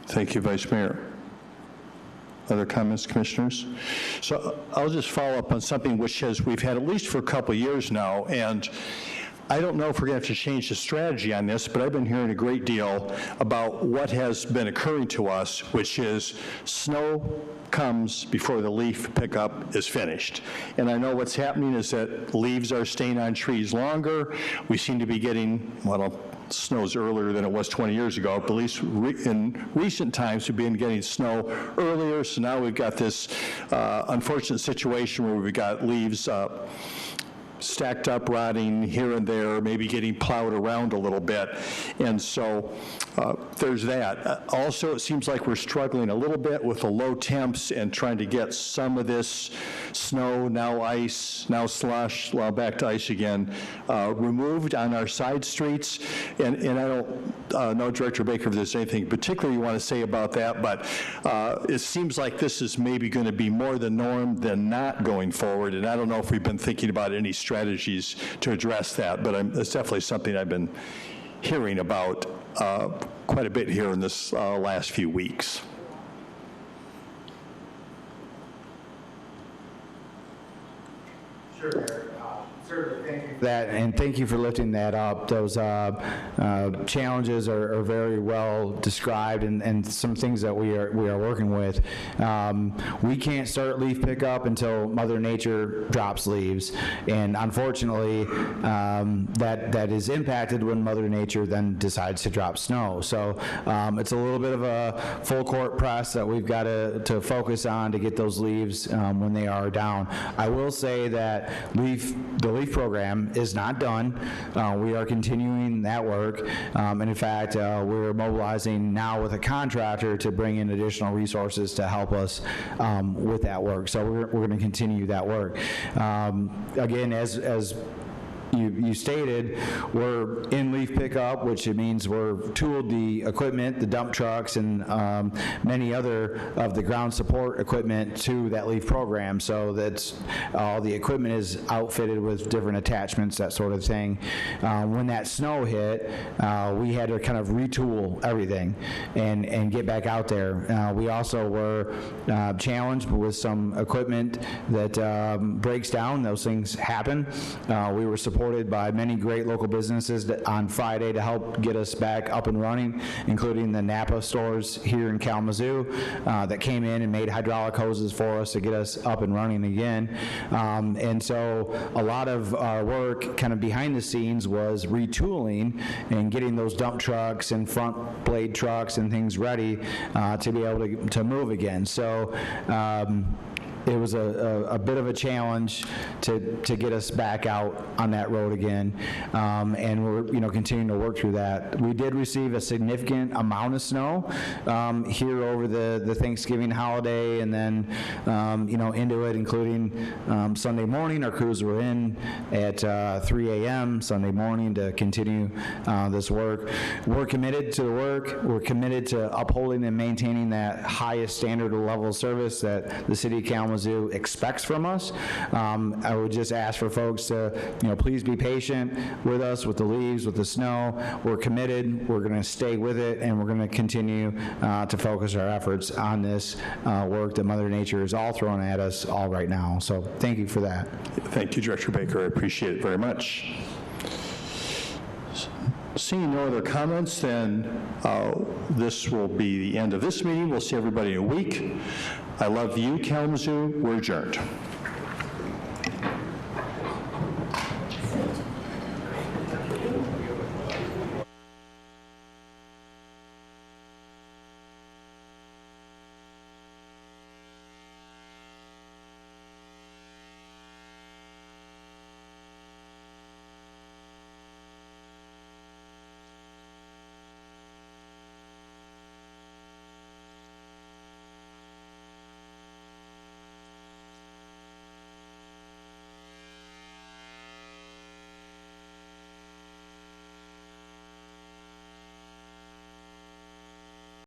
Speaker 2: Thank you, Vice Mayor. Other comments, commissioners? So I'll just follow up on something which we've had at least for a couple of years now, and I don't know if we're going to have to change the strategy on this, but I've been hearing a great deal about what has been occurring to us, which is snow comes before the leaf pickup is finished. And I know what's happening is that leaves are staying on trees longer. We seem to be getting, well, snow's earlier than it was 20 years ago, but at least in recent times we've been getting snow earlier, so now we've got this unfortunate situation where we've got leaves stacked up, rotting here and there, maybe getting plowed around a little bit. And so there's that. Also, it seems like we're struggling a little bit with the low temps and trying to get some of this snow, now ice, now slush, well, back to ice again, removed on our side streets. And I don't know, Director Baker, if there's anything particular you want to say about that, but it seems like this is maybe going to be more the norm than not going forward. And I don't know if we've been thinking about any strategies to address that, but it's definitely something I've been hearing about quite a bit here in this last few weeks.
Speaker 20: Sure, Mayor. Certainly, thank you for that, and thank you for lifting that up. Those challenges are very well described, and some things that we are working with. We can't start leaf pickup until Mother Nature drops leaves, and unfortunately, that is impacted when Mother Nature then decides to drop snow. So it's a little bit of a full court press that we've got to focus on to get those leaves when they are down. I will say that the leaf program is not done. We are continuing that work, and in fact, we're mobilizing now with a contractor to bring in additional resources to help us with that work. So we're going to continue that work. Again, as you stated, we're in leaf pickup, which it means we're tooled the equipment, the dump trucks, and many other of the ground support equipment to that leaf program. So that's all the equipment is outfitted with different attachments, that sort of thing. When that snow hit, we had to kind of retool everything and get back out there. We also were challenged with some equipment that breaks down. Those things happen. We were supported by many great local businesses on Friday to help get us back up and running, including the Napa stores here in Kalamazoo that came in and made hydraulic hoses for us to get us up and running again. And so a lot of our work kind of behind the scenes was retooling and getting those dump trucks and front blade trucks and things ready to be able to move again. So it was a bit of a challenge to get us back out on that road again, and we're continuing to work through that. We did receive a significant amount of snow here over the Thanksgiving holiday, and then into it, including Sunday morning. Our crews were in at 3 a.m. Sunday morning to continue this work. We're committed to the work. We're committed to upholding and maintaining that highest standard of level of service that the City of Kalamazoo expects from us. I would just ask for folks to, please be patient with us, with the leaves, with the snow. We're committed. We're going to stay with it, and we're going to continue to focus our efforts on this work that Mother Nature is all throwing at us all right now. So thank you for that.
Speaker 2: Thank you, Director Baker. I appreciate it very much. Seeing no other comments, then this will be the end of this meeting. We'll see everybody in a week. I love you, Kalamazoo. We're adjourned.